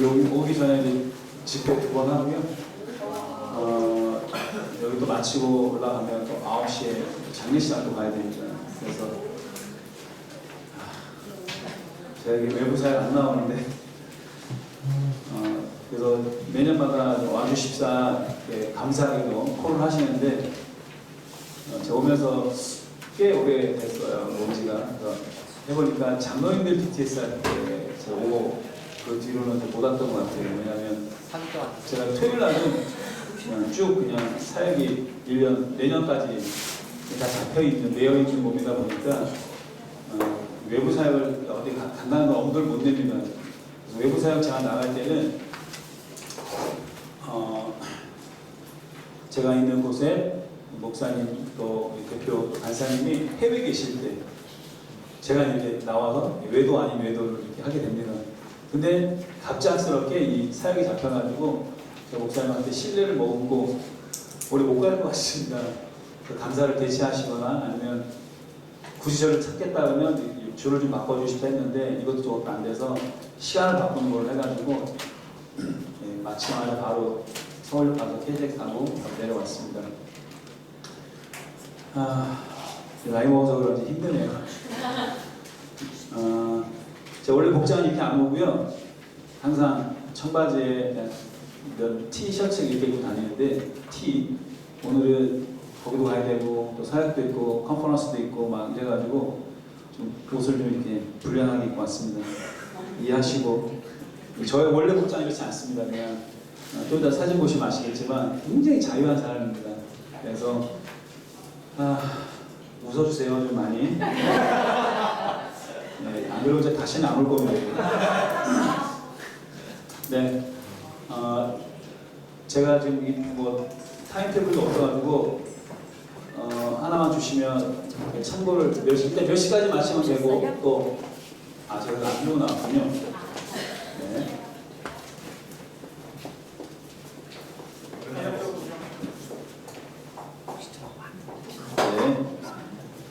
여기 오기 전에 이제 집회 2번 하고요. 여기 또 마치고 올라가면 또 9시에 장례식장도 가야 되니까. 그래서 제가 여기 외부사에 안 나오는데 그래서 매년마다 와주십사 감사하게도 콜을 하시는데 제가 오면서 꽤 오래됐어요. 온 지가. 해보니까 장로님들 BTS 할 때 제가 오고 그 뒤로는 못 왔던 것 같아요. 왜냐하면 제가 토요일 날은 그냥 쭉 그냥 사역이 1년, 내년까지 다 잡혀있는, 매여있는 몸이다 보니까 외부 사역을 어디 간다는 걸 엄두를 못 냅니다. 그래서 외부 사역 제가 나갈 때는 제가 있는 곳에 목사님 또 대표 간사님이 해외에 계실 때 제가 이렇게 나와서 외도 아닌 외도를 이렇게 하게 됩니다. 근데 갑작스럽게 이 사역이 잡혀가지고 저 목사님한테 신뢰를 머금고 오래 못 갈 것 같습니다. 그 감사를 대체하시거나 아니면 굳이 저를 찾겠다 그러면 줄을 좀 바꿔주시다 했는데 이것도 조금 안 돼서 시간을 바꾸는 걸 해가지고 마치마자 바로 서울 가서 KTX 타고 내려왔습니다. 나이 먹어서 그런지 힘드네요. 제가 원래 복장은 이렇게 안 오고요. 항상 청바지에 티셔츠 이렇게 입고 다니는데 오늘은 거기도 가야 되고 또 사역도 있고 컨퍼런스도 있고 막 이래가지고 좀 옷을 좀 이렇게 불량하게 입고 왔습니다. 이해하시고 저의 원래 복장이 이렇지 않습니다. 그냥 좀 이따 사진 보시면 아시겠지만 굉장히 자유한 사람입니다. 그래서 웃어주세요 좀 많이. 네, 안 그러고 이제 다시는 안 올 겁니다. 네, 제가 지금 뭐 타임테이블도 없어가지고 하나만 주시면 참고를 몇 시까지 마치면 되고 또 제가 안 들고 나왔군요. 네.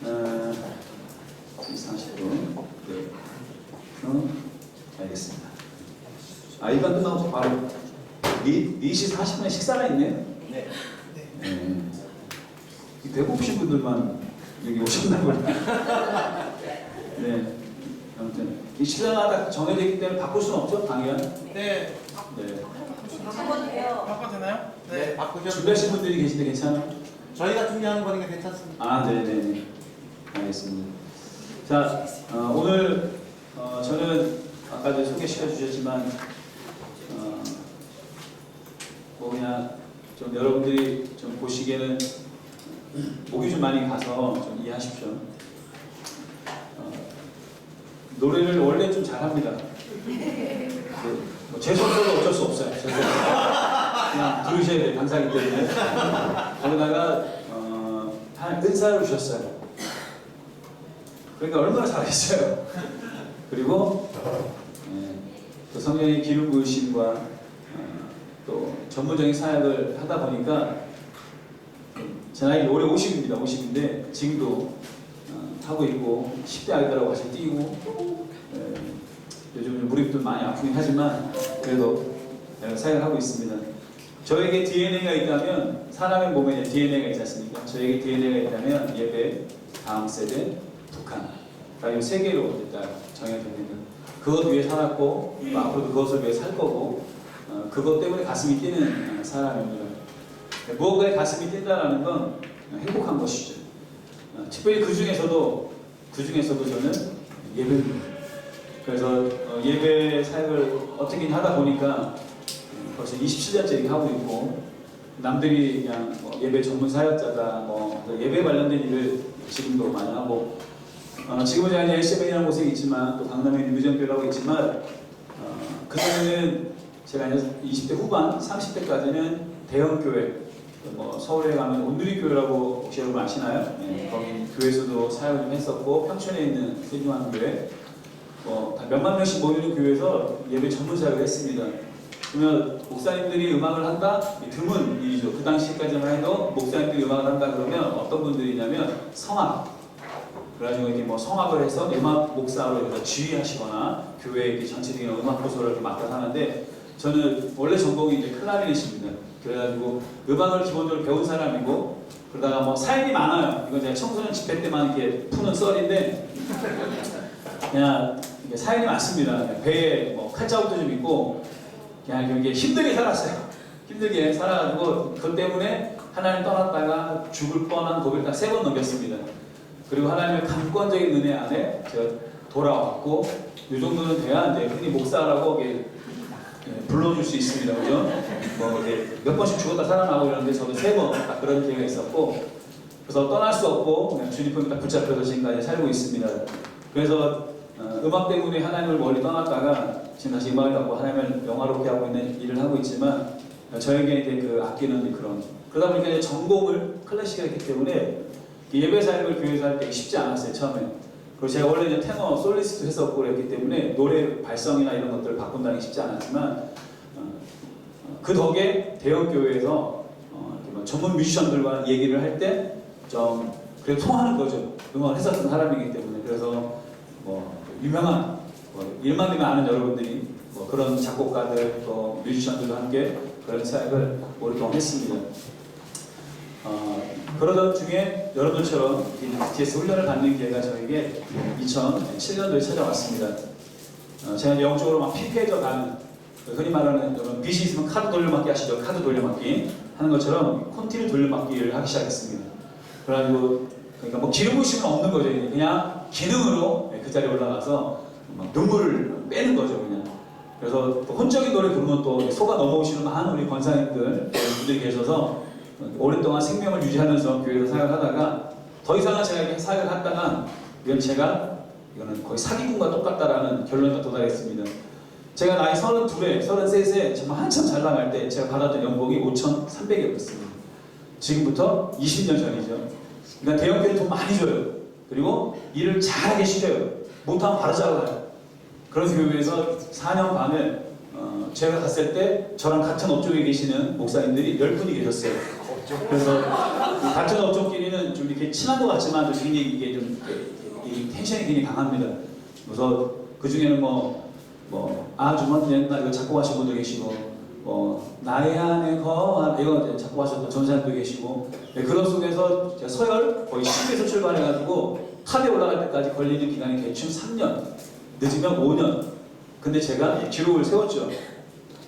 네. 40분. 네. 알겠습니다. 이번 끝나고 바로 4시 40분에 식사가 있네요. 네. 배고프신 분들만 여기 오셨나 보네. 네. 아무튼 이 식사가 딱 정해져 있기 때문에 바꿀 수는 없죠, 당연. 네. 네. 바꿔도 돼요. 바꿔도 되나요? 네. 바꾸셔도 준비하신 분들이 계신데 괜찮아요? 저희가 준비하는 거니까 괜찮습니다. 네네네. 알겠습니다. 자, 오늘 저는 아까도 소개시켜 주셨지만 뭐 그냥 좀 여러분들이 좀 보시기에는 목이 좀 많이 가서 좀 이해하십시오. 노래를 원래 좀 잘합니다. 제 손으로 어쩔 수 없어요. 그냥 들으셔야 돼요. 감사하기 때문에. 거기다가 은사를 주셨어요. 그러니까 얼마나 잘했어요. 그리고 또 성령의 기름 부으심과 또 전문적인 사역을 하다 보니까 제 나이 올해 50입니다. 50인데 지금도 하고 있고 10대 아이들하고 같이 뛰고 요즘 무릎도 많이 아프긴 하지만 그래도 사역을 하고 있습니다. 저에게 DNA가 있다면 사람의 몸에 DNA가 있지 않습니까? 저에게 DNA가 있다면 예배, 다음 세대, 북한 이 세 개로 일단 정해집니다. 그것 위해 살았고 또 앞으로도 그것을 위해 살 거고 그것 때문에 가슴이 뛰는 사람입니다. 무언가에 가슴이 뛴다는 건 행복한 것이죠. 특별히 그 중에서도 저는 예배입니다. 그래서 예배 사역을 어떻게 하다 보니까 벌써 27년째 이렇게 하고 있고 남들이 그냥 예배 전문 사역자다 예배 관련된 일을 지금도 많이 하고 지금은 제가 LCM이라는 곳에 있지만 또 강남에 뮤지엄교회라고 있지만 그전에는 제가 20대 후반, 30대까지는 대형교회 서울에 가면 온누리교회라고 혹시 여러분 아시나요? 네. 거기 교회에서도 사역을 좀 했었고 평촌에 있는 세중한 교회 몇만 명씩 모이는 교회에서 예배 전문 사역을 했습니다. 그러면 목사님들이 음악을 한다? 드문 일이죠. 그 당시까지만 해도 목사님들이 음악을 한다 그러면 어떤 분들이냐면 성악 그래가지고 이렇게 성악을 해서 음악 목사로 지휘하시거나 교회 전체적인 음악 보소를 맡아서 하는데 저는 원래 전공이 이제 클라리넷입니다. 그래가지고 음악을 기본적으로 배운 사람이고 그러다가 뭐 사연이 많아요. 이건 제가 청소년 집회 때만 이렇게 푸는 썰인데 그냥 이게 사연이 많습니다. 배에 뭐 칼자국도 좀 있고 그냥 이게 힘들게 살았어요. 힘들게 살아가지고 그것 때문에 하나님 떠났다가 죽을 뻔한 고비를 딱 3번 넘겼습니다. 그리고 하나님의 감권적인 은혜 안에 제가 돌아왔고 이 정도는 돼야 이제 흔히 목사라고 이게 불러줄 수 있습니다. 그죠? 뭐 이제 몇 번씩 죽었다 살아나고 이러는데 저도 3번 딱 그런 기회가 있었고 그래서 떠날 수 없고 그냥 주님께 딱 붙잡혀서 지금까지 살고 있습니다. 그래서 음악 때문에 하나님을 멀리 떠났다가 지금 다시 음악을 갖고 하나님을 영화롭게 하고 있는 일을 하고 있지만 저에게 이제 그 아끼는 그런 그러다 보니까 이제 전공을 클래식을 했기 때문에 예배 삶을 교회에서 할 때 쉽지 않았어요 처음에. 그리고 제가 원래 이제 테너 솔리스트 했었고 그랬기 때문에 노래 발성이나 이런 것들을 바꾼다는 게 쉽지 않았지만 그 덕에 대형 교회에서 전문 뮤지션들과 얘기를 할 때 좀 그래도 통하는 거죠. 음악을 했었던 사람이기 때문에. 그래서 뭐 유명한 일만 되면 아는 여러분들이 뭐 그런 작곡가들 또 뮤지션들과 함께 그런 사역을 오랫동안 했습니다. 그러던 중에 여러분처럼 DTS 훈련을 받는 기회가 저에게 2007년도에 찾아왔습니다. 제가 영적으로 막 피폐해져 가는 흔히 말하는 빚이 있으면 카드 돌려막기 하시죠. 카드 돌려막기 하는 것처럼 콘티뉴 돌려막기를 하기 시작했습니다. 그래가지고 그러니까 뭐 기름 부심은 없는 거죠. 그냥 기능으로 그 자리에 올라가서 막 눈물을 빼는 거죠. 그냥. 그래서 또 혼적인 노래 부르면 또 속아 넘어오시는 많은 우리 권사님들 분들이 계셔서 오랫동안 생명을 유지하면서 교회에서 사역하다가 더 이상은 제가 이렇게 사역을 하다가 이거는 거의 사기꾼과 똑같다라는 결론에 도달했습니다. 제가 나이 32에 33에 정말 한참 잘 나갈 때 제가 받았던 연봉이 5,300이었습니다. 지금부터 20년 전이죠. 그러니까 대형교회 돈 많이 줘요. 그리고 일을 잘하게 시켜요. 못하면 바로 잘라요. 그런 교회에서 4년 반을 제가 갔을 때 저랑 같은 업종에 계시는 목사님들이 10분이 계셨어요. 그래서 같은 업종끼리는 좀 이렇게 친한 것 같지만 좀 굉장히 이게 좀 텐션이 굉장히 강합니다. 그래서 그 중에는 주머니 옛날 이거 작곡하신 분도 계시고 나의 안에 거한 이거 작곡하셨던 전사님도 계시고 그런 속에서 제가 서열 거의 10에서 출발해가지고 탑에 올라갈 때까지 걸리는 기간이 대충 3년 늦으면 5년. 근데 제가 기록을 세웠죠.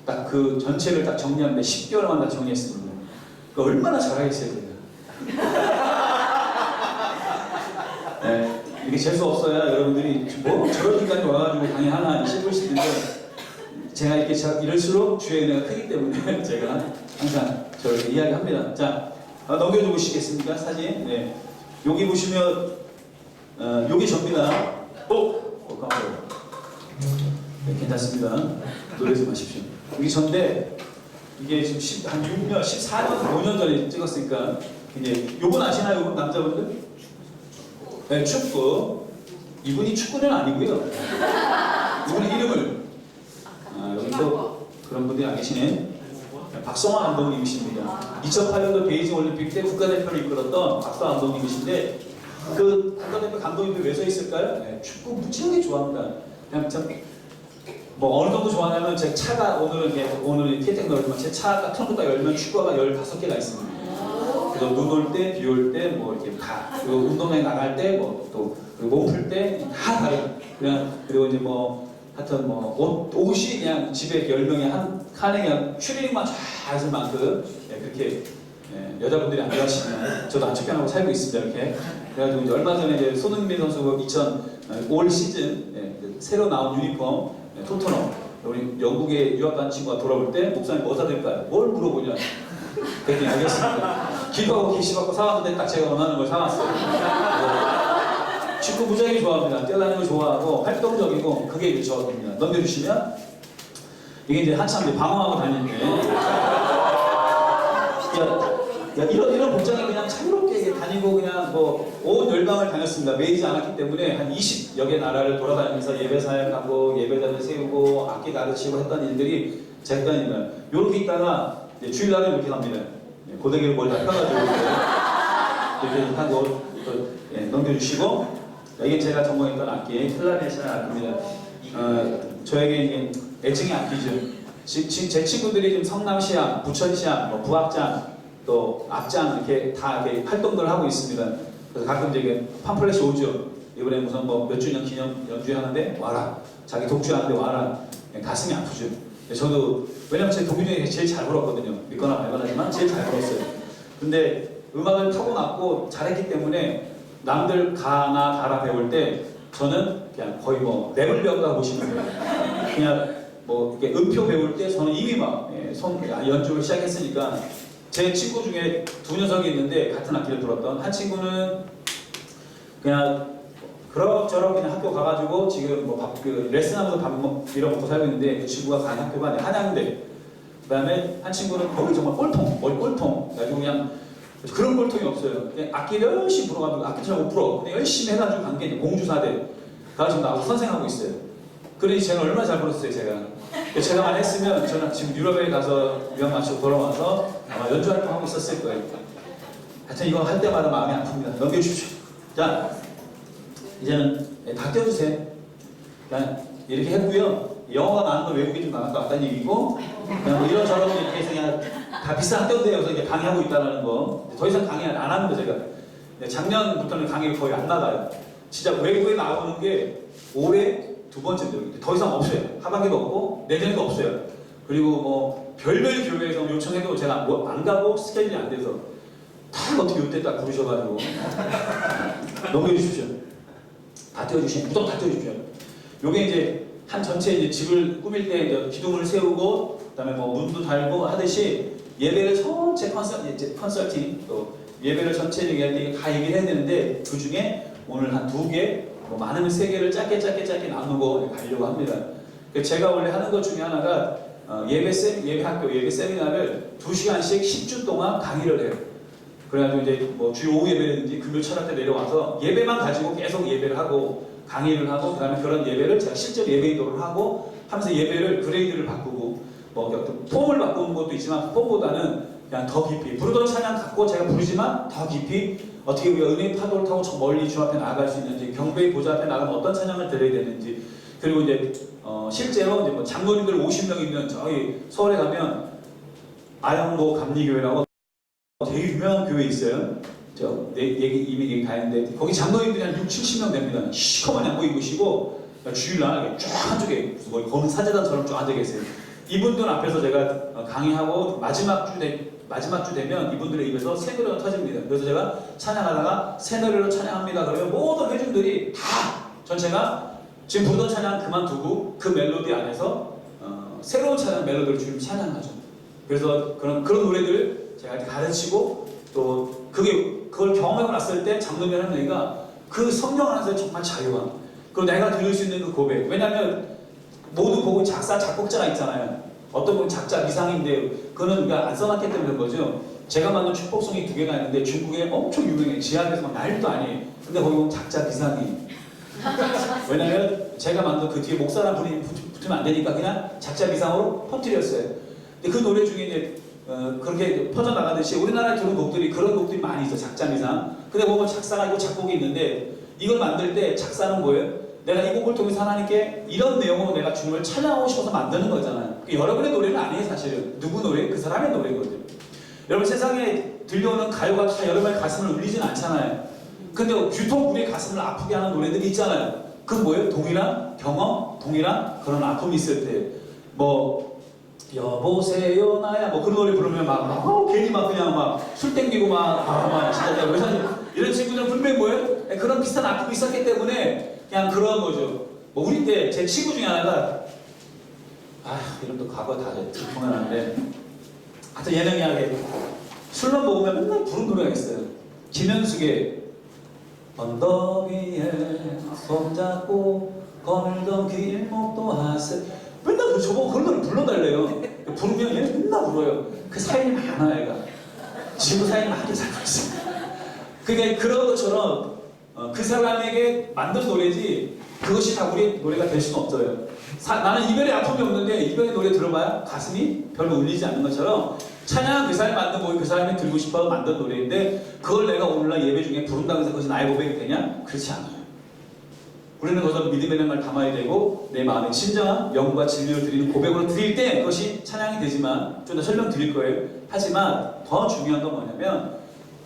딱 그 전체를 딱 정리하는데 10개월만 다 정리했습니다. 그 얼마나 잘하겠어요, 제가. 네, 이게 재수 없어야 여러분들이 뭐 저런 인간이 와가지고 강의하나 싶을 수 있는데 제가 이렇게 이럴수록 주의 은혜가 크기 때문에 제가 항상 저렇게 이야기합니다. 자, 넘겨주시겠습니까? 사진. 네. 여기 보시면 여기 접니다. 깜짝이야. 네, 괜찮습니다. 놀라지 마십시오. 여기 전데 이게 지금 한 6년, 14년, 5년 전에 찍었으니까 이제 요분 아시나요? 요분 남자분들? 네, 축구. 이분이 축구는 아니고요. 이분의 이름을 여기 또 그런 분들이 안 계시네. 박성환 감독님이십니다. 2008년도 베이징 올림픽 때 국가대표를 이끌었던 박성환 감독님이신데 그 국가대표 감독님이 왜 서 있을까요? 네, 축구 무지하게 좋아합니다. 그냥 참 어느 정도 좋아하냐면 제 차가 오늘은 티에텍 넣었지만 제 차가 트렁크가 열면 축구가 15개가 있습니다. 그래서 눈 올 때, 비 올 때 이렇게 다 그리고 운동회 나갈 때 또 몸 풀 때 다 다르고 그리고 이제 하여튼 옷이 그냥 집에 10명이 한 칸에 그냥 추리닝만 쫙 있을 만큼 그렇게 여자분들이 안 좋아하시면 저도 안 쫓겨나고 살고 있습니다. 이렇게 그래가지고 이제 얼마 전에 이제 손흥민 선수가 올 시즌 새로 나온 유니폼 토트넘 우리 영국에 유학 간 친구가 돌아올 때 목사님 뭐 사드릴까요? 뭘 물어보냐? 그랬더니 알겠습니다. 기도하고 계시받고 사왔는데 딱 제가 원하는 걸 사왔어요. 축구 무지하게 좋아합니다. 뛰어다니는 거 좋아하고 활동적이고 그게 이제 저입니다. 넘겨주시면 이게 이제 한참 이제 방황하고 다니는데 이런 복장이 그냥 자유롭게 다니고 그냥 온 열방을 다녔습니다. 매이지 않았기 때문에 한 20여 개 나라를 돌아다니면서 예배 사역하고 예배자들 세우고 악기 가르치고 했던 일들이 제가 했던 일입니다. 이렇게 있다가 주일날에 이렇게 갑니다. 고데기를 머리 다 펴가지고 이렇게 하고 넘겨주시고 이게 제가 전공했던 악기 클라리넷이라는 악기입니다. 저에게 애증의 악기죠. 지금 제 친구들이 지금 성남시장, 부천시장, 뭐 부악장, 또 앞장 이렇게 다 이렇게 활동들을 하고 있습니다. 그래서 가끔 이제 팜플렛이 오죠. 이번에 무슨 뭐 몇 주년 기념 연주하는데 와라. 자기 독주하는데 와라. 가슴이 아프죠. 저도 왜냐면 제 동기 중에 제일 잘 불었거든요. 믿거나 말거나지만 제일 잘 불었어요. 근데 음악을 타고났고 잘했기 때문에 남들 가나 다라 배울 때 저는 그냥 거의 뭐 랩을 배웠다고 보시면 돼요. 그냥 뭐 이렇게 음표 배울 때 저는 이미 막 연주를 시작했으니까 제 친구 중에 두 녀석이 있는데 같은 악기를 들었던 한 친구는 그냥 그럭저럭 그냥 학교 가가지고 지금 뭐 레슨하면서 밥 빌어먹고 살고 있는데 그 친구가 가는 학교가 한양대. 그다음에 한 친구는 거기 정말 꼴통, 머리 꼴통. 그래가지고 그냥 그런 꼴통이 없어요. 그냥 악기를 열심히 불어가지고 악기 잘 못 불어. 근데 열심히 해가지고 간 게 공주사대. 가지고 나하고 선생하고 있어요. 그러니 제가 얼마나 잘 불었어요, 제가. 제가만 했으면 저는 지금 유럽에 가서 유학 마치고 돌아와서 아마 연주 활동하고 있었을 거예요. 하여튼 이거 할 때마다 마음이 아픕니다. 넘겨주십시오. 자, 이제는 다 떼어주세요. 이렇게 했고요. 영어가 많은 거 외국에 좀 나갔다 왔다는 얘기고, 그냥 뭐 이런저런 이렇게 해서 그냥 다 비싼 떼어대요. 그래서 이제 강의하고 있다는 거. 더 이상 강의 안 합니다, 제가. 작년부터는 강의를 거의 안 나가요. 진짜 외국에 나오는 게 올해 두 번째인데 더 이상 없어요. 하반기도 없고 내년에도 없어요. 그리고 뭐 별별 교회에서 요청해도 제가 뭐 안 가고 스케줄이 안 돼서 다 어떻게 이때 딱 부르셔가지고 넘겨주십시오. 다 떼어주시면 무조건 다 떼어주십시오. 요게 이제 한 전체 이제 집을 꾸밀 때 이제 기둥을 세우고 그다음에 뭐 문도 달고 하듯이 예배를 전체 컨설팅 또 예배를 전체 얘기할 때 다 얘기를 해야 되는데 그 중에 오늘 한 2개, 뭐 많으면 3개를 짧게 나누고 가려고 합니다. 제가 원래 하는 것 중에 하나가 예배학교, 예배 세미나를 2시간씩 10주 동안 강의를 해요. 그래가지고 이제 뭐 주일 오후 예배라든지 금요 철학 때 내려와서 예배만 가지고 계속 예배를 하고 강의를 하고 그다음에 그런 예배를 제가 실제로 예배 인도를 하고 하면서 예배를 그레이드를 바꾸고 뭐 폼을 바꾸는 것도 있지만 폼보다는 그냥 더 깊이 부르던 찬양 갖고 제가 부르지만 더 깊이 어떻게 우리가 은혜의 파도를 타고 저 멀리 주 앞에 나아갈 수 있는지 경배의 보좌 앞에 나가면 어떤 찬양을 드려야 되는지 그리고 이제 실제로 이제 뭐 장로님들 50명이면 저희 서울에 가면 아영로 감리교회라고 되게 유명한 교회 있어요. 이미 얘기 다 했는데 거기 장로님들이 한 6, 70명 됩니다. 시커먼 양복 입으시고 주일날 쫙 한쪽에 거의 검은 사제단처럼 쫙 앉아 계세요. 이분들 앞에서 제가 강의하고 마지막 주 되면 이분들의 입에서 새노래가 터집니다. 그래서 제가 찬양하다가 새노래로 찬양합니다. 그러면 모든 회중들이 다 전체가 지금 부르던 찬양 그만두고 그 멜로디 안에서 새로운 찬양 멜로디를 주님 찬양하죠. 그래서 그런 노래들 제가 가르치고 또 그걸 경험하고 났을 때 장로님 하는 얘기가 그 성령 안에서 정말 자유함. 그리고 내가 들을 수 있는 그 고백. 왜냐하면 모든 곡은 작사, 작곡자가 있잖아요. 어떤 분은 작자 미상인데 그거는 우리가 안 써놨기 때문에 그런 거죠. 제가 만든 축복송이 2개가 있는데 중국에 엄청 유명해. 지하에서 막 난리도 아니에요. 근데 거기 보면 작자 미상이. 왜냐면 제가 만든 그 뒤에 목사란 분이 붙으면 안 되니까 그냥 작자 미상으로 퍼뜨렸어요. 근데 그 노래 중에 이제 그렇게 퍼져나가듯이 우리나라에 들은 곡들이 그런 곡들이 많이 있어. 작자 미상. 근데 보면 작사가 있고 작곡이 있는데 이걸 만들 때 작사는 뭐예요? 내가 이 곡을 통해서 하나님께 이런 내용으로 내가 주님을 찬양하고 싶어서 만드는 거잖아요. 여러분의 노래는 아니에요, 사실은. 누구 노래? 그 사람의 노래거든요. 여러분 세상에 들려오는 가요가 다 여러분의 가슴을 울리진 않잖아요. 근데 유독 우리의 가슴을 아프게 하는 노래들이 있잖아요. 그건 뭐예요? 동일한 경험, 동일한 그런 아픔이 있을 때. 뭐 여보세요 나야 뭐 그런 노래 부르면 괜히 막 그냥 막 술 땡기고 막 진짜 왜 사실 이런 친구들은 분명히 뭐예요? 그런 비슷한 아픔이 있었기 때문에 그냥 그런 거죠. 뭐 우리 때 제 친구 중에 하나가 이름도 과거 다 들통나는데 하여튼 예능이하게 술만 먹으면 맨날 부른 노래가 있어요. 김현숙의 언덕 위에 손잡고 거닐던 길목도 하세 맨날 저보고 그런 노래 불러달래요. 부르면 얘 맨날 불어요. 그 사연이 많아 얘가. 지금 사연이 많이 살고 있어요. 그러니까 그런 것처럼 그 사람에게 만든 노래지 그것이 다 우리 노래가 될 수는 없어요. 나는 이별의 아픔이 없는데 이별의 노래 들어봐야 가슴이 별로 울리지 않는 것처럼 찬양은 그 사람이 만든 곡이 그 사람이 들고 싶어 만든 노래인데 그걸 내가 오늘날 예배 중에 부른다고 해서 그것이 나의 고백이 되냐? 그렇지 않아요. 우리는 거기서 믿음의 말 담아야 되고 내 마음에 진정한 영과 진리를 드리는 고백으로 드릴 때 그것이 찬양이 되지만 좀 더 설명드릴 거예요. 하지만 더 중요한 건 뭐냐면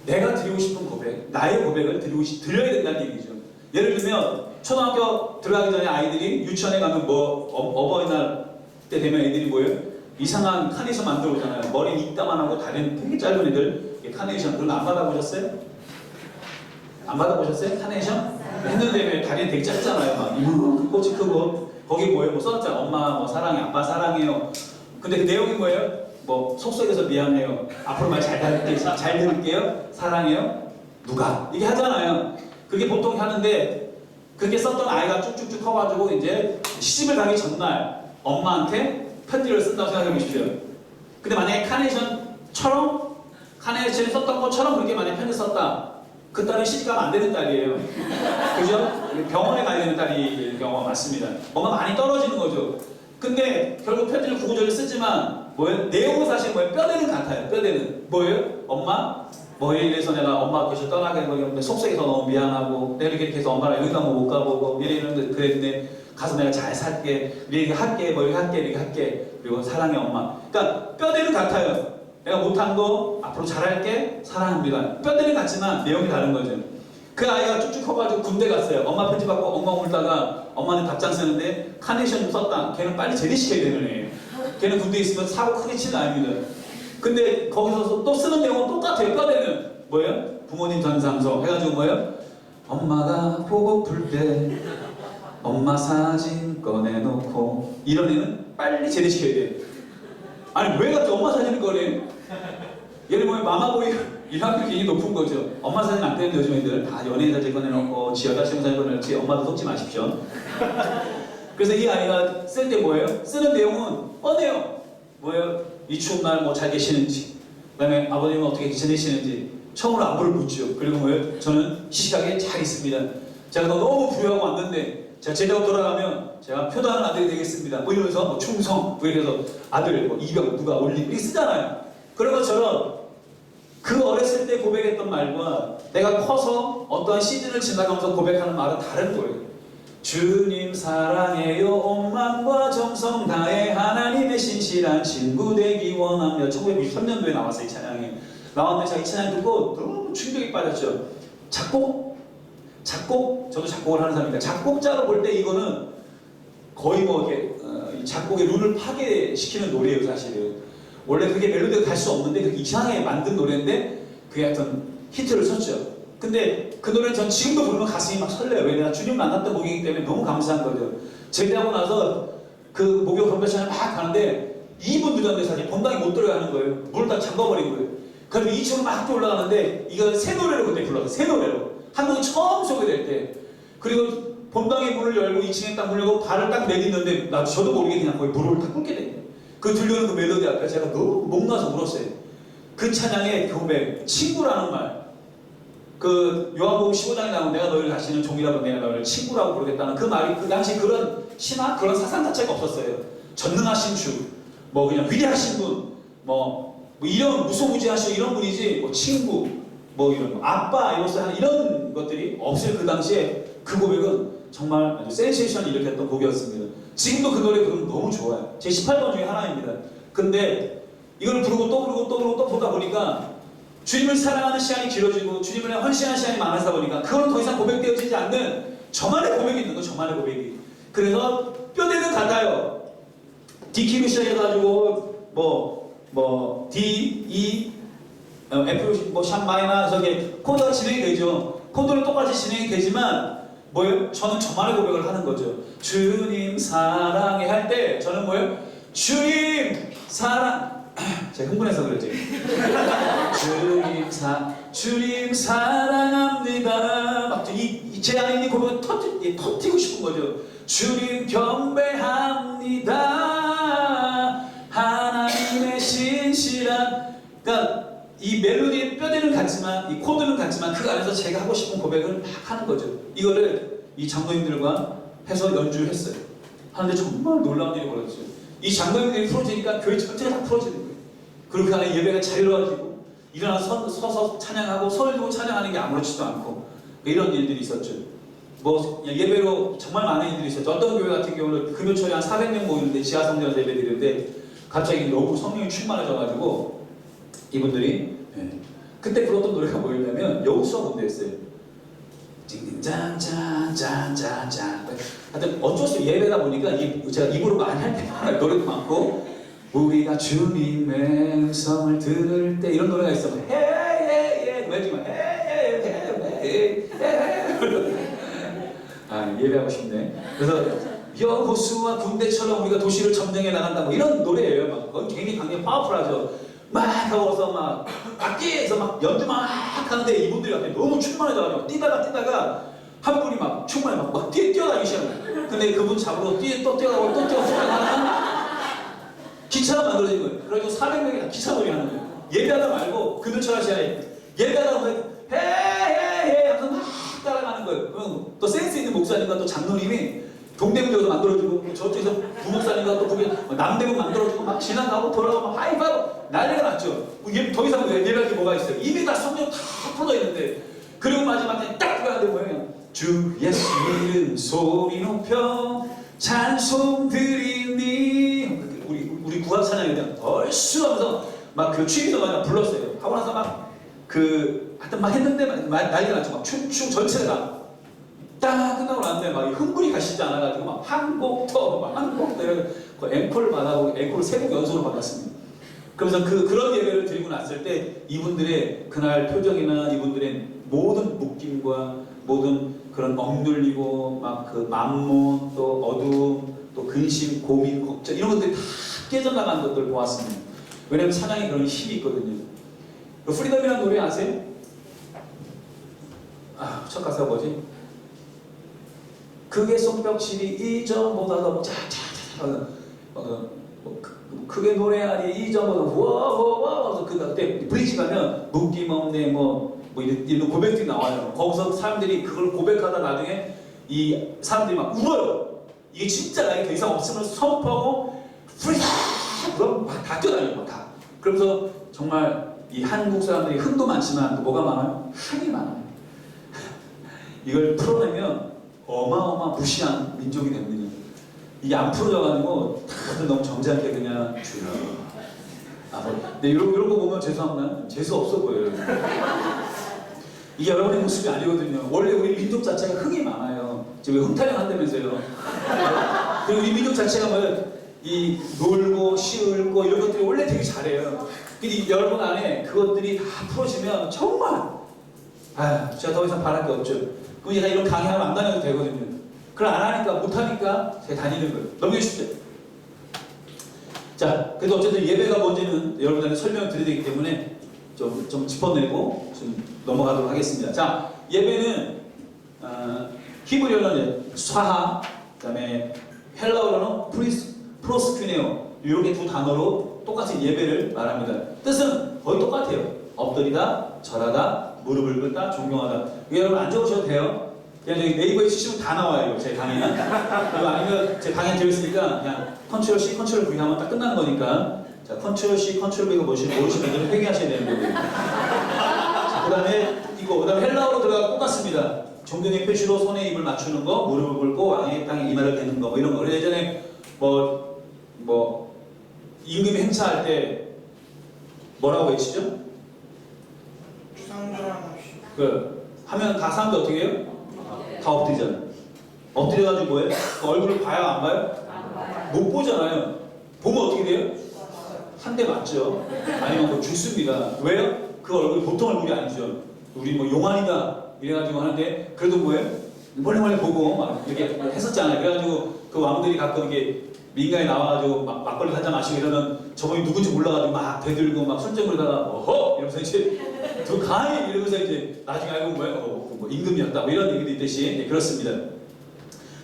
내가 드리고 싶은 고백, 나의 고백을 드려야 된다는 얘기죠. 예를 들면 초등학교 들어가기 전에 아이들이 유치원에 가면 뭐 어버이날 때 되면 애들이 뭐예요? 이상한 카네이션 만들어 오잖아요. 머리는 이따만하고 다리는 되게 짧은 애들 카네이션. 그런 거 안 받아보셨어요? 안 받아보셨어요? 카네이션? 했는데 왜 다리는 되게 짧잖아요. 막 이만큼 꽃이 크고 거기 뭐예요? 뭐 써놨잖아요. 엄마 뭐 사랑해, 아빠 사랑해요. 근데 그 내용이 뭐예요? 뭐 속속에서 미안해요. 앞으로 말 잘 들을게요. 사랑해요. 누가? 이게 하잖아요. 그게 보통 하는데 그렇게 썼던 아이가 쭉쭉쭉 커가지고 이제 시집을 가기 전날 엄마한테 편지를 쓴다고 생각해 보십시오. 근데 만약에 카네이션처럼 카네이션 썼던 것처럼 그렇게 만약에 편지 썼다. 그 딸은 시집가면 안 되는 딸이에요. 그죠? 병원에 가야 되는 딸이 경우가 많습니다. 뭔가 많이 떨어지는 거죠. 근데 결국 편지를 구구절절 쓰지만 뭐예요? 내용은 사실 뭐예요? 뼈대는 같아요. 뼈대는 뭐예요? 엄마? 뭐 이래서 내가 엄마 앞에서 떠나게 되는데 속속에서 너무 미안하고 내가 이렇게 해서 엄마랑 여기도 한번 못 가보고 이랬는데 그랬는데 가서 내가 잘 살게 이렇게 할게 뭐 이렇게 할게 그리고 사랑해 엄마. 그러니까 뼈대는 같아요. 내가 못한 거 앞으로 잘할게 사랑합니다. 뼈대는 같지만 내용이 다른 거죠. 그 아이가 쭉쭉 커가지고 군대 갔어요. 엄마 편지 받고 엉엉 울다가 엄마는 답장 쓰는데 카네이션 좀 썼다. 걔는 빨리 제대시켜야 되는 애예요. 걔는 군대에 있으면 사고 크게 치는 아닙니다. 근데 거기서 또 쓰는 내용은 똑같아요. 뼈대는 뭐예요? 부모님 전상서 해가지고 뭐예요? 엄마가 보고플 때 엄마 사진 꺼내놓고 이런 애는 빨리 제대시켜야 돼요. 아니 왜 갑자기 엄마 사진을 꺼내? 얘는 뭐예요? 마마보이 일학교 굉장히 높은 거죠. 엄마 사진 안 떼는 요즘 애들 다 연예인 사진 꺼내놓고 지 여자친구 사진 꺼내놓지 엄마도 속지 마십시오. 그래서 이 아이가 쓸 때 뭐예요? 쓰는 내용은 뻔해요. 뭐예요? 이 추운 날 뭐 잘 계시는지, 그 다음에 아버님은 어떻게 지내시는지 처음으로 안부를 묻죠. 그리고 뭐예요? 저는 시시하게 잘 있습니다. 제가 너무 부유하고 왔는데 제가 제대로 돌아가면 제가 표단은 아들이 되겠습니다. 뭐 이러면서 뭐 충성, 뭐 이래서 아들, 뭐 이병 누가 올리고 이렇게 쓰잖아요. 그런 것처럼 그 어렸을 때 고백했던 말과 내가 커서 어떠한 시즌을 지나가면서 고백하는 말은 다른 거예요. 주님 사랑해요 온 마음과 정성 다해 하나님의 신실한 친구 되기 원하며 1993년도에 나왔어요. 이 찬양이 나왔는데 제가 이 찬양 듣고 너무 충격에 빠졌죠. 작곡 저도 작곡을 하는 사람입니다. 작곡자로 볼 때 이거는 거의 뭐 이렇게 작곡의 룰을 파괴시키는 노래예요. 사실은 원래 그게 멜로디가 갈 수 없는데 그렇게 이상하게 만든 노래인데 그게 하여튼 히트를 쳤죠. 근데 그 노래는 전 지금도 부르면 가슴이 막 설레요. 왜 내가 주님 만났던 곡이기 때문에 너무 감사한 거죠. 제대하고 나서 그 목욕 건배차를 막 가는데 2분 늦었는데 사실 본당에 못 들어가는 거예요. 문을 다 잠궈버린 거예요. 그래서 2층으로 막 올라가는데 이거 새 노래로 그때 불렀어요. 새 노래로. 한국이 처음 소개될 때. 그리고 본당의 문을 열고 2층에 딱 문 열고 발을 딱 내딛는데 저도 모르게 그냥 거의 무릎을 딱 꿇게 돼요. 그 들려오는 그 멜로디 앞에 제가 너무 목나서 울었어요. 그 찬양의 고백, 친구라는 말. 그 요한복음 15장에 나오는 내가 너희를 다시는 종이라도 내가 너희를 친구라고 부르겠다는 그 말이 그 당시 그런 신학 그런 사상 자체가 없었어요. 전능하신 주, 뭐 그냥 위대하신 분, 뭐 이런 무소무지하신 이런 분이지 뭐 친구, 뭐 이런 아빠 이로서 하는 이런 것들이 없을 그 당시에 그 고백은 정말 아주 센세이션을 일으켰던 곡이었습니다. 지금도 그 노래 부르면 너무 좋아요. 제 18번 중에 하나입니다. 근데 이걸 부르고 또 부르고 또 부르고 또 보다 보니까 주님을 사랑하는 시간이 길어지고 주님을 헌신하는 시간이 많아서 보니까 그거는 더 이상 고백되어지지 않는 저만의 고백이 있는 거 저만의 고백이. 그래서 뼈대는 같아요. D키로 시작해가지고 뭐 D, E, F, 뭐 샵 마이너 저기 코드가 진행이 되죠. 코드는 똑같이 진행이 되지만 뭐예요? 저는 저만의 고백을 하는 거죠. 주님 사랑해 할 때 저는 뭐예요? 주님 사랑 제가 흥분해서 그랬지. 주님 사랑합니다. 막 제 안에 있는 고백을 터뜨리고 싶은 거죠. 주님 경배합니다. 하나님의 신실한. 그러니까 이 멜로디의 뼈대는 같지만 이 코드는 같지만 그 안에서 제가 하고 싶은 고백을 막 하는 거죠. 이거를 이 장로님들과 해서 연주를 했어요. 하는데 정말 놀라운 일이 벌어졌어요. 이 장로님들이 풀어지니까 교회 전체가 다 풀어지는 거예요. 그리고 그 안에 예배가 자유로워지고 일어나서 서서 찬양하고 손을 들고 찬양하는 게 아무렇지도 않고 이런 일들이 있었죠. 뭐 예배로 정말 많은 이들이 있었죠. 어떤 교회 같은 경우는 금요초에 한 400명 모이는데 지하 성전에서 예배 드리는데 갑자기 너무 성령이 충만해져가지고 이분들이 그때 불렀던 노래가 뭐였냐면 여호수아 군대였어요. 징징짠짠짠짠짠. 하여튼 어쩔 수 없이 예배다 보니까 제가 입으로 많이 할 때마다 노래도 많고 우리가 주님의 음성을 들을 때 이런 노래가 있어. 헤헤헤 왜지만 헤헤헤헤 아 예배하고 싶네. 그래서 여호수아 군대처럼 우리가 도시를 점령해 나간다 뭐 이런 노래예요. 막 굉장히 강력히 파워풀하죠. 막 하고서 막 악기에서 막 연주 막 하는데 이분들이 갑자기 너무 충만해져가지고 뛰다가 한 분이 막 충만해 막 뛰어다니기 시작해요. 근데 그분 잡으러 또 뛰어가고 또 뛰어가고 기차가 만들어진 거예요. 그래가지고 400명이 다 기차 놀이 하는 거예요. 예배하다 말고 금요철 시간에 예배하다 보면 헤헤헤 하면서 막 따라가는 거예요. 그럼 또 센스 있는 목사님과 또 장로님이 동대문역에서 만들어주고 저쪽에서 부목사님과 또 거기 남대문 만들어주고 막 지나가고 돌아가고 막 하이파이브 난리가 났죠. 더 이상 예배할 게 뭐가 있어요. 이미 다 성령 다 풀어져 있는데 그리고 마지막에 딱 들어가는데 뭐예요. 주 예수 이름 소리 높여 찬송 드리니 우리 구합 찬양에 대한 얼쑤 하면서 막 그 취임서가 불렀어요. 하고 나서 막 하여튼 막 했는데 난리가 났죠. 막 춤 전체가 딱 끝나고 났는데 막 흥분이 가시지 않아가지고 막 한 곡 더 이런 앵콜 받아보고 앵콜을 3곡 연속으로 받았습니다. 그러면서 그런 예배를 드리고 났을 때 이분들의 그날 표정이나 이분들의 모든 묶임과 모든 그런 억눌리고 막 그 만몬 또 어두움 또 근심 고민 걱정 이런 것들이 다 깨져나가는 것들을 보았습니다. 왜냐하면 찬양에 그런 힘이 있거든요. 프리덤이라는 노래 아세요? 첫 가사가 뭐지? 그게 손뼉질이 이전보다 더 차차차 그게 노래하니 이전보다 와와와 그때 브릿지 가면 묶임 없네 뭐 이런 고백들이 나와요. 거기서 사람들이 그걸 고백하다 나중에 이 사람들이 막 울어요. 이게 진짜 나에게 더 이상 없음을 선포하고 프리덤 그럼 막 다 뛰어다녀요. 막 다. 그러면서 정말 이 한국 사람들이 흥도 많지만 또 뭐가 많아요? 한이 많아요. 이걸 풀어내면 어마어마 무시한 민족이 됩니다. 이게 안 풀어져가지고 다들 너무 점잖게 그냥 주여. 근데 이런 거 보면 죄송합니다. 재수 없어 보여요. 이게 여러분의 모습이 아니거든요. 원래 우리 민족 자체가 흥이 많아요. 지금 왜 흥타령 한다면서요. 그리고 우리 민족 자체가 뭐예요? 이 놀고 시울고 이런 것들이 원래 되게 잘해요. 근데 여러분 안에 그것들이 다 풀어지면 정말 제가 더 이상 바랄 게 없죠. 그럼 얘가 이런 강의를 안 다녀도 되거든요. 그걸 안 하니까 못하니까 제가 다니는 거예요. 넘겨주십시오. 자, 그래도 어쨌든 예배가 뭔지는 여러분들한테 설명을 드려야 되기 때문에 좀 짚어내고 좀 넘어가도록 하겠습니다. 자, 예배는 히브리어는 사하, 그다음에 헬라어로는 프로스큐네오 이렇게 두 단어로 똑같이 예배를 말합니다. 뜻은 거의 똑같아요. 엎드리다, 절하다, 무릎을 꿇다, 존경하다. 이거 여러분 안 적으셔도 돼요. 그냥 저기 네이버에 치시면 다 나와요. 제 강의는. 그리고 아니면 제 강의 들었으니까 그냥 컨트롤 C, 컨트롤 V 하면 딱 끝나는 거니까. 자, 컨트롤 C, 컨트롤 V가 모르시는 분들은 회개하셔야 되는 거고요. 그 다음에 헬라어로 들어가서 똑같습니다. 존경의 표시로 손에 입을 맞추는 거, 무릎을 꿇고 왕의 땅에 이마를 대는 거, 뭐 이런 거. 예전에 임금 행차할 때 뭐라고 외치죠? 하면 다 사람들 어떻게 해요? 다 엎드리잖아요. 엎드려가지고 뭐예요? 그 얼굴을 봐요? 안 봐요? 못 보잖아요. 보면 어떻게 돼요? 한 대 맞죠? 아니면 뭐 죽습니다. 왜요? 그 얼굴이 보통 얼굴이 아니죠. 우리 뭐 용환이다 이래가지고 하는데 그래도 뭐예요? 몰래 보고 막 이렇게 했었잖아요. 그래가지고 그 왕들이 가끔 이게 민가에 나와가지고 막 막걸리 한잔 마시고 이러면 저분이 누군지 몰라가지고 막 대들고 막 손정으로다가 어허! 이러면서 이제 저 가히 이러면서 이제 나중에 알고 뭐예요? 뭐 임금이었다 뭐 이런 얘기도 있듯이 네, 그렇습니다.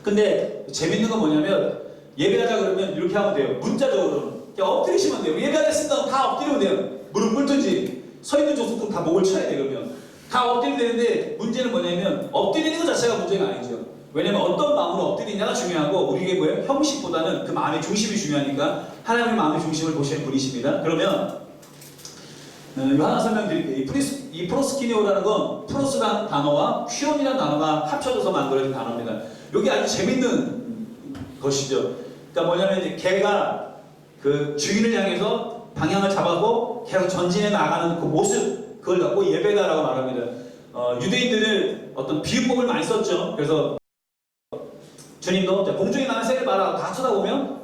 근데 재밌는 건 뭐냐면 예배하자 그러면 이렇게 하면 돼요. 문자적으로는 그냥 엎드리시면 돼요. 예배하겠습니다. 다 엎드리면 돼요. 무릎 꿇든지 서 있는 조수도 다 목을 쳐야 돼요. 그러면 다 엎드리면 되는데 문제는 뭐냐면 엎드리는 것 자체가 문제가 아니죠. 왜냐면 어떤 마음으로 엎드리냐가 중요하고 우리에게 뭐예요? 형식보다는 그 마음의 중심이 중요하니까 하나님의 마음의 중심을 보시는 분이십니다. 그러면 이거 하나 설명드릴게요. 이 프로스키니오라는 건 프로스라는 단어와 퀴온이라는 단어가 합쳐져서 만들어진 단어입니다. 여기 아주 재밌는 것이죠. 그러니까 뭐냐면 이제 개가 그 주인을 향해서 방향을 잡아서 계속 전진해 나가는 그 모습, 그걸 갖고 예배다라고 말합니다. 유대인들은 어떤 비유법을 많이 썼죠. 그래서 주님도 공중에 나는 새를 봐라 다 쳐다보면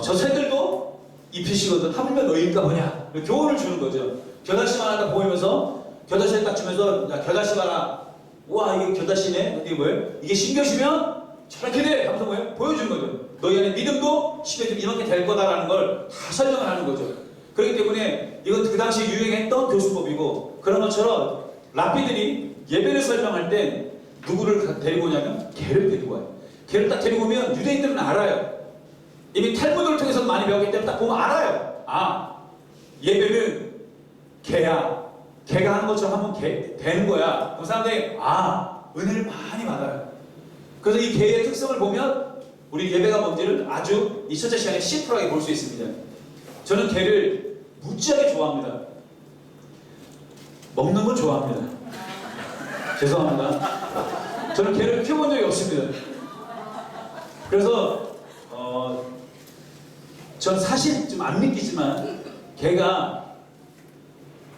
저 새들도 입히시거든. 하물며 너희일까 뭐냐. 교훈을 주는 거죠. 겨다씨 하나 딱 보이면서 겨다씨를 딱 주면서 야 겨다씨 봐라. 우와 이게 겨다씨네. 이게 뭐예요? 이게 신겨시면 저렇게 돼. 하면서 뭐예요? 보여주는 거죠. 너희 안에 믿음도 신겨시면 이렇게 될 거다라는 걸 다 설명을 하는 거죠. 그렇기 때문에 이건 그 당시 유행했던 교수법이고, 그런 것처럼 랍비들이 예배를 설명할 때 누구를 데리고 오냐면 개를 데리고 와요. 개를 딱 데리고 오면 유대인들은 알아요. 이미 탈무드를 통해서 많이 배웠기 때문에 딱 보면 알아요. 아, 예배는 개야. 개가 하는 것처럼 하면 되는 거야. 그럼 사람들이 은혜를 많이 받아요. 그래서 이 개의 특성을 보면 우리 예배가 뭔지를 아주 이 첫째 시간에 심플하게 볼 수 있습니다. 저는 개를 무지하게 좋아합니다. 먹는 건 좋아합니다. 죄송합니다. 저는 개를 키워본 적이 없습니다. 그래서 전 사실 좀 안 믿기지만 개가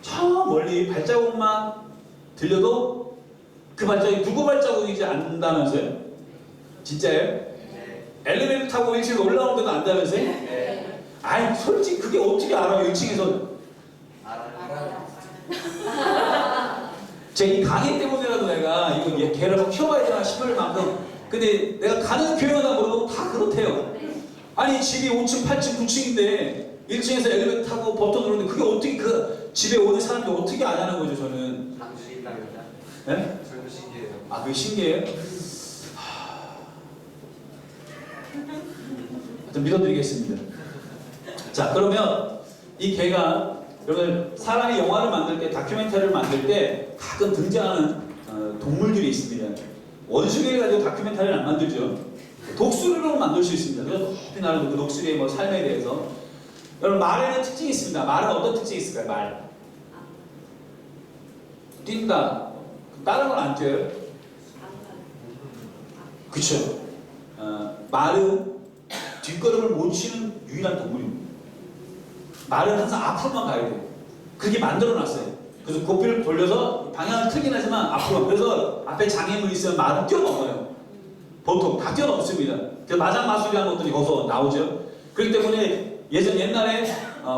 저 멀리 발자국만 들려도 그 발자국이 누구 발자국인지 안다면서요? 진짜예요? 엘리베이터 타고 1층에 올라오는데도 안다면서요? 아니 솔직히 그게 어떻게 알아요? 1층에서 알아요. 제 이 강의 때문에라도 내가 이거 개를 키워봐야 되나 싶을 만큼, 근데 내가 가는 교회마다 물어보면 다 그렇대요. 아니 집이 5층, 8층, 9층인데 1층에서 엘리베이터 타고 버튼 누르는데 그게 어떻게 그 집에 오는 사람들이 어떻게 아냐는 거죠. 저는. 당신이랍니다. 네? 저도 신기해요. 아 그게 신기해요? 좀 믿어드리겠습니다. 자 그러면 이 개가, 여러분 사람이 영화를 만들 때, 다큐멘터리를 만들 때 가끔 등장하는 동물들이 있습니다. 원숭이를 가지고 다큐멘터리를 안 만들죠. 독수리로 만들 수 있습니다. 그래서 높이 나르는 그 독수리의 뭐 삶에 대해서. 여러분 말에는 특징이 있습니다. 말은 어떤 특징이 있을까요? 말. 뛴다. 다른 건 안 뛰어요? 그쵸. 말은 뒷걸음을 못 치는 유일한 동물입니다. 말은 항상 앞으로만 가야 돼요. 그렇게 만들어놨어요. 그래서 고삐를 돌려서 방향을 틀긴 하지만 앞으로. 그래서 앞에 장애물이 있으면 말은 뛰어넘어요. 보통 다 뛰어넘습니다. 그래서 마장마술이라는 것들이 거기서 나오죠. 그렇기 때문에 옛날에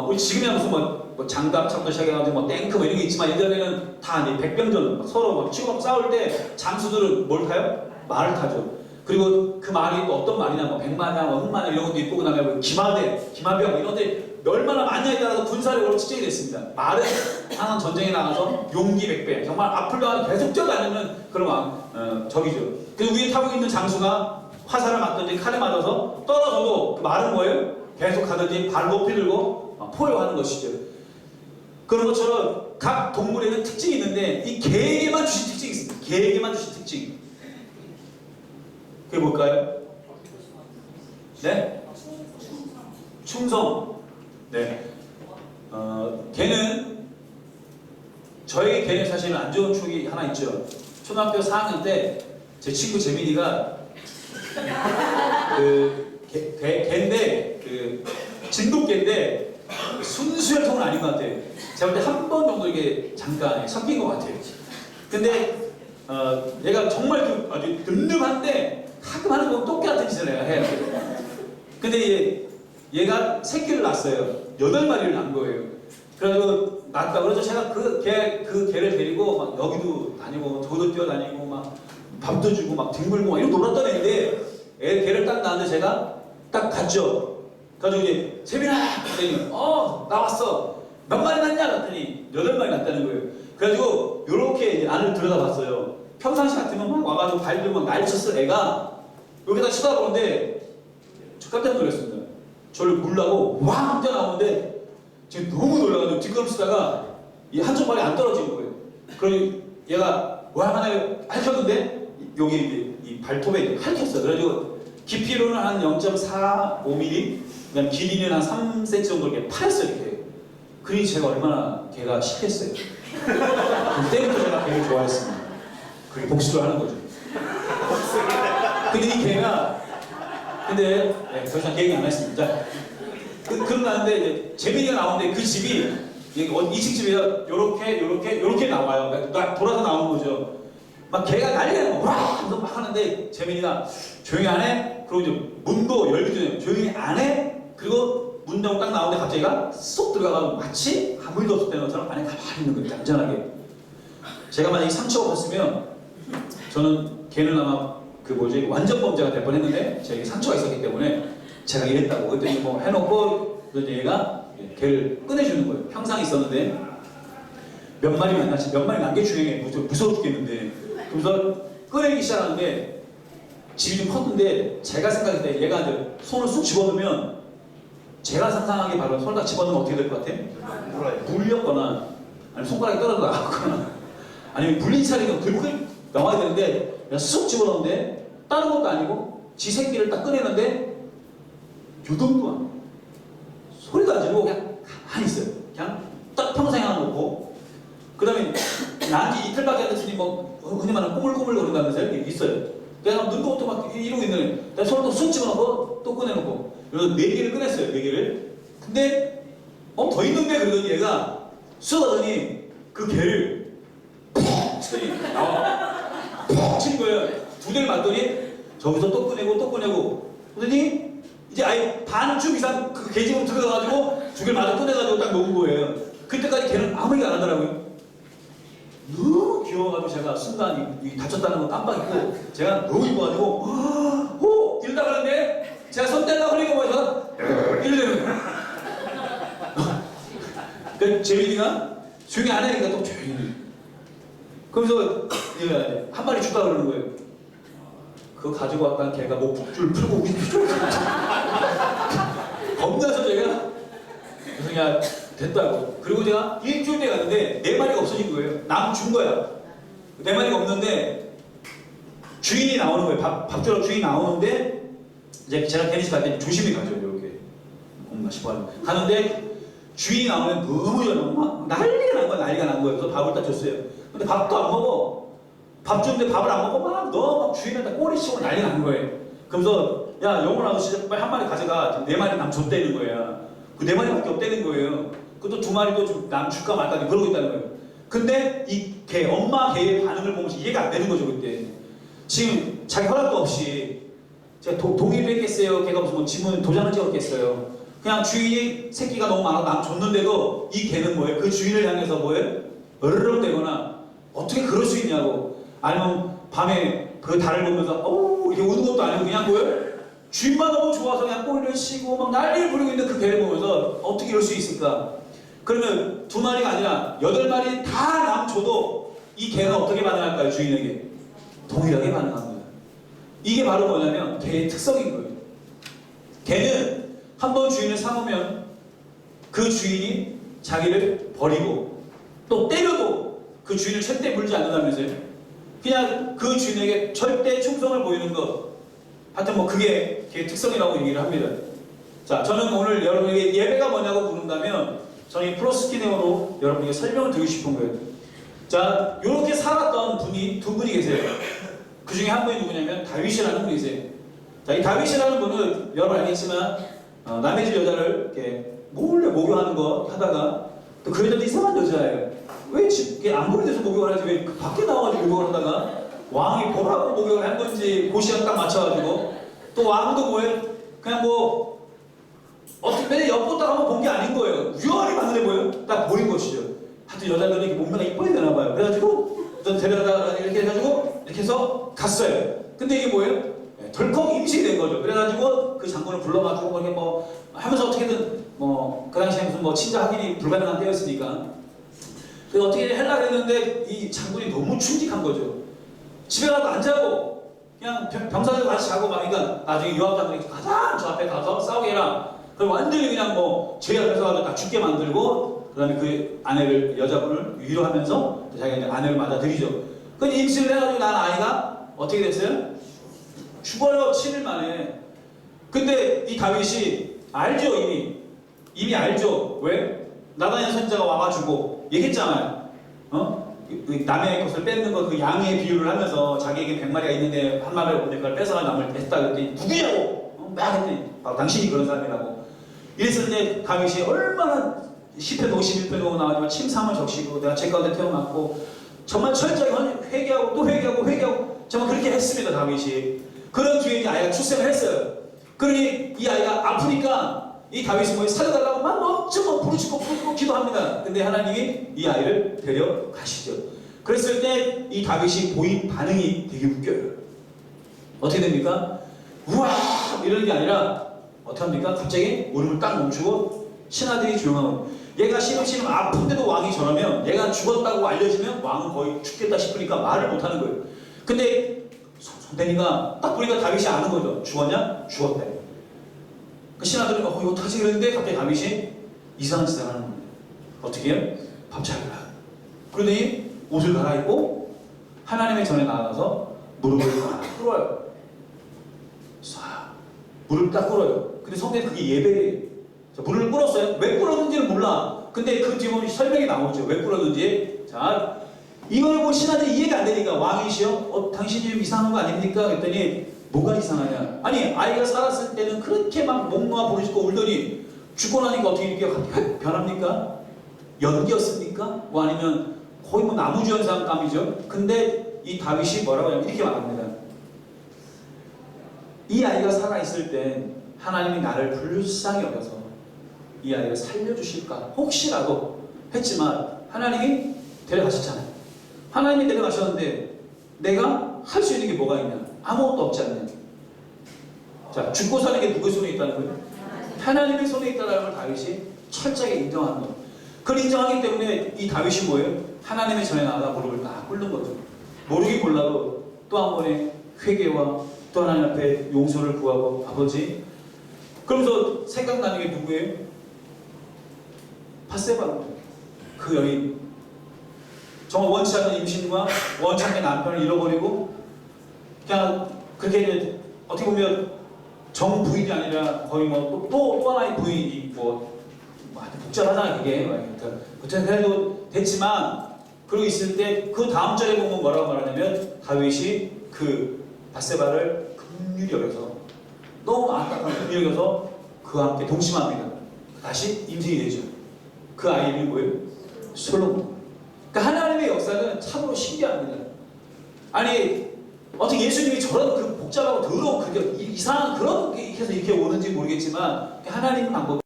우리 지금이야 무슨 뭐 장갑차부터 시작해가지고 뭐 탱크 뭐 이런 게 있지만, 예전에는 다 이제 백병전 서로 막 치고 싸울 때 장수들은 뭘 타요? 말을 타죠. 그리고 그 말이 또 어떤 말이냐, 뭐 백마냐, 뭐 흑마냐 이런 것도 있고, 그다음에 뭐 기마대, 기마병 이런 데 얼마나 많냐에 따라서 군사력으로 측정이 됐습니다. 말은 항상 전쟁에 나가서 용기 백배, 정말 앞으로 계속 뛰어다니는 그런 적이죠. 그래서 위에 타고 있는 장수가 화살을 맞든지 칼에 맞아서 떨어져도 그 말은 뭐예요? 계속 가든지 발 높이 들고 포효하는 것이죠. 그런 것처럼 각 동물에는 특징이 있는데 이 개에게만 주신 특징이 있습니다. 개에게만 주신 특징. 그게 뭘까요? 네? 충성. 네. 걔는, 저에게 걔는 사실은 안 좋은 추억이 하나 있죠. 초등학교 4학년 때 제 친구 재민이가 걔인데 진돗개인데 순수혈 통은 아닌 것 같아요. 제가 볼 때 한 번 정도 이게 잠깐 섞인 것 같아요. 근데 얘가 정말 아주 늠름한데 가끔 하는 건 똑개 같은 짓을 해요. 근데 얘가 새끼를 낳았어요. 8마리를 낳은 거예요. 그래가지고 낳았다. 그래서 제가 그 개를 데리고 막 여기도 다니고 저도 뛰어다니고 막 밥도 주고 막 뒹굴고 막 이러고 놀았던 애인데, 개를 딱 낳았는데 제가 딱 갔죠. 그래가지고 이제 세빈아! 그랬더니 나왔어. 몇 마리 낳냐? 그랬더니 8마리 낳았다는 거예요. 그래가지고 요렇게 안을 들여다봤어요. 평상시 같으면 막 와가지고 발 들고 막 난리쳤을 애가 여기다 쳐다보는데 저 깜짝 놀랐습니다. 저를 물라고 왕 뛰어나오는데 지금 너무 놀라가지고 뒷걸음치다가 이 한쪽 발이 안 떨어지는 거예요. 그러니 얘가 왕 하나 핥혔는데 여기 이제 이 발톱에 핥혔어요. 그래가지고 깊이로는 한 0.45mm, 그다음 길이는 한 3cm 정도 이렇게 파였어요. 이렇게. 그러니 제가 얼마나 걔가 싫겠어요. 그때부터 제가 걔를 좋아했습니다. 그게 복수를 하는 거죠. 근데 이 걔가 근데 더 이상 얘기 안 했습니다. 자, 그러고 나는데 이제 재민이가 나오는데 그 집이 2층 집이라 요렇게 나와요. 돌아서 나오는 거죠. 막 걔가 난리가 나고 막 하는데 재민이가 조용히 안 해? 그리고 이제 문도 열기도 전에 조용히 안 해? 그리고 문 닫고 딱 나오는데 갑자기 쏙 들어가서 마치 아무 일도 없었다는 것처럼 안에 가만히 있는 거예요. 안전하게. 제가 만약에 상처가 없었으면 저는 걔는 아마 완전 범죄가 될 뻔했는데 제가 상처가 있었기 때문에 제가 이랬다고 그랬더니 뭐 해놓고 얘가 걔를 꺼내주는 거예요. 형상이 있었는데 몇 마리 만나지 몇 마리 난 게 중요해. 무서워 죽겠는데 그래서 꺼내기 시작하는데 집이 좀 컸는데 제가 생각할 때 얘가 이제 손을 쑥 집어넣으면 제가 상상하기 바로 손을 딱 집어넣으면 어떻게 될 것 같아? 물렸거나 아니면 손가락이 떨어져 나갔거나 아니면 물리차리가 들고 나와야 되는데 그냥 쑥 집어넣는데 다른 것도 아니고 지 새끼를 딱 꺼내는데 요동도 안 해요. 소리도 안 지르고 그냥 가만히 있어요. 그냥 딱 평생 하나 놓고 그 다음에 난지 이틀밖에 안 됐으니 뭐 흔히 말하는 꼬물꼬물 거린다면서요? 이게 있어요. 그냥 눈도 또 막 이러고 있는 거예요. 손을 또 쑥 집어넣고 또 꺼내놓고 그래서 4개를 꺼냈어요. 4개를. 근데 더 있는데 그러더니 얘가 쑥하더니 그 개를 푹 치더니 나와 푹 친 거예요. 2대를 맞더니 저기서 또 꺼내고 그러더니 이제 아예 반쯤 이상 그 개집으로 들어가가지고 2개를 마저 꺼내가지고 딱 놓은 거예요. 그때까지 걔는 아무 얘기 안 하더라고요. 너무 귀여워가지고 제가 순간 다쳤다는 거 깜빡 잊고 제가 너무 이뻐가지고 이러다 그러는데 제가 손 떼려고 하니까 뭐죠? 이러는 거예요. 그러니까 재민이가 조용히 안 하니까 또 조용히 그러면서 한 마리 줄까 그러는 거예요. 그거 가지고 아까 걔가 뭐 북줄 풀고 우리 겁나서 제가 그래서 그냥 됐다고. 그리고 제가 일주일 때 갔는데 4마리가 없어진 거예요. 남 준 거야. 4마리가 없는데 주인이 나오는 거예요. 밥 주러 주인이 나오는데 이제 제가 테니스 갈 때 조심히 가죠. 이렇게 없나 싶어요. 가는데 주인이 나오면 너무 막 난리가 난 거예요. 그래서 밥을 딱 줬어요. 근데 밥도 안 먹어. 밥 줬는데 밥을 안 먹고 막 주인한테 꼬리치고 난리 난 거예요. 그러면서 야 영훈 아저씨 빨리 한 마리 가져가. 4마리 남 줬다는 거야. 그 4마리밖에 없다는 거예요. 그것도 2마리도 남 줄까 말까 그러고 있다는 거예요. 근데 이 개, 엄마 개의 반응을 보면서 이해가 안 되는 거죠 그때. 지금 자기 허락도 없이 제가 동의를 했겠어요. 걔가 무슨 지문 도장을 찍었겠어요. 그냥 주인이 새끼가 너무 많아서 남 줬는데도 이 개는 뭐예요? 그 주인을 향해서 뭐예요? 으르렁 대거나 어떻게 그럴 수 있냐고. 아니면 밤에 그 달을 보면서 이렇게 우는 것도 아니고 그냥 뭐예요? 주인만 너무 좋아서 그냥 꼬리를 치고 막 난리를 부리고 있는 그 개를 보면서 어떻게 이럴 수 있을까? 그러면 2마리가 아니라 8마리 다 남 줘도 이 개는 어떻게 반응할까요? 주인에게 동일하게 반응합니다. 이게 바로 뭐냐면 개의 특성인 거예요. 개는 한번 주인을 삼으면 그 주인이 자기를 버리고 또 때려도 그 주인을 절대 물지 않는다면서요. 그냥 그 주인에게 절대 충성을 보이는 것. 하여튼 뭐 그게 개의 특성이라고 얘기를 합니다. 자, 저는 오늘 여러분에게 예배가 뭐냐고 물은다면 저는 이 프로스키네어로 여러분에게 설명을 드리고 싶은 거예요. 자, 이렇게 살았던 분이 2분이 계세요. 그 중에 한 분이 누구냐면 다윗이라는 분이 계세요. 자, 이 다윗이라는 분은 여러분 알겠지만 남의 집 여자를 이렇게 몰래 목욕하는 거 하다가 또 그 여자도 이상한 여자예요. 왜 집에 안 보는 데서 목욕을 하지 왜 밖에 나와가지고 목욕을 하다가 왕이 보라고 목욕을 한 건지 그 시간 딱 맞춰가지고 또 왕도 뭐예요? 그냥 뭐 어떻게 맨날 엿보다 한번 본 게 아닌 거예요. 유연히 봤는데 뭐예요? 딱 보인 것이죠. 하여튼 여자들이 이렇게 몸매가 이뻐야 되나 봐요. 그래가지고 전 데려다가 이렇게 해가지고 이렇게 해서 갔어요. 근데 이게 뭐예요? 덜컥 임신이 된 거죠. 그래가지고 그 장군을 불러가지고 이렇게 뭐 하면서 어떻게든 뭐 그 당시에 무슨 뭐 친자 확인이 불가능한 때였으니까 그래서 어떻게 하려고 했는데 이 장군이 너무 충직한 거죠. 집에 가서 안 자고 그냥 병사들과 같이 자고 막 그러니까 나중에 요압 장군이 가자 저 앞에 가서 싸우게 해라. 그럼 완전히 그냥 뭐 제 앞에서 가서 딱 죽게 만들고 그 다음에 그 아내를 여자분을 위로하면서 자기가 이제 아내를 맞아들이죠. 근데 임신을 해가지고 난 아이가 어떻게 됐어요? 죽어요. 7일 만에. 근데 이 다윗이 알죠 이미 알죠. 왜? 나단의 선지자가 와가지고 얘기했잖아요. 그 남의 것을 뺏는 거 그 양의 비유를 하면서 자기에게 100마리가 있는데 한 마리를 보내 그걸 뺏어가 남을 뺐다 그랬더니 누구냐고 막 했더니 당신이 그런 사람이라고 이랬을 때 다윗이 얼마나 시편 51편 보고 나와가지고 침상을 적시고 내가 죄 가운데 태어났고 정말 철저히 회개하고 또 회개하고 정말 그렇게 했습니다. 다윗이. 그런 뒤에 이 아이가 출생을 했어요. 그러니 이 아이가 아프니까 이 다윗이 뭐 살려달라고 막 엄청 부르짖고 기도합니다. 근데 하나님이 이 아이를 데려가시죠. 그랬을 때 이 다윗이 보인 반응이 되게 웃겨요. 어떻게 됩니까? 우와! 이러는 게 아니라 어떻게 합니까? 갑자기 울음을 딱 멈추고 신하들이 조용하고 얘가 시름시름 아픈데도 왕이 저러면 얘가 죽었다고 알려지면 왕은 거의 죽겠다 싶으니까 말을 못하는 거예요. 근데 손대니가 딱 보니까 다윗이 아는 거죠. 죽었냐? 죽었대. 그 신하들은 이거 어떡하지 그랬는데 갑자기 다윗이 이상한 짓을 하는 거예요. 어떻게 해요? 밥 차리라. 그러더니 옷을 갈아입고 하나님의 전에 나가서 무릎을 딱 꿇어요. 무릎을 딱 꿇어요. 근데 성경에 그게 예배예요. 무릎을 꿇었어요. 왜 꿇었는지는 몰라. 근데 그 뒤에 보면 설명이 나오죠. 왜 꿇었는지. 자, 이걸 뭐 신하들이 이해가 안 되니까 왕이시여, 당신이 좀 이상한 거 아닙니까? 그랬더니 뭐가 이상하냐? 아니 아이가 살았을 때는 그렇게 막 목 놓아 부르짖고 울더니 죽고 나니까 어떻게 이렇게 확 변합니까? 연기였습니까? 뭐 아니면 거의 뭐 나무주연상감이죠. 근데 이 다윗이 뭐라고 하냐면 이렇게 말합니다. 이 아이가 살아있을 땐 하나님이 나를 불쌍히 여겨서 이 아이를 살려주실까 혹시라도 했지만 하나님이 데려가셨잖아요. 하나님이 데려가셨는데 내가 할 수 있는 게 뭐가 있냐? 아무것도 없지 않냐? 자, 죽고 사는 게 누구의 손에 있다는 거예요? 하나님의 손에 있다는 걸 다윗이 철저하게 인정하는 거예요. 그걸 인정하기 때문에 이 다윗이 뭐예요? 하나님의 전에 나아가 무릎을 딱 꿇는 거죠. 모르긴 몰라도 또 한 번의 회개와 또 하나님 앞에 용서를 구하고 아버지 그러면서 생각나는 게 누구예요? 밧세바 그 여인 정말 원치 않는 임신과 원치 않는 남편을 잃어버리고 그냥 그렇게 어떻게 보면 정 부인이 아니라 거의 뭐 또 하나의 부인이 뭐 복잡하잖아요 그게 그래도 됐지만 그러고 있을 때 그 다음 절에 보면 뭐라고 말하냐면 다윗이 그 밧세바를 긍휼히 여겨서 너무 안타까운 긍휼히 여겨서 그와 함께 동침합니다. 다시 임신이 되죠. 그 아이 이름이 뭐예요? 솔로몬. 그러니까 하나님의 역사는 참으로 신기합니다. 아니 어떻게 예수님이 저런 그 복잡하고 더러운 그게 이상한 그런 게 해서 이렇게 오는지 모르겠지만 하나님의 방법은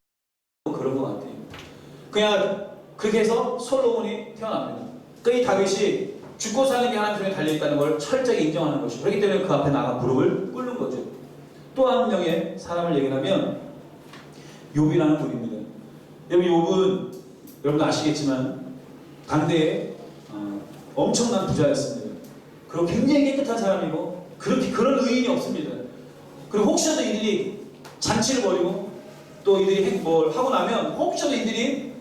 그런 것 같아요. 그냥 그렇게 해서 솔로몬이 태어납니다. 그러니까 이 다윗이 죽고 사는 게 하나님 손에 달려있다는 걸 철저히 인정하는 것이죠. 그렇기 때문에 그 앞에 나가 무릎을 꿇는 거죠. 또 한 명의 사람을 얘기하면 욥이라는 분입니다. 여러분 욥은 여러분 아시겠지만 당대에 엄청난 부자였습니다. 그리고 굉장히 깨끗한 사람이고 그렇게 그런 의인이 없습니다. 그리고 혹시라도 이들이 잔치를 벌이고 또 이들이 뭘 하고 나면 혹시라도 이들이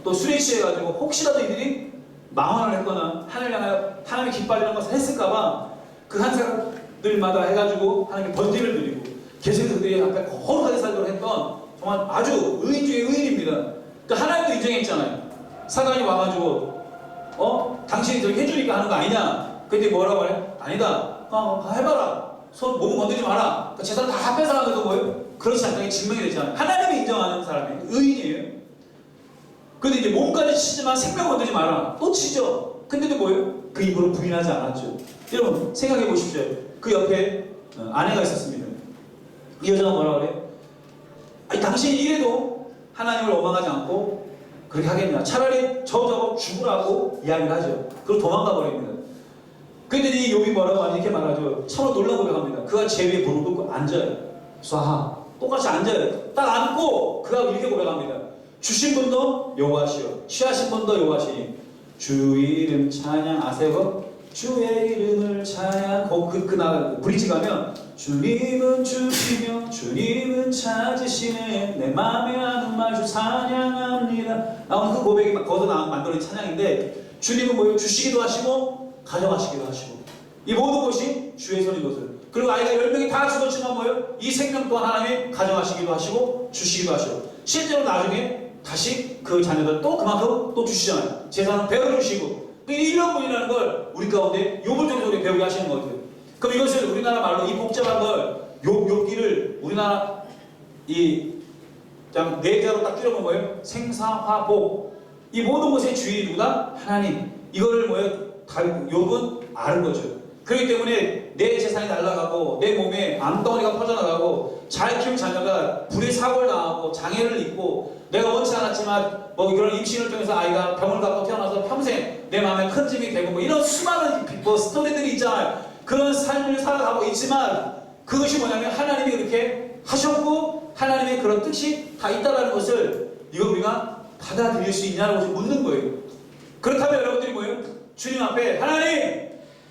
또 술에 취해가지고 혹시라도 이들이 망언을 했거나 하나님을 향하여 하나님의 기뻐하는 것을 했을까봐 그 한 사람들마다 해가지고 하나님께 번제를 드리고 계속해서 그들이 앞에 거룩하게 살도록 했던 정말 아주 의인 중에 의인입니다. 그러니까 하나님도 인정했잖아요. 사단이 와가지고 당신이 저렇게 해주니까 하는 거 아니냐? 근데 뭐라고 해? 아니다. 해봐라. 몸 건드리지 마라. 그러니까 재산 다 뺏어가면서 뭐예요? 그렇지 않다는 게 증명이 됐잖아요. 하나님이 인정하는 사람이 의인이에요. 근데 이제 몸까지 치지만 생명 건드리지 마라. 또 치죠. 근데도 뭐예요? 그 입으로 부인하지 않았죠. 여러분 생각해 보십시오. 그 옆에 아내가 있었습니다. 이 여자가 뭐라고 그래? 아니 당신이 이래도 하나님을 원망하지 않고 그렇게 하겠냐? 차라리 저거 죽으라고 이야기를 하죠. 그리고 도망가 버립니다. 근데 이 욥이 뭐라고 하니 이렇게 말하죠. 참으로 놀라 고백합니다. 그가 제 위에 무릎 꿇고 앉아요. 쏴하. 똑같이 앉아요. 딱 앉고 그가 이렇게 고백합니다. 주신 분도 여호와시요 취하신 분도 여호와시니 주 이름 찬양하세요. 주의 이름을 찬양하고 그 브릿지 가면 주님은 주시며 주님은 찾으시네 내 맘에 하는 말 주 찬양합니다. 나오는 그 고백이 거기서 만들어진 찬양인데 주님은 뭐예요? 주시기도 하시고 가져가시기도 하시고 이 모든 것이 주의 손인 것을 그리고 아이가 10명이 다 죽었지만 뭐예요? 이 생명 또한 하나님이 가져가시기도 하시고 주시기도 하시고 실제로 나중에 다시 그 자녀들 또 그만큼 또 주시잖아요. 재산을 베어주시고 이런 분이라는 걸 우리 가운데 욥을 통해서 우리 배우게 하시는 것 같아요. 그럼 이것을 우리나라 말로 이 복잡한 걸 욥기를 우리나라 이 네 자로 딱 줄여본 거예요. 생사화복. 이 모든 것의 주인이 누구다? 하나님. 이거를 뭐예요? 욥은 아는 거죠. 그렇기 때문에 내 재산이 날아가고 내 몸에 암덩어리가 퍼져나가고 잘 키운 자녀가 불에 사고를 당하고 장애를 입고 내가 원치 않았지만 뭐 이런 임신을 통해서 아이가 병을 갖고 태어나서 평생 내 마음에 큰 짐이 되고 뭐 이런 수많은 뭐 스토리들이 있잖아요. 그런 삶을 살아가고 있지만 그것이 뭐냐면 하나님이 그렇게 하셨고 하나님의 그런 뜻이 다 있다는 것을 이거 우리가 받아들일 수 있냐고 묻는 거예요. 그렇다면 여러분들이 뭐예요? 주님 앞에 하나님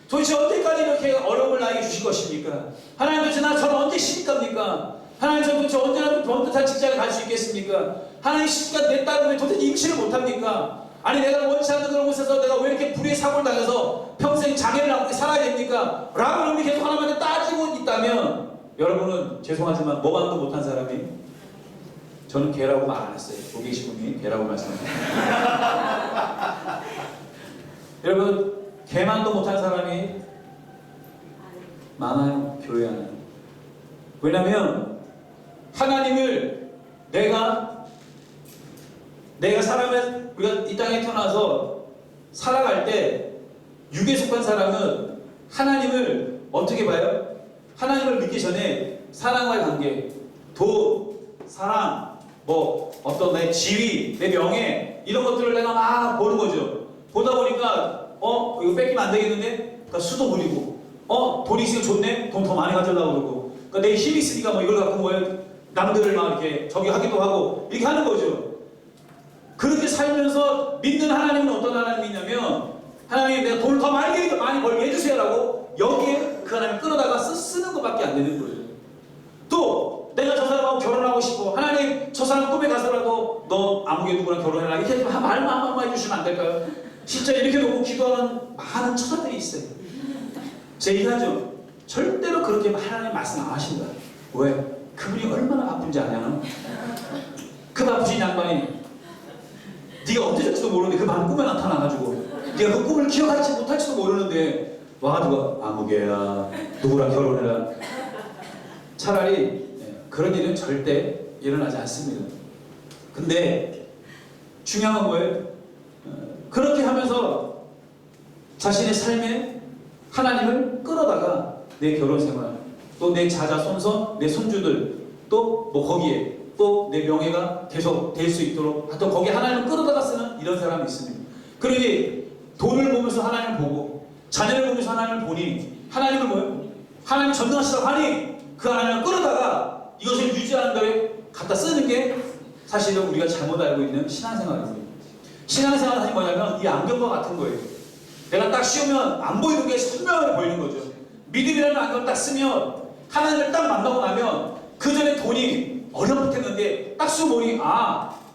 도대체 언제까지 이렇게 어려움을 나에게 주실 것입니까? 하나님 도대체 저는 언제 쉬실 겁니까? 하나님 저 도대체 언제나 번듯한 직장에 갈 수 있겠습니까? 하나님 시간 내 딸은 왜 도대체 임신을 못합니까? 아니 내가 원치 않는 그런 곳에서 내가 왜 이렇게 불의의 사고를 당해서 평생 장애를 안고 살아야 됩니까? 라고 여러분이 계속 하나님한테 따지고 있다면 여러분은 죄송하지만 뭐만도 못한 사람이 저는 개라고 말 안 했어요. 여기 계신 분이 개라고 말씀하셨어요. 여러분 개만도 못한 사람이 많아요. 교회 안에. 왜냐하면 하나님을 내가 사람을 우리가 이 땅에 태어나서 살아갈 때 육에 속한 사람은 하나님을 어떻게 봐요? 하나님을 믿기 전에 사랑과의 관계, 돈, 사랑, 뭐 어떤 내 지위, 내 명예 이런 것들을 내가 막 보는 거죠. 보다 보니까 이거 뺏기면 안 되겠는데? 그러니까 수도 부리고 돈이 있으니까 좋네? 돈 더 많이 가져가려고 그러고 그러니까 내 힘이 있으니까 뭐 이걸 갖고 뭐예요? 남들을 막 이렇게 저기 하기도 하고 이렇게 하는 거죠. 그렇게 살면서 믿는 하나님은 어떤 하나님이냐면 하나님 내가 돈을 더 많이 벌게 해주세요라고 여기에 그 하나님 끌어다가 쓰는 것밖에 안 되는 거예요. 또 내가 저 사람하고 결혼하고 싶어. 하나님 저 사람 꿈에 가서라도 너 아무개 누구랑 결혼해라. 이렇게 말만 한 번만 해주시면 안 될까요? 진짜 이렇게 놓고 기도하는 많은 처자들이 있어요. 제 얘기하죠. 절대로 그렇게 하나님 말씀 안 하신다. 왜? 그분이 얼마나 바쁜지 아냐? 그 바쁘신 양반이 네가 언제 될지도 모르는데 그 밤 꿈에 나타나가지고 네가 그 꿈을 기억하지 못할지도 모르는데 와가지고 아무개야 누구랑 결혼해라. 차라리 그런 일은 절대 일어나지 않습니다. 근데 중요한 건 뭐예요? 그렇게 하면서 자신의 삶에 하나님을 끌어다가 내 결혼 생활, 또 내 자자, 손son, 내 손주들, 또 뭐 거기에 또 내 명예가 계속 될 수 있도록 하여튼 거기에 하나님을 끌어다가 쓰는 이런 사람이 있습니다. 그러니 돈을 보면서 하나님을 보고 자녀를 보면서 하나님을 보니 하나님을 뭐예요? 하나님 전능하시다고 하니 그 하나님을 끌어다가 이것을 유지하는 데에 갖다 쓰는 게 사실은 우리가 잘못 알고 있는 신앙생활입니다. 신앙생활은 사실 뭐냐면 이 안경과 같은 거예요. 내가 딱 씌우면 안 보이는 게 선명하게 보이는 거죠. 믿음이라는 안경을 딱 쓰면 하나님을 딱 만나고 나면 그 전에 돈이 어렵겠는데 딱 쓰고 보니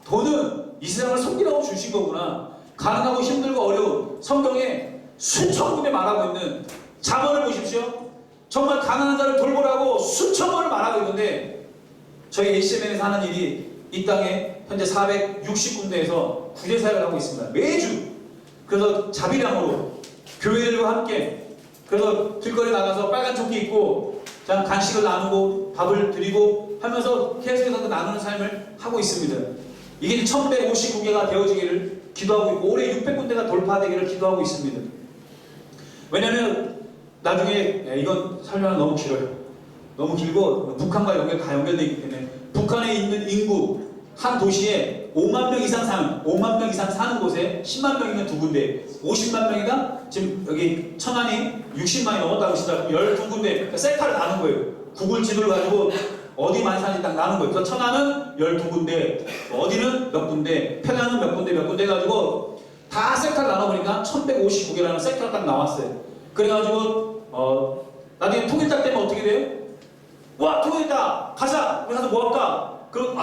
돈은 이 세상을 섬기라고 주신 거구나. 가난하고 힘들고 어려운 성경에 수천 군데 말하고 있는 잠언을 보십시오. 정말 가난한 자를 돌보라고 수천 번을 말하고 있는데 저희 HMN에서 하는 일이 이 땅에 현재 460군데에서 구제사역을 하고 있습니다. 매주. 그래서 자비량으로 교회들과 함께 그래서 길거리 나가서 빨간 조끼 입고 간식을 나누고 밥을 드리고 하면서 계속해서 그 나누는 삶을 하고 있습니다. 이게 1159개가 되어지기를 기도하고 있고 올해 600군데가 돌파되기를 기도하고 있습니다. 왜냐하면 나중에 이건 설명은 너무 길어요. 너무 길고 북한과 다 연결되어 있기 때문에 북한에 있는 인구 한 도시에 5만 명 이상 사는 곳에 10만 명 있는 두 군데 50만 명이다? 지금 여기 천안이 60만이 넘었다고 하시다. 그럼 12군데 그러니까 셀카를 나눈 거예요. 구글 지도를 가지고 어디 많이 사는지 딱 나눈 거예요. 그래서 천안은 12군데 어디는 몇 군데 평양은 몇 군데 해가지고 다 셀카를 나눠보니까 1159개라는 셀카가 딱 나왔어요. 그래가지고 나중에 통일딱 되면 어떻게 돼요? 와 통일이다 가자 우리 가서 뭐 할까?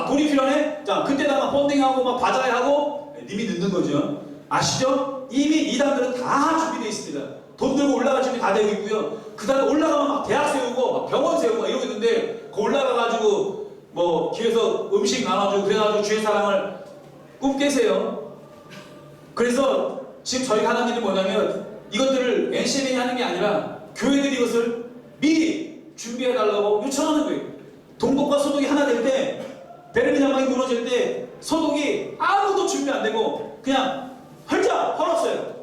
돈이 필요하네? 자 그때다가 펀딩하고 막 바자회하고 님이 늦는 거죠. 아시죠? 이미 이 단들은 다 준비되어 있습니다. 돈 들고 올라갈 준비 다 되고 있고요. 그 다음에 올라가면 막 대학 세우고 막 병원 세우고 막 이러고 있는데 그 올라가가지고 뭐 길에서 음식 나눠주고 그래가지고 주위 사람을 꿈 깨세요. 그래서 지금 저희가 하는 일이 뭐냐면 이것들을 NCM이 하는 게 아니라 교회들이 이것을 미리 준비해달라고 요청하는 거예요. 동독과 소독이 하나 될 때, 베르린 장막이 무너질 때 소독이 아무도 준비 안 되고 그냥 헐자 헐었어요.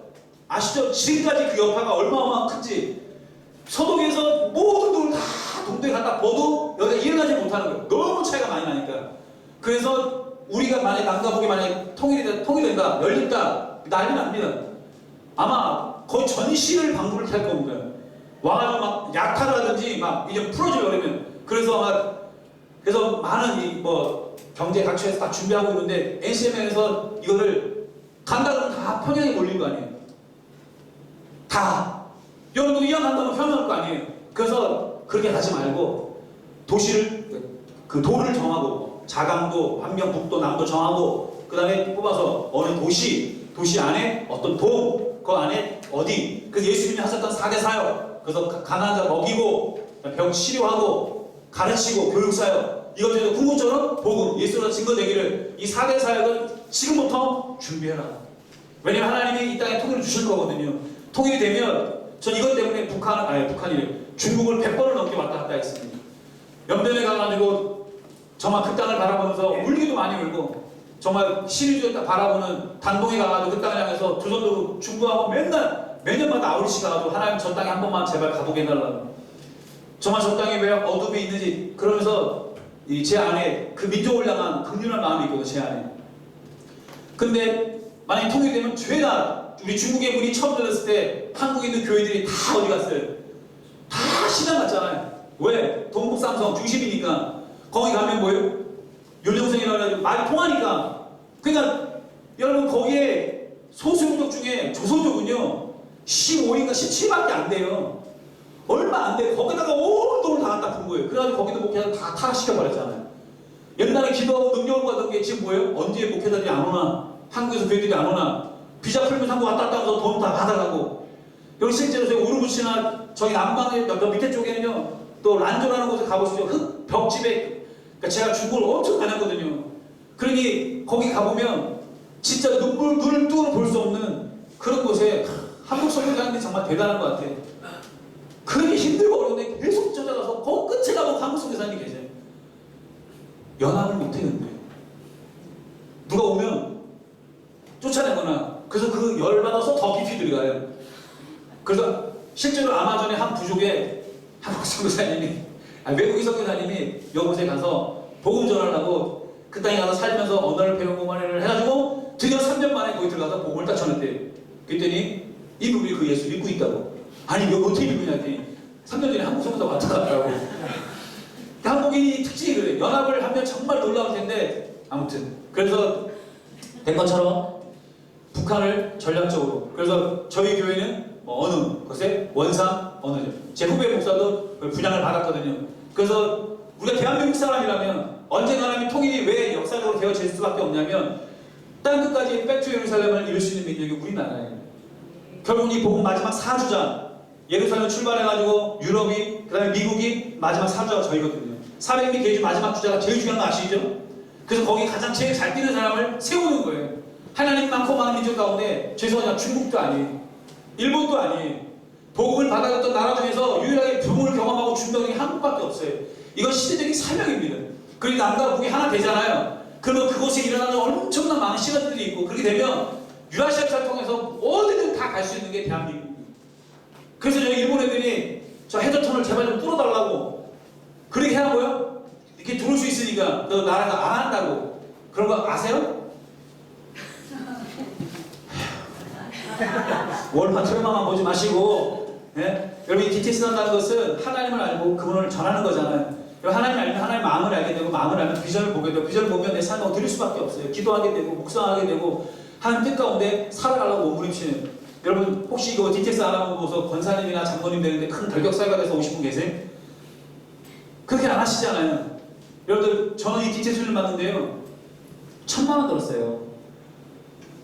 아시죠? 지금까지 그 여파가 얼마나 큰지. 소독에서 모든 돈을 다 동독에 갖다 버도 여기가 일어나지 못하는 거예요. 너무 차이가 많이 나니까. 그래서 우리가 만약에 남과 북이 만약에 통일된다, 열린다, 난리 납니다. 아마 거의 전시를 방불을 탈 겁니다. 와가지고 막 약탈을 하든지 막 이제 풀어주려고 그러면. 그래서 많은 이 뭐 경제 각처에서 다 준비하고 있는데 NCM에서 이거를 간다 그러면 다 평양에 몰린 거 아니에요. 다. 여러분도 이왕 간다면 평양할 거 아니에요. 그래서 그렇게 하지 말고 도시를 그 도를 정하고 자강도, 환경북도, 남도 정하고 그 다음에 뽑아서 어느 도시 안에 어떤 도, 그 안에 어디. 그래서 예수님이 하셨던 4대 사역. 그래서 가난한 자 먹이고 병 치료하고 가르치고 교육사역. 이것들도 궁극적으로 복음, 예수로 증거되기를 이 4대 사역을 지금부터 준비해라. 왜냐면 하나님이 이 땅에 통일을 주실 거거든요. 통일이 되면 전 이것 때문에 북한이래요. 중국을 100번을 넘게 왔다 갔다 했습니다. 연변에 가가지고 정말 그 땅을 바라보면서 울기도 많이 울고 정말 시리즈 바라보는 단동에 가가지고 그 땅을 향해서 두 손으로 중국하고 매년마다 아우리시 가가지고 하나님 저 땅에 한 번만 제발 가보게 해달라고. 정말 저 땅에 왜 어둠이 있는지 그러면서 제 안에 그 민족을 향한 긍휼한 마음이 있거든요. 제 안에. 근데 만약에 통일되면 죄다 우리 중국의 문이 처음 열렸을 때 한국에 있는 교회들이 다 어디 갔어요? 다 시장 갔잖아요. 왜? 동북 삼성 중심이니까. 거기 가면 뭐예요? 윤정성이라고 해가지고 말이 통하니까. 그러니까 여러분 거기에 소수민족 중에 조선족은요 15인가 17밖에 안 돼요. 얼마 안 돼. 거기다가 온 돈을 다 갖다 푼 거예요. 그래가지고 거기도 목회자 다 타락시켜버렸잖아요. 옛날에 기도하고 능력을 받은 게 지금 뭐예요? 언제 목회자들이 안 오나? 한국에서 교회들이 안 오나? 비자 풀면 한국 왔다 갔다 하면서 돈 다 받아가고. 여기 실제로 저희 우르부치나 저희 남방의 밑에 쪽에는요 또 란조라는 곳에 가보시죠. 흙 벽집에. 그러니까 제가 중국을 엄청 다녔거든요. 그러니 거기 가보면 진짜 눈을 뚫어 볼 수 없는 그런 곳에 한국 선교사님들이 정말 대단한 것 같아요. 그러기 힘들고 어려운데 계속 쫓아가서 그 끝에 가면 한국 선교사님이 계세요. 연합을 못했는데 누가 오면 쫓아내거나 그래서 그 열받아서 더 깊이 들어가요. 그래서 실제로 아마존의 한 부족에 한국 선교사님이 외국인 선교사님이 여곳에 가서 복음 전하려고 그 땅에 가서 살면서 언어를 배우고 만을 해가지고 드디어 3년 만에 거기 들어가서 복음을 딱 전했대요. 그랬더니 이분이 그 예수 믿고 있다고. 아니 이거 어떻게 믿고 있냐 했더니 3년 전에 한국 선교사 왔다 갔다고. 한국인이 특징이 그래요. 연합을 하면 정말 놀라울 텐데 아무튼 그래서 된 것처럼 북한을 전략적으로. 그래서 저희 교회는 뭐 어느 곳에 원상 어느 제 후배 목사도 분양을 받았거든요. 그래서 우리가 대한민국 사람이라면 언젠가 하나님 통일이 왜 역사적으로 되어질 수밖에 없냐면 땅끝까지 백투 예루살렘을 이룰 수 있는 민족이 우리나라예요. 결국 이 복음 마지막 사주자 예루살렘 출발해가지고 유럽이 그 다음에 미국이 마지막 사주자가 저희거든요. 400미 계주 마지막 주자가 제일 중요한 거 아시죠? 그래서 거기 가장 제일 잘 뛰는 사람을 세우는 거예요. 하나님 많고 많은 민족 가운데 죄송하지만 중국도 아니에요. 일본도 아니에요. 복음을 받아들였던 나라 중에서 유일하게 부흥을 경험하고 준비한 게 한국밖에 없어요. 이건 시대적인 사명입니다. 그리고 남과 북이 하나 되잖아요. 그러면 그곳에 일어나는 엄청난 많은 시간들이 있고 그렇게 되면 유라시아를 통해서 어디든 다 갈 수 있는 게 대한민국이에요. 그래서 저희 일본 애들이 저 헤더턴을 제발 좀 뚫어달라고 그렇게 해야고요. 이렇게 들어올 수 있으니까 너 나라가 안 한다고. 그런 거 아세요? 월파 트라우마만 보지 마시고 여러분이 DTS 한다는 것은 하나님을 알고 그분을 전하는 거잖아요. 하나님을 알면 하나님의 마음을 알게 되고 마음을 알면 비전을 보게 되고 비전을 보면 내 삶을 드릴 수밖에 없어요. 기도하게 되고 묵상하게 되고 하나님 뜻 가운데 살아가려고 몸부림치는. 여러분 혹시 이거 DTS 안 하고 보서 권사님이나 장로님 되는데 큰 결격사유가 돼서 오신 분 계세요? 그렇게 안 하시잖아요. 여러분들 저는 이 DTS 훈련 받는데요 1000만 원 들었어요.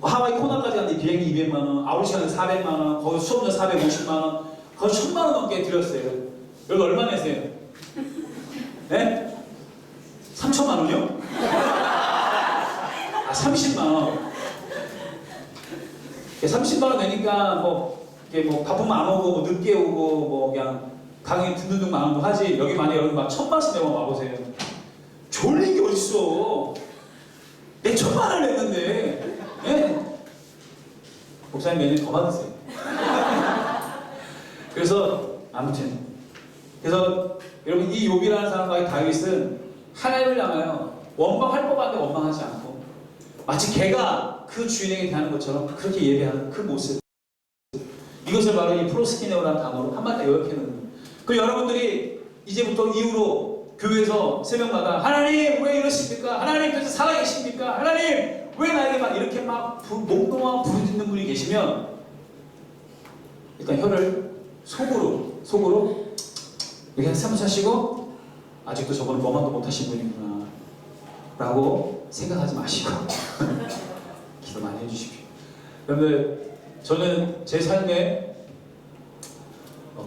하와이 코나까지 갔는데 비행기 200만원, 아우리시간에 400만원, 거기 수업료 450만원, 거의 1000만원 넘게 드렸어요. 여러분 얼마 내세요? 네? 3천만원이요? 아, 30만 원. 30만 원 내니까 뭐 이게 뭐 바쁘면 안 오고 뭐 늦게 오고 뭐 그냥 강의 듣는 둥 마는 둥 하지. 여기 만약 여러분 막 1,000만씩 내고 와보세요. 졸린 게 어딨어. 내 1,000만 원을 냈는데. 예? 목사님 매년 더 받으세요. 그래서 아무튼 그래서 여러분 이 욥이라는 사람과의 다윗은 하나님을 향하여 원망할 법한데 원망하지 않고 마치 개가 그 주인에게 대하는 것처럼 그렇게 예배하는 그 모습, 이것을 바로 이 프로스키네오라는 단어로 한마디로 요약해 놓는 거예요. 그리고 여러분들이 이제부터 이후로 교회에서 새벽마다 하나님 왜 이러십니까? 하나님 도대체 살아계십니까? 하나님 왜 나에게 막 이렇게 막 목동하고 부르짖는 분이 계시면 일단 혀를 속으로 이렇게 삼사시고 아직도 저분은 뭐만도 못하신 분이구나 라고 생각하지 마시고 기도 많이 해주십시오. 여러분들 저는 제 삶에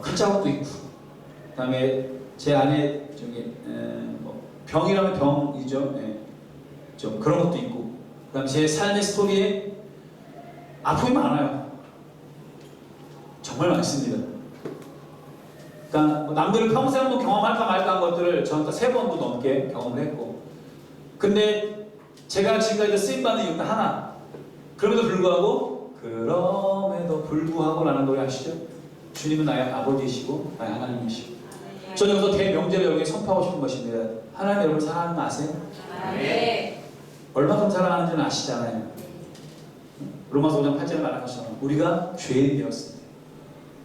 큰 자국도 있고 그 다음에 제 안에 저기 뭐 병이라면 병이죠. 좀 그런 것도 있고 그 다음에 제 삶의 스토리에 아픔이 많아요. 정말 많습니다. 그러니까 뭐 남들은 평생 한번 경험할까 말까 한 것들을 저는 다 3번도 넘게 경험을 했고, 근데 제가 지금까지 쓰임받는 이유는 하나. 그럼에도 불구하고 라는 노래 아시죠? 주님은 나의 아버지이시고 나의 하나님이시고. 저는 여기서 대명제를 여러분에게 선포하고 싶은 것입니다. 하나님 여러분 사랑하는 거 아세요? 네. 얼마큼 사랑하는지는 아시잖아요. 로마서 5장 8절에 말한 것처럼 우리가 죄인이었습니다.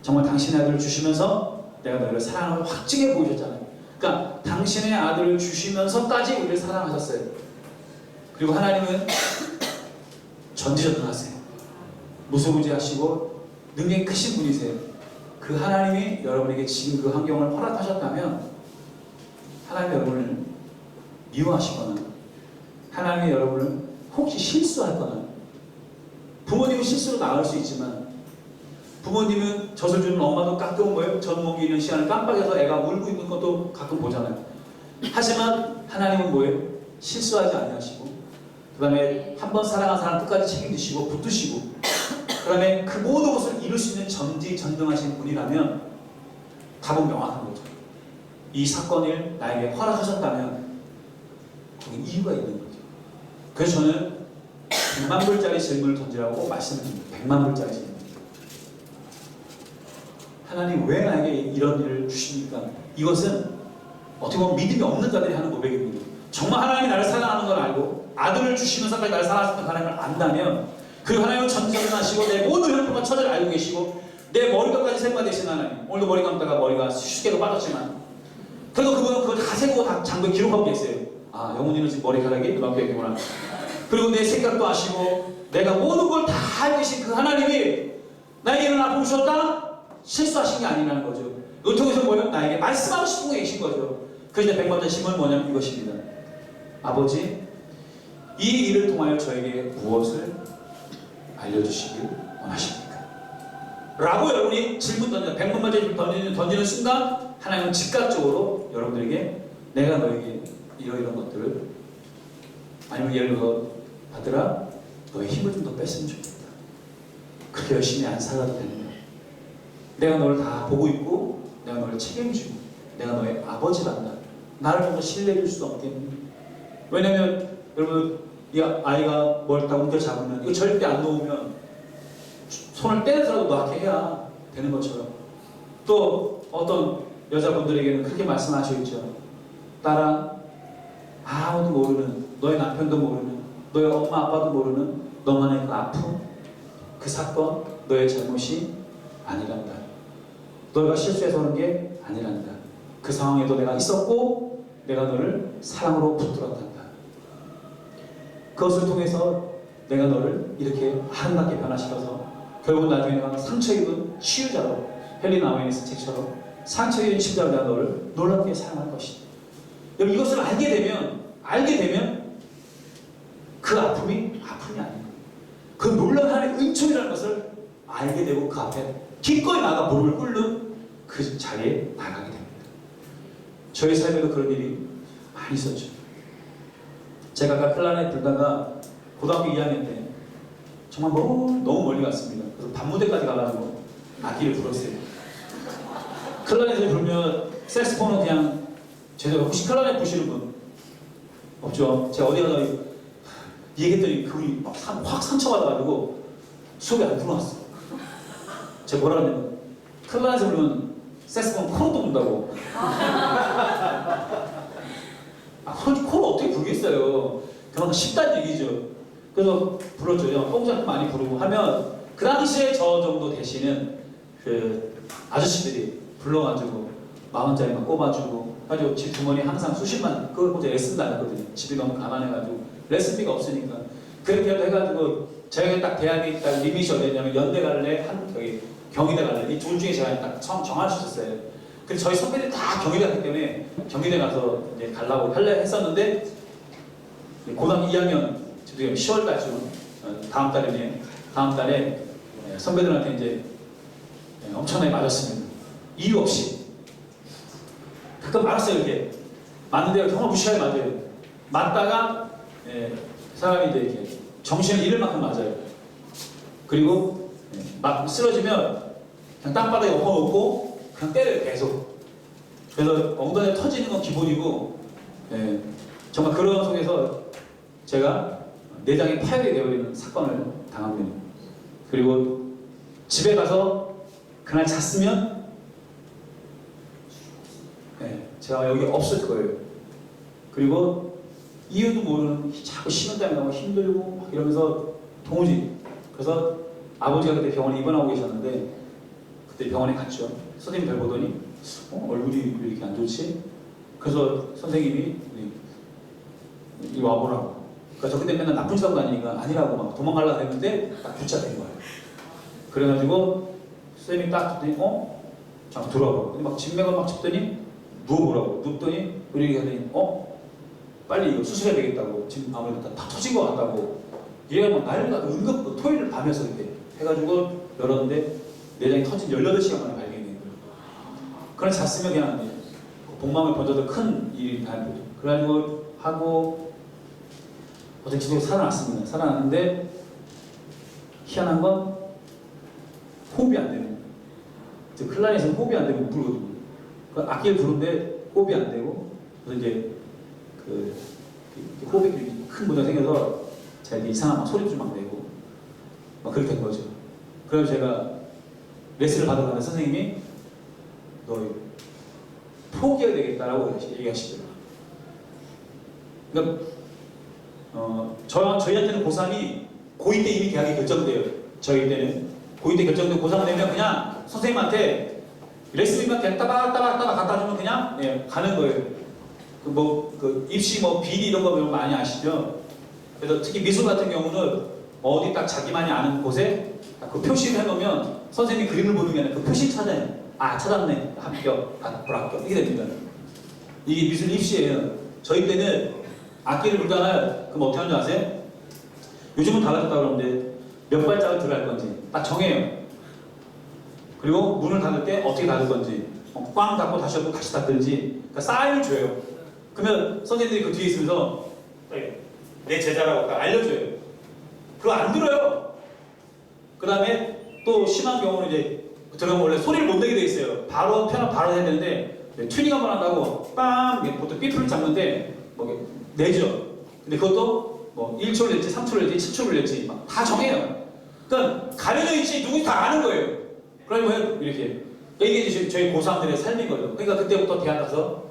정말 당신의 아들을 주시면서 내가 너희를 사랑을 확증해 보이셨잖아요. 그러니까 당신의 아들을 주시면서까지 우리를 사랑하셨어요. 그리고 하나님은 전지전능하세요. 무소부지하시고 능력이 크신 분이세요. 그 하나님이 여러분에게 지금 그 환경을 허락하셨다면 하나님이 여러분을 미워하시거나 하나님이 여러분을 혹시 실수하거나, 부모님은 실수로 나을 수 있지만 부모님은 젖을 주는 엄마도 가끔 뭐예요? 젖 먹이는 시간을 깜빡해서 애가 울고 있는 것도 가끔 보잖아요. 하지만 하나님은 뭐예요? 실수하지 아니하시고 그 다음에 한번 사랑한 사람 끝까지 책임지시고 붙드시고 그 다음에 그 모든 것을 이룰 수 있는 전지전능하신 분이라면 답은 명확한 거죠. 이 사건을 나에게 허락하셨다면 거기 이유가 있는 거죠. 그래서 저는 100만 불짜리 질문을 던지라고 말씀을 드립니다. 100만 불짜리 질문. 하나님 왜 나에게 이런 일을 주십니까? 이것은 어떻게 보면 믿음이 없는 자들이 하는 고백입니다. 정말 하나님이 나를 사랑하는 걸 알고 아들을 주시면서까지 나를 사랑하셨던 하나님을 안다면, 그리고 하나님은 전지전능하시고 내 모든 형편과 처지를 알고 계시고 내 머리끝까지 샘과 되신 하나님, 오늘도 머리 감다가 머리가 쉽게도 빠졌지만 그래도 그분은 그걸 다 세고 다 장부에 기록하고 계세요. 아, 영훈이는 지금 머리카락이 그만큼 있구나. 그리고 내 생각도 아시고 내가 모든 걸 다 알고 계신 그 하나님이 나에게 이런 아픔을 주셨다? 실수하신 게 아니라는 거죠. 이걸 통해서 뭐예요? 나에게 말씀하고 싶은 게 계신 거죠. 그래서 100번째 질문은 뭐냐면 이것입니다. 아버지, 이 일을 통하여 저에게 무엇을 알려주시길 원하십니까? 라고 여러분이 질문 던져 100번째 질문 던지는 순간 하나님은 즉각적으로 여러분들에게 내가 너에게 이런 것들을, 아니면 예를 들어 아들아 너의 힘을 좀 더 뺐으면 좋겠다. 그렇게 열심히 안 살아도 되는 거야. 내가 너를 다 보고 있고 내가 너를 책임지고 내가 너의 아버지란다. 나를 좀 더 신뢰해줄 수 없겠니? 왜냐면 여러분 이 아이가 뭘 다 옮겨 잡으면 이거 절대 안 놓으면 손을 떼서라도 놓게 해야 되는 것처럼, 또 어떤 여자분들에게는 그렇게 말씀하셨죠. 딸아, 아무도 모르는, 너의 남편도 모르는, 너의 엄마 아빠도 모르는 너만의 그 아픔, 그 사건, 너의 잘못이 아니란다. 너가 실수해서 그런 게 아니란다. 그 상황에도 내가 있었고 내가 너를 사랑으로 붙들었단다. 그것을 통해서 내가 너를 이렇게 아름답게 변화시켜서 결국 나중에 내가 상처 입은 치유자로, 헬리나 아웨니스 책처럼 상처 입은 치유자로 내가 너를 놀랍게 사랑할 것이다. 여러분 이것을 알게 되면 그 아픔이 아니에요. 그 놀라운 하나님의 은총이라는 것을 알게 되고 그 앞에 기꺼이 나가 무릎을 꿇는 그 자리에 나가게 됩니다. 저희 삶에도 그런 일이 많이 있었죠. 제가 아까 클라넷 불다가 고등학교 2학년 때 정말 너무 멀리 갔습니다. 그래서 밤무대까지 가가지고 악기를 불었어요. 클라리넷을 불면 색스폰은 그냥 제대로 혹시 클라리넷 부시는 분 없죠? 제가 어디 가서 얘기했더니 그분이 막 확 상처받아가지고 수업에 안 들어왔어. 제가 뭐라 그랬냐면 클라리넷을 불면 색스폰 코로 뚫는다고. 코를 어떻게 불겠어요? 그만큼 쉽다는 얘기죠. 그래서 불렀죠. 뽕장도 많이 부르고 하면 그 당시에 저 정도 되시는 그 아저씨들이 불러가지고 10,000원짜리만 꼽아주고 가지고 집 주머니 항상 수십만 그걸 혼자 레슨도 안 했거든요. 집이 너무 가난해가지고 레슨비가 없으니까 그렇게 해가지고 저에게 딱 대학에 딱 리밋이 어디였냐면 연대 갈래 저기 경희대 갈래 이 둘 중에 제가 딱 정할 수 있었어요. 그래서 저희 선배들이 다 경희대 갔기 때문에 경희대 가서 이제 가려고 할래 했었는데 고등학교 2학년 지금 10월달쯤 다음 달에 선배들한테 이제 엄청나게 맞았습니다. 이유 없이 가끔 알았어요. 이렇게 맞는데 정말 무시하게 맞아요. 맞다가 사람이 이제 이렇게 정신을 잃을 만큼 맞아요. 그리고 막 쓰러지면 그냥 땅바닥에 엎어놓고 그냥 때려요. 계속. 그래서 엉덩이에 터지는 건 기본이고 정말 그런 속에서 제가 내장이 파열이 되어버리는 사건을 당합니다. 그리고 집에 가서 그날 잤으면 제가 여기 없을 거예요. 그리고 이유도 모르는 자꾸 식은땀이 나고 힘들고 막 이러면서 도무지 그래서 아버지가 그때 병원에 입원하고 계셨는데 그때 병원에 갔죠. 선생님 별 보더니 얼굴이 왜 이렇게 안 좋지? 그래서 선생님이 이리 와보라고. 그래서 저 그때 맨날 나쁜 짓 하고 다니니까 아니라고 막 도망가려고 했는데 딱 교차된 거예요. 그래가지고 선생님이 딱 듣더니 잠깐 들어와봐. 근데 막 진맥을 막 짚더니 누워보라고. 눕더니 우리 얘기하더니 빨리 이거 수술해야 되겠다고. 지금 아무래도 다 터진 것 같다고. 얘가 막 난리가 응급 토요일 밤에서 이렇게 해가지고 열었는데 내장이 터진 18시간 만에 발견이 된 거예요. 그래 잤으면 그냥 복막을 번져도 큰 일이 다 거죠. 그래가지고 하고 어떻게 지금 살아났습니다. 살아났는데 희한한 건 호흡이 안 되는 거예요. 클라리넷은 호흡이 안 되면 못 부르거든요. 그 악기를 부르는데 호흡이 안 되고 그래서 이제 호흡이 큰 문제가 생겨서 제가 이상한 막 소리도 막 내고 막 그렇게 된 거죠. 그래서 제가 레슨을 받으러 가는 선생님이 너 포기해야 되겠다라고 얘기하시더라고요. 그러니까 저희한테는 고3이 고2 때 이미 계약이 결정돼요. 저희 때는 고2 때 결정되고 고3 되면 그냥 선생님한테 레슨비만 그냥 따박따박 갖다 주면 그냥 가는 거예요. 그 입시 비리 이런 거 많이 아시죠? 그래서 특히 미술 같은 경우는 어디 딱 자기만이 아는 곳에 그 표시를 해놓으면 선생님이 그림을 보는 게 아니라 그 표시 찾아요. 찾았네. 합격, 불합격 이게 됩니다. 이게 미술 입시예요. 저희 때는 악기를 불잖아요. 그럼 어떻게 하는지 아세요? 요즘은 달라졌다고 그러는데 몇 발짝을 들어갈 건지 딱 정해요. 그리고 문을 닫을 때 어떻게 닫을 건지 꽝 닫고 다시 닫고 다시 닫든지 그러니까 사인을 줘요. 그러면 선생님들이 그 뒤에 있으면서 내 제자라고 알려줘요. 그거 안 들어요. 그 다음에 또 심한 경우는 이제 들어가면 원래 소리를 못 내게 돼 있어요. 바로 바로 해야 되는데 튜닝 한번 한다고 빵 보통 삐뚤을 잡는데 내죠. 근데 그것도 1초를 낼지 3초를 낼지 7초를 낼지 막 다 정해요. 그러니까 가려져 있지 누군지 다 아는 거예요. 그러면 이렇게 이게 이제 저희 고3들의 삶인 거죠. 그러니까 그때부터 대학 가서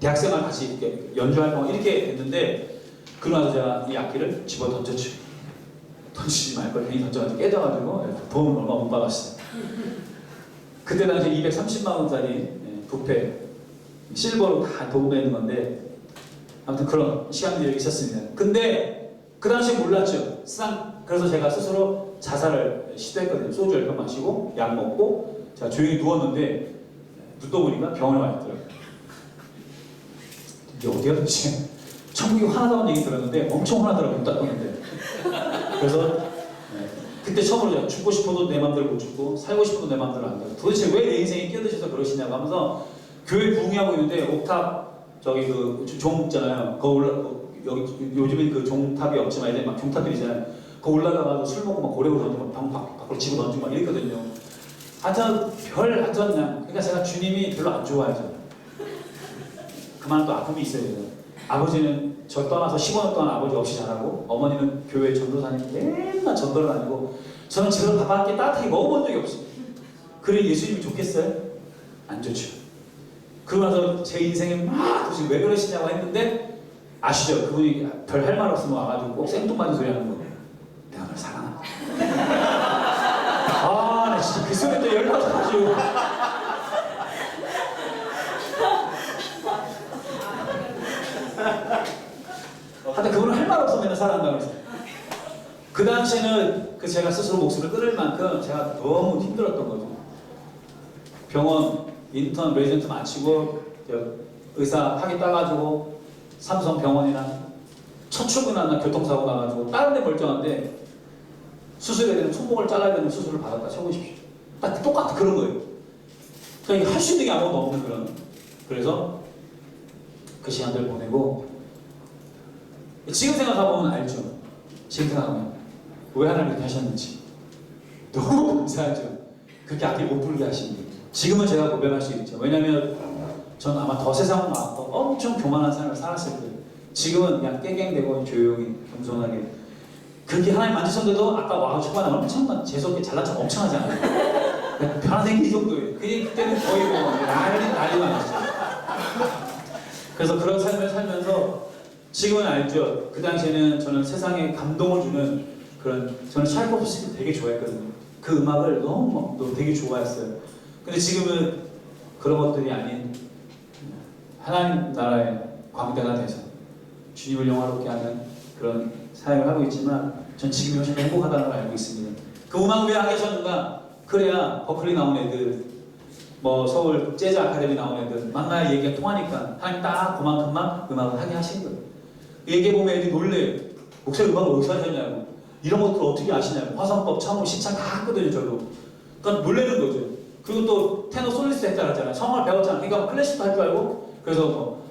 대학생활 같이 이렇게 연주활동 이렇게 됐는데 그러고 나서 제가 이 악기를 집어 던졌죠. 던지지 말걸 괜히 던져가지고 깨져가지고 도움을 얼마 못 받았어요. 그때 당시 230만 원짜리 부페 실버로 다 도움되는 건데 아무튼 그런 시간들이 있었습니다. 근데 그 당시에 몰랐죠. 그래서 제가 스스로 자살을 시도했거든요. 소주 10병 마시고 약 먹고 제가 조용히 누웠는데 눕다 보니까 병원에 와 있더라고요. 이게 어디가 도대체 천국이 화나다는 얘기 들었는데 엄청 화나더라고요. 눈 딱 뜨는데. 그래서 그때 처음으로 제가 죽고 싶어도 내 맘대로 못 죽고 살고 싶어도 내 맘대로 안 돼요. 도대체 왜 내 인생에 끼어드셔서 그러시냐고 하면서 교회 부흥하고 있는데 옥탑 종 있잖아요. 그거 여기 요즘엔 그 종탑이 없지만 이제 막 종탑들이잖아요. 그 올라가가지고 술 먹고 막 고래고 던지고 막 방 밖으로 집어 던지고 막 이랬거든요. 하여튼 하여튼 그냥 그러니까 제가 주님이 별로 안 좋아하죠. 그만 또 아픔이 있어요. 제가. 아버지는 저 떠나서 15년 동안 아버지 없이 자라고 어머니는 교회 전도사님 맨날 전도를 다니고 저는 제가 밥한끼 따뜻하게 먹어본 적이 없어요. 그래 예수님이 좋겠어요? 안 좋죠. 그러고 나서 제 인생에 막 도대체 왜 그러시냐고 했는데 아시죠? 그분이 별 할 말 없으면 와가지고 꼭 생뚱맞은 소리 하는 거. 내가 널 사랑한다. 아, 나 진짜 그 소리 또 열받아가지고. 하여튼 그분은 할 말 없으면 맨날 사랑한다고 그랬어요. 그 당시에는 그 제가 스스로 목숨을 끊을 만큼 제가 너무 힘들었던 거죠. 병원 인턴 레지던트 마치고 의사 학위 따가지고 삼성병원이나 첫 출근한 날 교통사고 나가지고 다른 데 멀쩡한데 수술해야 되는 손목을 잘라야 되는 수술을 받았다 쳐보십시오. 딱 똑같은 그런 거예요. 그러니까 할 수 있는 게 아무것도 없는 그런. 그래서 그 시간들 보내고 지금 생각해보면 알죠. 지금 생각하면 왜 하나님 그렇게 하셨는지 너무 감사하죠. 그렇게 악기 못 부르게 하신 게. 지금은 제가 고백할 수 있죠. 왜냐면 전 아마 더 세상은 많고 엄청 교만한 삶을 살았을 거예요. 지금은 그냥 깽깽대고 조용히 겸손하게 그렇게 하나님 만지셨는데도 아까 와서 초반에 엄청 재수없게 잘난 척 엄청 하잖아요. 변화된 게 이 정도예요. 그때는 거의 뭐 난리가 났죠. 그래서 그런 삶을 살면서 지금은 알죠. 그 당시에는 저는 세상에 감동을 주는 그런 저는 샤이코프스키를 되게 좋아했거든요. 그 음악을 너무 되게 좋아했어요. 근데 지금은 그런 것들이 아닌 하나님 나라의 광대가 돼서 주님을 영화롭게 하는 그런 사역을 하고 있지만 전 지금이 훨씬 행복하다는 걸 알고 있습니다. 그 음악을 왜 하게 하셨는가? 그래야 버클리 나온 애들 뭐 서울 재즈 아카데미 나온 애들 만나야 얘기가 통하니까 하나님 딱 그만큼만 음악을 하게 하신 거예요. 얘기해보면 애들이 놀래요. 목사님 음악을 어디서 하셨냐고. 이런 것들 어떻게 아시냐고. 화성법, 참호, 시창 다 했거든요 저도. 그러니까 놀라는 거죠. 그리고 또 테너 솔리스트 했다 그랬잖아요. 성을 배웠잖아요. 그러니까 클래식도 할 줄 알고. 그래서 뭐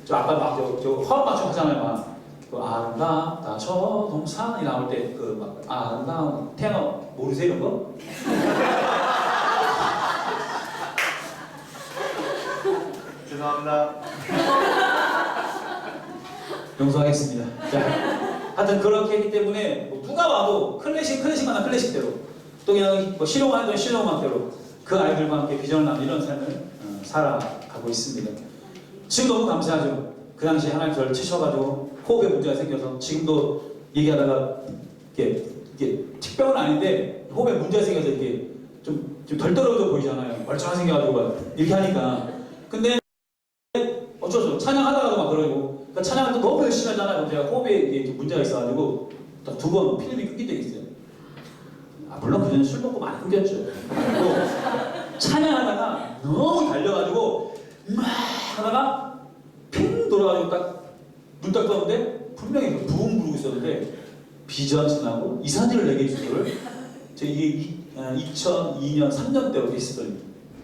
저 아까 막 저 화음 맞춤 하잖아요. 막 그 아름답다 저 동산이 나올 때 그 막 아름다운 테너 모르세요 이런 거? 죄송합니다. 용서하겠습니다. 자, 하여튼 그렇게 했기 때문에 뭐 누가 와도 클래식마다 클래식대로 또 그냥 뭐 실용음악이든 실용음악대로 그 아이들과 함께 비전을 나누는 이런 삶을 살아가고 있습니다. 지금 너무 감사하죠. 그 당시에 하나님 저를 치셔가지고 호흡에 문제가 생겨서 지금도 얘기하다가 이게 특별은 아닌데 호흡에 문제가 생겨서 이게 좀 덜 떨어져 보이잖아요. 멀쩡하게 생겨가지고 이렇게 하니까. 근데 어쩔 수 없어. 찬양하다가도 막 그러고. 그러니까 찬양을 또 너무 열심히 하잖아요. 제가 호흡에 이게 문제가 있어가지고 두 번 필름이 끊긴 적이 있어요. 물론 그전에 술 먹고 많이 끊겼죠. 그리고 찬양하다가 너무 달려가지고 막 하다가 핑 돌아가지고 딱 눈 딱 떴는데 분명히 부흥 부르고 있었는데 비전 지나고 이 사진을 내게 해준 거를 제가 이게 2002년 3년 때로 있었더니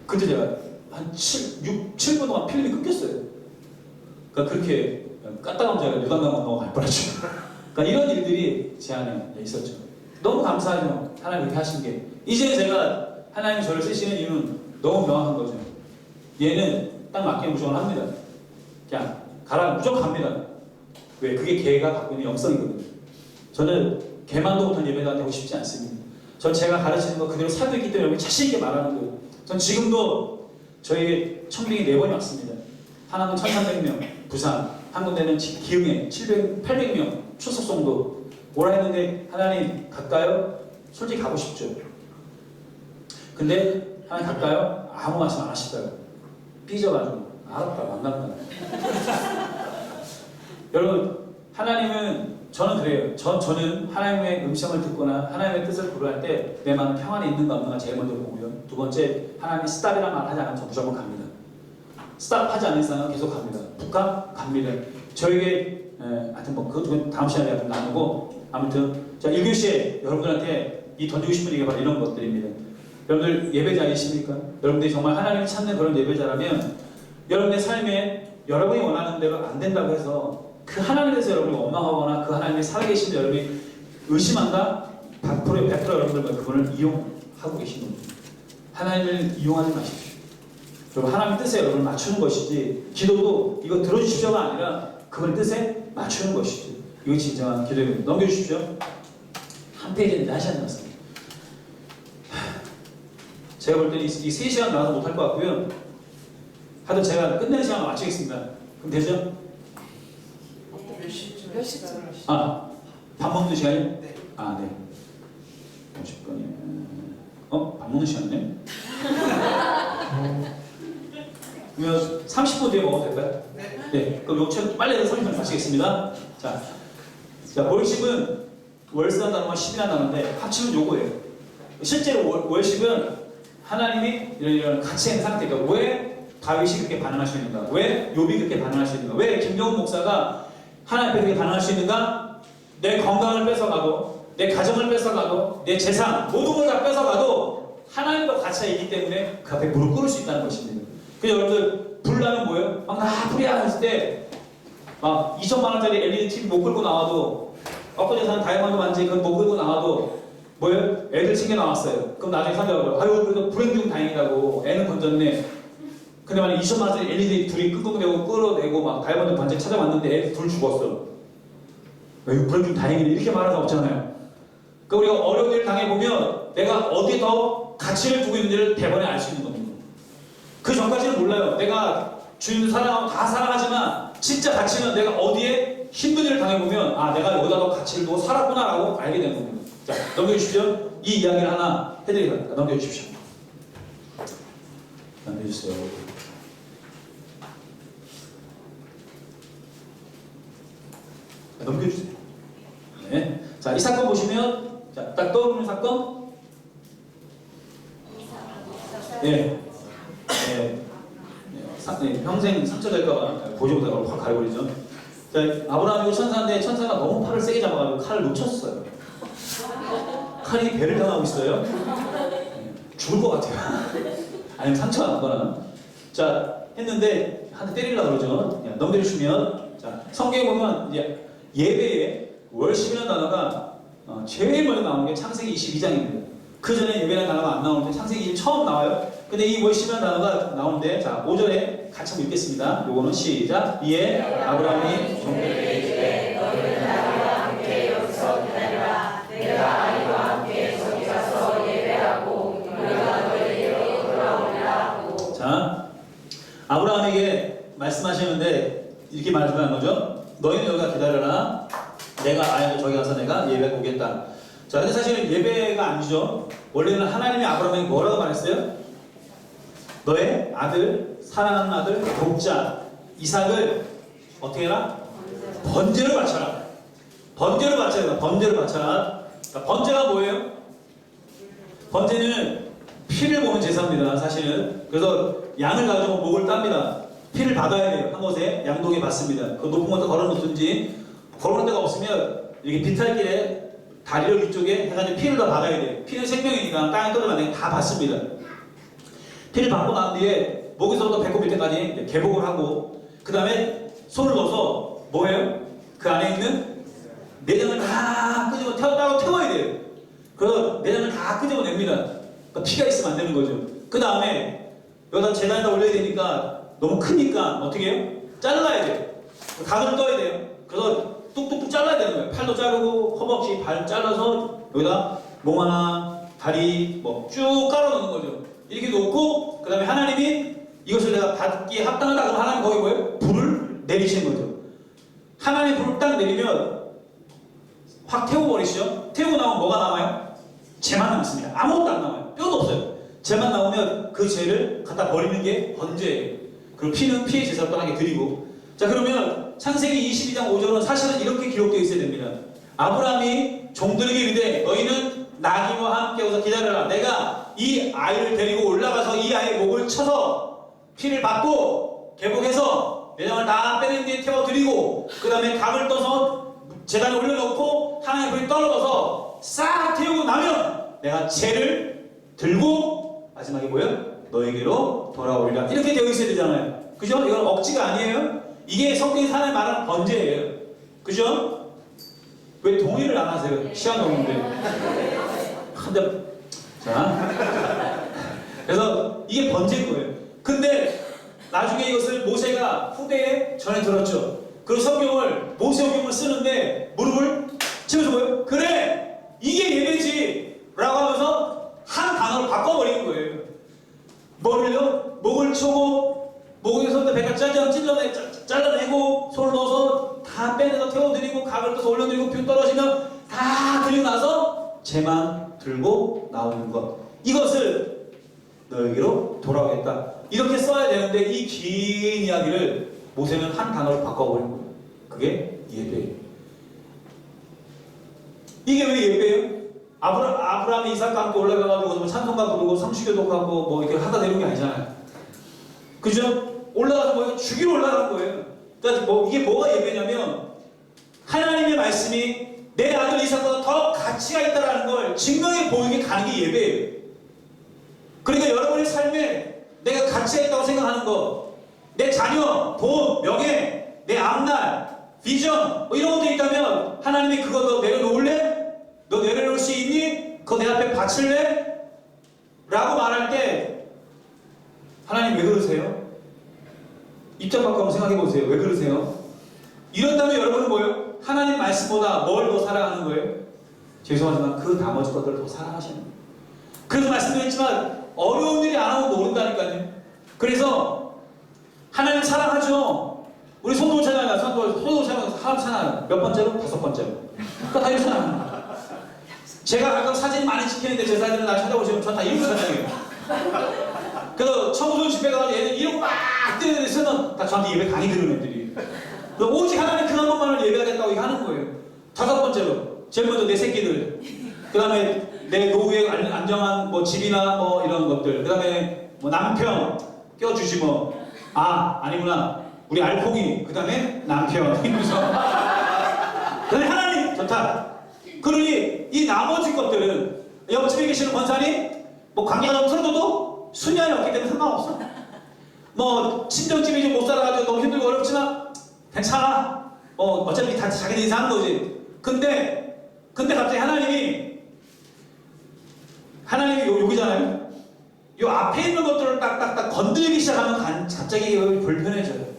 그때 제가 한 7분 동안 필름이 끊겼어요. 그러니까 그렇게 까딱하면 제가 유단강만 넘어갈 뻔했죠. 그러니까 이런 일들이 제 안에 있었죠. 너무 감사하죠. 하나님 그렇게 하신 게. 이제 제가 하나님이 저를 쓰시는 이유는 너무 명확한 거죠. 얘는 딱 맡기면 무조건 합니다. 그냥 가라 무조건 합니다. 왜? 그게 걔가 갖고 있는 영성이거든요. 저는 걔만도 못한 예배가 되고 싶지 않습니다. 전 제가 가르치는 거 그대로 살고 있기 때문에 자신 있게 말하는 거예요. 전 지금도 저에게 청빙이 4번이 왔습니다. 하나는 1,300명, 부산, 한 군데는 기흥에 800명, 추석송도 오라 했는데 하나님 갈까요? 솔직히 가고 싶죠. 근데 하나님 갈까요? 아무 말씀 안 하실까요? 삐져가지고 알았다 만났다. 여러분 하나님은 저는 그래요. 저는 하나님의 음성을 듣거나 하나님의 뜻을 구할 때 내 마음 평안에 있는가 없는가 제일 먼저 보고요. 두 번째 하나님이 스탑이라는 말 하지 않으면 저 무조건 갑니다. 스탑하지 않는 이상은 계속 갑니다. 북한 갑니다. 저에게 하여튼 뭐 그것도 다음 시간에 좀 나누고 아무튼 자 1교시에 여러분들한테 이 던지고 싶은 얘기가 바로 이런 것들입니다. 여러분들 예배자이십니까? 여러분들이 정말 하나님을 찾는 그런 예배자라면 여러분의 삶에 여러분이 원하는 대로 안 된다고 해서 그 하나님에 대해서 여러분이 원망하거나 그 하나님이 살아계신 여러분이 의심한다? 100% 여러분들 그분을 이용하고 계신 겁니다. 하나님을 이용하지 마십시오. 여러분 하나님 뜻에 여러분을 맞추는 것이지 기도도 이거 들어주십시오가 아니라 그분의 뜻에 맞추는 것이지. 이거 진정한 기도입니다. 넘겨주십시오. 한 페이지인데 다시 안 나왔습니다. 제가 볼 때는 이 3시간 나와서 못할 것 같고요. 하여튼 제가 끝내는 시간을 맞추겠습니다. 그럼 되죠? 몇 시쯤? 아, 밥 먹는 시간이요? 네. 아, 네. 50분이요. 밥 먹는 시간이네? 그러면 30분 뒤에 먹어도 될까요? 네. 네. 그럼 요청 빨리 해서 30분 마치겠습니다. 자, 월십은 월수한 단어와 10이라는 단어인데 합치면 요거예요. 실제로 월십은 하나님이 이런 같이 있는 상태니까 왜 다윗이 그렇게 반응할 수 있는가? 왜 욥이 그렇게 반응할 수 있는가? 왜 김경훈 목사가 하나님 앞에 그렇게 반응할 수 있는가? 내 건강을 뺏어가도 내 가정을 뺏어가도 내 재산 모든 걸 다 뺏어가도 하나님과 같이 있기 때문에 그 앞에 무릎 꿇을 수 있다는 것입니다. 그래서 여러분들 불나면 뭐예요? 막 불이야 했을 때 막 2천만 원짜리 LED TV 못 끌고 나와도 엊그제 산 다이아몬드 반지 그거 못 끌고 나와도 뭐예요? 애들 챙겨 나왔어요. 그럼 나중에 산다고 아유 그래도 불행 중 다행이라고 애는 건졌네. 근데 만약 2천만 원짜리 LED 둘이 끄덕대고 끌어내고 막 다이아몬드 반지 찾아왔는데 애들 둘 죽었어. 왜 불행 중 다행이네 이렇게 말할 수 없잖아요. 그러니까 우리가 어려운 일을 당해보면 내가 어디에 더 가치를 두고 있는지를 대번에 알 수 있는 겁니다. 그 전까지는 몰라요. 내가 주인을 사랑하고 다 사랑하지만 진짜 가치는 내가 어디에 힘든 일을 당해보면 아 내가 여기다 더 가치를 두고 살았구나라고 알게 되는 겁니다. 자 넘겨주십시오. 이 이야기를 하나 해드리겠습니다. 넘겨주십시오. 넘겨주세요. 넘겨주세요. 네. 자, 이 사건 보시면 자, 딱 떠오르는 사건. 네. 네. 평생 상처될까봐 보지 못하고 확 가려버리죠. 자, 아브라함이 천사인데 천사가 너무 팔을 세게 잡아가지고 칼을 놓쳤어요. 칼이 배를 당하고 있어요. 죽을 것 같아요. 아니면 상처가 났거나. 자, 했는데 한 대 때리려고 그러죠. 넘겨주시면 자, 성경에 보면 이제 예배에 월십이라는 단어가 제일 먼저 나오는 게 창세기 22장입니다. 그 전에 예배라는 단어가 안 나오는데 창세기 2장 처음 나와요. 근데 이 월십이라는 단어가 나오는데 자 5절에 같이 한번 읽겠습니다. 요거는 시작. 이에 아브라함이 종들에게 이르되 너희는 나와 함께 여기서 기다리라. 내가 아이와 함께 저기 가서 예배하고 우리가 너희에게로 돌아오리라 하고. 자 아브라함에게 말씀하시는데 이렇게 말씀하는 거죠. 너희는 여기가 기다려라. 내가 아이와 저기 가서 내가 예배하고 오겠다. 자 근데 사실은 예배가 아니죠. 원래는 하나님이 아브라함에게 뭐라고 말했어요? 너의 아들, 사랑하는 아들, 독자 이삭을 어떻게 해라? 번제를 바쳐라. 번제를 바쳐라. 번제를 바쳐라. 번제가 뭐예요? 번제는 피를 보는 제사입니다. 사실은. 그래서 양을 가지고 목을 땁니다. 피를 받아야 돼요. 한 곳에 양동이에 받습니다. 그 높은 곳에 걸어놓든지 걸어놓은 데가 없으면 이렇게 비탈길에 다리를 위쪽에 해가지고 피를 다 받아야 돼요. 피는 생명이니까 땅에 떨어지면 안 되니까 다 받습니다. 피를 받고 난 뒤에 목에서부터 배꼽 밑에까지 개복을 하고 그 다음에 손을 넣어서 뭐예요? 그 안에 있는 내장을 다 끄집어 태워야 돼요. 그래서 내장을 다 끄집어냅니다. 그러니까 피가 있으면 안 되는 거죠. 그 다음에 여기다 재단에다 올려야 되니까 너무 크니까 어떻게 해요? 잘라야 돼요. 가슴을 떠야 돼요. 그래서 뚝뚝뚝 잘라야 되는 거예요. 팔도 자르고 허벅지, 발 잘라서 여기다 몸 하나, 다리 뭐 쭉 깔아놓는 거죠. 이렇게 놓고 그 다음에 하나님이 이것을 내가 받기에 합당하다 그러면 하나님 거기 뭐예요? 불을 내리시는 거죠. 하나님 불을 딱 내리면 확 태워버리시죠. 태우고 나오면 뭐가 남아요? 재만 남습니다. 아무것도 안 남아요. 뼈도 없어요. 재만 나오면 그 재를 갖다 버리는 게 번제예요. 그리고 피는 피의 제사를 떠나게 드리고. 자 그러면 창세기 22장 5절은 사실은 이렇게 기록되어 있어야 됩니다. 아브라함이 종들에게 이르되 너희는 나귀와 함께 오서 기다려라. 내가 이 아이를 데리고 올라가서 이 아이의 목을 쳐서 피를 받고 개복해서 내장을 다 빼낸 뒤에 태워드리고 그 다음에 각을 떠서 제단에 올려놓고 하나님의 불이 떨어져서 싹 태우고 나면 내가 재를 들고 마지막에 뭐예요? 너에게로 돌아오리라. 이렇게 되어 있어야 되잖아요. 그죠? 이건 억지가 아니에요. 이게 성경이 하나님 말하는 번제예요. 그죠? 왜 동의를 안 하세요? 시간 넘는데. 근데 자, 그래서 이게 번제인 거예요. 근데 나중에 이것을 모세가 후대에 전해 들었죠. 그리고 성경을 모세오경을 쓰는데 무릎을 치면서 뭐예요? 그래! 이게 예배지! 라고 하면서 한 단어를 바꿔버리는 거예요. 뭐를요? 목을 쳐고 목에서 배가 잘라내고 손을 넣어서 다 빼내서 태워드리고 각을 떠서 올려드리고 뷰 떨어지면 다 드리고 나서 제만 들고 나오는 것. 이것을 너에게로 돌아오겠다. 이렇게 써야 되는데 이 긴 이야기를 모세는 한 단어로 바꿔버린 거예요. 그게 예배예요. 이게 왜 예배예요? 아브라함이 이삭과 함께 올라가가지고 찬송가 부르고 성수교도 하고 뭐 이렇게 하다 내는 게 아니잖아요. 그죠? 올라가서 뭐 죽이러 올라간 거예요. 그러니까 이게 뭐가 예배냐면 하나님의 말씀이 내 아들 이삭보다 더 가치가 있다는 걸 증명해 보이게 가는 게 예배예요. 그러니까 여러분의 삶에 내가 가치가 있다고 생각하는 거, 내 자녀, 돈, 명예, 내 앞날, 비전 뭐 이런 것들이 있다면 하나님이 그거 너 내려놓을래? 너 내려놓을 수 있니? 그거 내 앞에 바칠래? 라고 말할 때 하나님 왜 그러세요? 입장 바꿔 한번 생각해 보세요. 왜 그러세요? 이런다면 여러분은 뭐예요? 하나님 말씀보다 뭘 더 사랑하는 거예요? 죄송하지만 그 나머지 것들을 더 사랑하시는 거예요. 그래서 말씀드렸지만 어려운 일이 안 오면 모른다니까요. 그래서 하나님 사랑하죠. 우리 손도 찬양이야. 손도 찬양 하나님 찬양 몇 번째로? 5번째로. 그러니까 다 이렇게 찬양. 제가 가끔 사진 많이 찍히는데 제 사진을 날 찾아보시면 전 다 이렇게 찬양해요. 그래서 청소년 집회 가서 얘는 이러고 막 뛰는 데서는 다 저한테 예배 강의 들은 애들이. 오직 하나님 그 한 번만을 예배하겠다고 이렇게 하는 거예요. 5번째로 제일 먼저 내 새끼들, 그 다음에 내 노후에 안정한 뭐 집이나 뭐 이런 것들, 그 다음에 뭐 남편 껴주지 뭐. 아니구나. 우리 알콩이, 그 다음에 남편 이러면서 그 다음에 하나님 좋다. 그러니 이 나머지 것들은 옆집에 계시는 권사님 뭐 관계가 너무 틀어져도 순연이 없기 때문에 상관없어. 뭐 친정집이 좀 못 살아가지고 너무 힘들고 어렵지만 괜찮아. 어차피 다 자기들이 사는 거지. 근데 갑자기 하나님이 여기잖아요. 요 앞에 있는 것들을 딱딱딱 건드리기 시작하면 갑자기 불편해져요.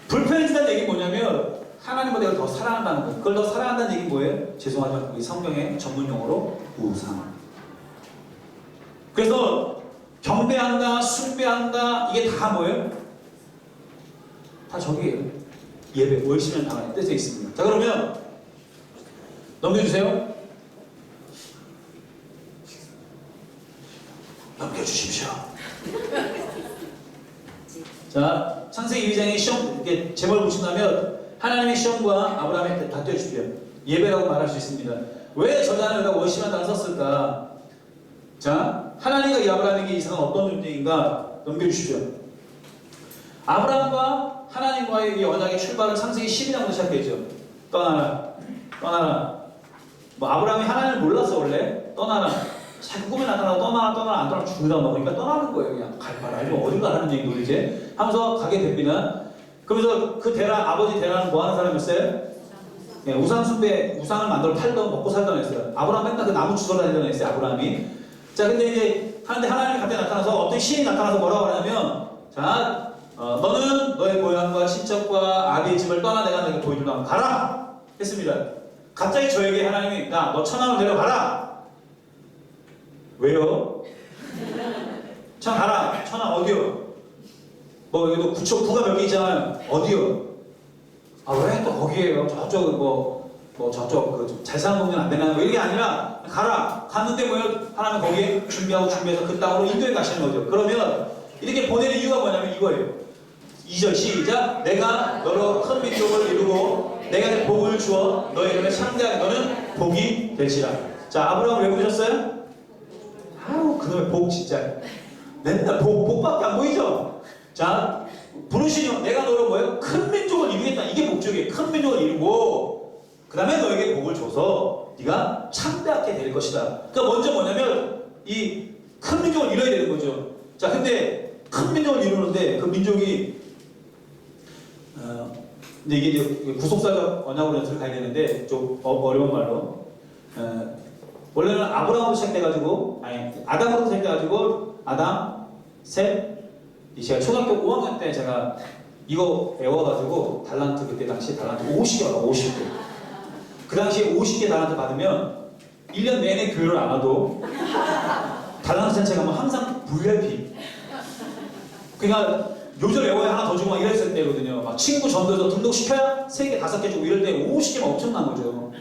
불편해진다는 얘기는 뭐냐면 하나님보다 내가 더 사랑한다는 거예요. 그걸 더 사랑한다는 얘기는 뭐예요? 죄송하지만 우리 성경의 전문용어로 우상. 그래서 경배한다, 숭배한다, 이게 다 뭐예요? 다 저기예요. 예배, 월시면 당하는 뜻에 있습니다. 자, 그러면 넘겨주세요. 넘겨주십시오. 자, 창세기 2장의 시험, 이렇게 제목을 보신다면 하나님의 시험과 아브라함의 다투어 주십시오. 예배라고 말할 수 있습니다. 왜 저자는 여기다 월시면 당을 썼을까? 자, 하나님과 이 아브라함에게 이상은 어떤 존재인가? 넘겨주십시오. 아브라함과 하나님과의 이 언약의 출발은 창세기 12장부터 시작되죠. 떠나라. 뭐 아브라함이 하나님을 몰랐어 원래. 떠나라. 자꾸 꿈에 나타나고 떠나라 안 떠나면 죽는다 그러니까 떠나는 거예요. 그냥 갈 말 알죠. 어디 가라는 얘기도 이제 하면서 가게 됩니다. 그러면서 그 아버지 데라는 뭐 하는 사람이었어요? 네, 우상을 만들어 팔던 먹고 살던 애였어요. 아브라함 맨날 그 나무 주워 다니던 애였어요. 아브라함이. 자, 근데 이제 하나님이 갑자기 나타나서 어떤 신이 나타나서 뭐라고 하냐면, 자, 너는 너의 고향과 친척과 아비의 집을 떠나 내가 너에게 보여주면 가라 했습니다. 갑자기 저에게 하나님이 너 천하로 데려가라. 왜요? 가라. 천하 어디요? 뭐 여기도 구가 몇 개 있잖아요. 어디요? 왜 또 거기에요? 저쪽 저쪽 그 잘 사는 동네는 안 되나? 이게 아니라 가라. 갔는데 뭐예요? 하나님 거기에 준비해서 그 땅으로 인도에 가시는 거죠. 그러면 이렇게 보내는 이유가 뭐냐면 이거예요. 2절 시작. 내가 너로 큰 민족을 이루고 내가 내 복을 주어 너의 이름에 창대하게 너는 복이 될지라. 자, 아브라함을 왜 부르셨어요? 그놈의 복 진짜 맨날 복밖에 안 보이죠? 자, 부르시니 내가 너로 뭐예요? 큰 민족을 이루겠다. 이게 목적이에요. 큰 민족을 이루고 그 다음에 너에게 복을 줘서 네가 창대하게 될 것이다. 그러니까 먼저 뭐냐면 이 큰 민족을 이뤄야 되는 거죠. 자, 근데 큰 민족을 이루는데 그 민족이 근데 이게 이제 구속사적 언약으로 들어가야 되는데 좀 어려운 말로. 원래는 아브라함으로 시작돼가지고, 아니, 아담으로 시작돼가지고, 아담, 셋, 제가 초등학교 5학년 때 제가 이거 외워가지고 달란트 그때 당시 달란트 50개 받아 50개. 그 당시에 50개 달란트 받으면 1년 내내 교회를 안 와도 달란트 전체 가면 항상 VIP. 그러니까 요절 외워야 하나 더 주고 막 이랬을 때거든요. 막 친구 전도해서 등록시켜야 3개, 5개 주고 이럴 때 50개면 엄청난 거죠.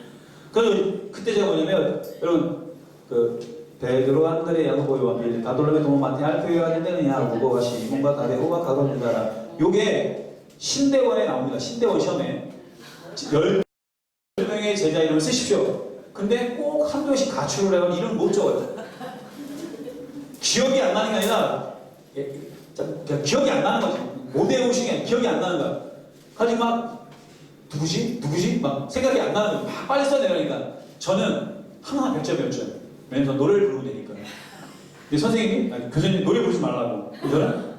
그래서 그때 제가 뭐냐면 여러분 베드로 안드레 야고보와 빌 바돌로메 도모마테 알페요가 된다느냐 무거가 시몬과 다데오가 가고는다라. 요게 신대원에 나옵니다. 신대원 시험에 10명의 제자 이름을 쓰십시오. 근데 꼭 한 명씩 가출을 해서 이름 못 적어요. 기억이 안 나는 게 아니라 기억이 안 나는 거지. 못 외우시는 게 기억이 안 나는 거야. 가지고 막 누구지? 막 생각이 안 나는 거야. 막 빨리 써내려니까 저는 하나 100점. 왜냐면 노래를 부르면 되니까. 근데 선생님이, 아니, 교수님 노래 부르지 말라고. 저는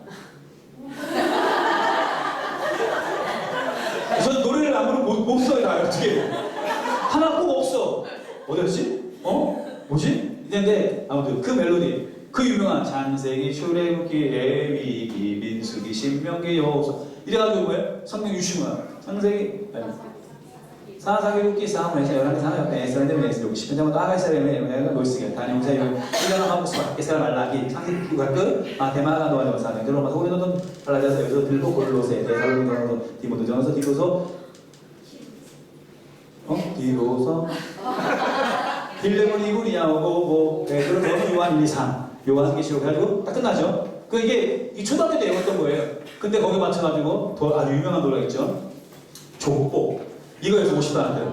저는 노래를 안 부르면 못 써요. 다 어떻게 하나 꼭 없어. 어디였지? 뭐지? 근데 아무튼 그 멜로디, 그 유명한 창세기, 출애굽기, 레위기, 민수기, 신명기, 여호수아 이래가지고 뭐예요? 성경 유심은 창세기, 사사기국기 싸움을 해서 열한 사람의 에스라엘의 에스라엘 60년대부터 아가이스라엘의 노스게 단용사 이거는 하고 싶어 에스라 말라기 창세기 끝 대마가 노아노 사는 그로마서 우리는 발라자서 여기서 들고 골로새 대살로니가서 디모데 전서 디도서 디도서 빌레몬 이구리야 오고 베드로 너는 요한 1, 2, 3 요한계시록 해가지고 딱 끝나죠. 이게 이 초등학교 때 외웠던 거예요. 근데 거기에 맞춰가지고 아주 유명한 노래가 있죠. 족보 이거에서 50단한테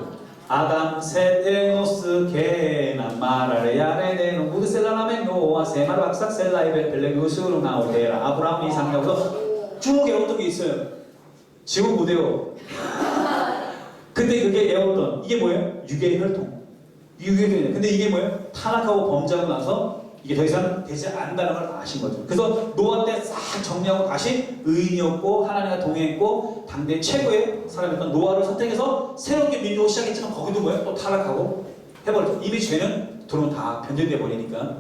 아담 세테노스 게나 마라레 야레데노 무드셀라라멘 노아 세마르 박삭 셀라이베 벨레그스로 나오데라 아브라함 이삭 나오서 쭉 외웠던 게 있어요. 지금 못 외워. 근데 그게 외웠던 이게 뭐예요? 유괴의 혈통. 유괴의 근데 이게 뭐예요? 타락하고 범죄하고 나서 이게 더 이상 되지 않는다는 걸 아신 거죠. 그래서 노아 때 싹 정리하고 다시 의인이었고 하나님과 동행했고 당대 최고의 사람이었던 노아를 선택해서 새롭게 민족을 시작했지만 거기도 뭐예요? 또 타락하고 해버렸죠. 이미 죄는 들어오면 다 변질돼 버리니까.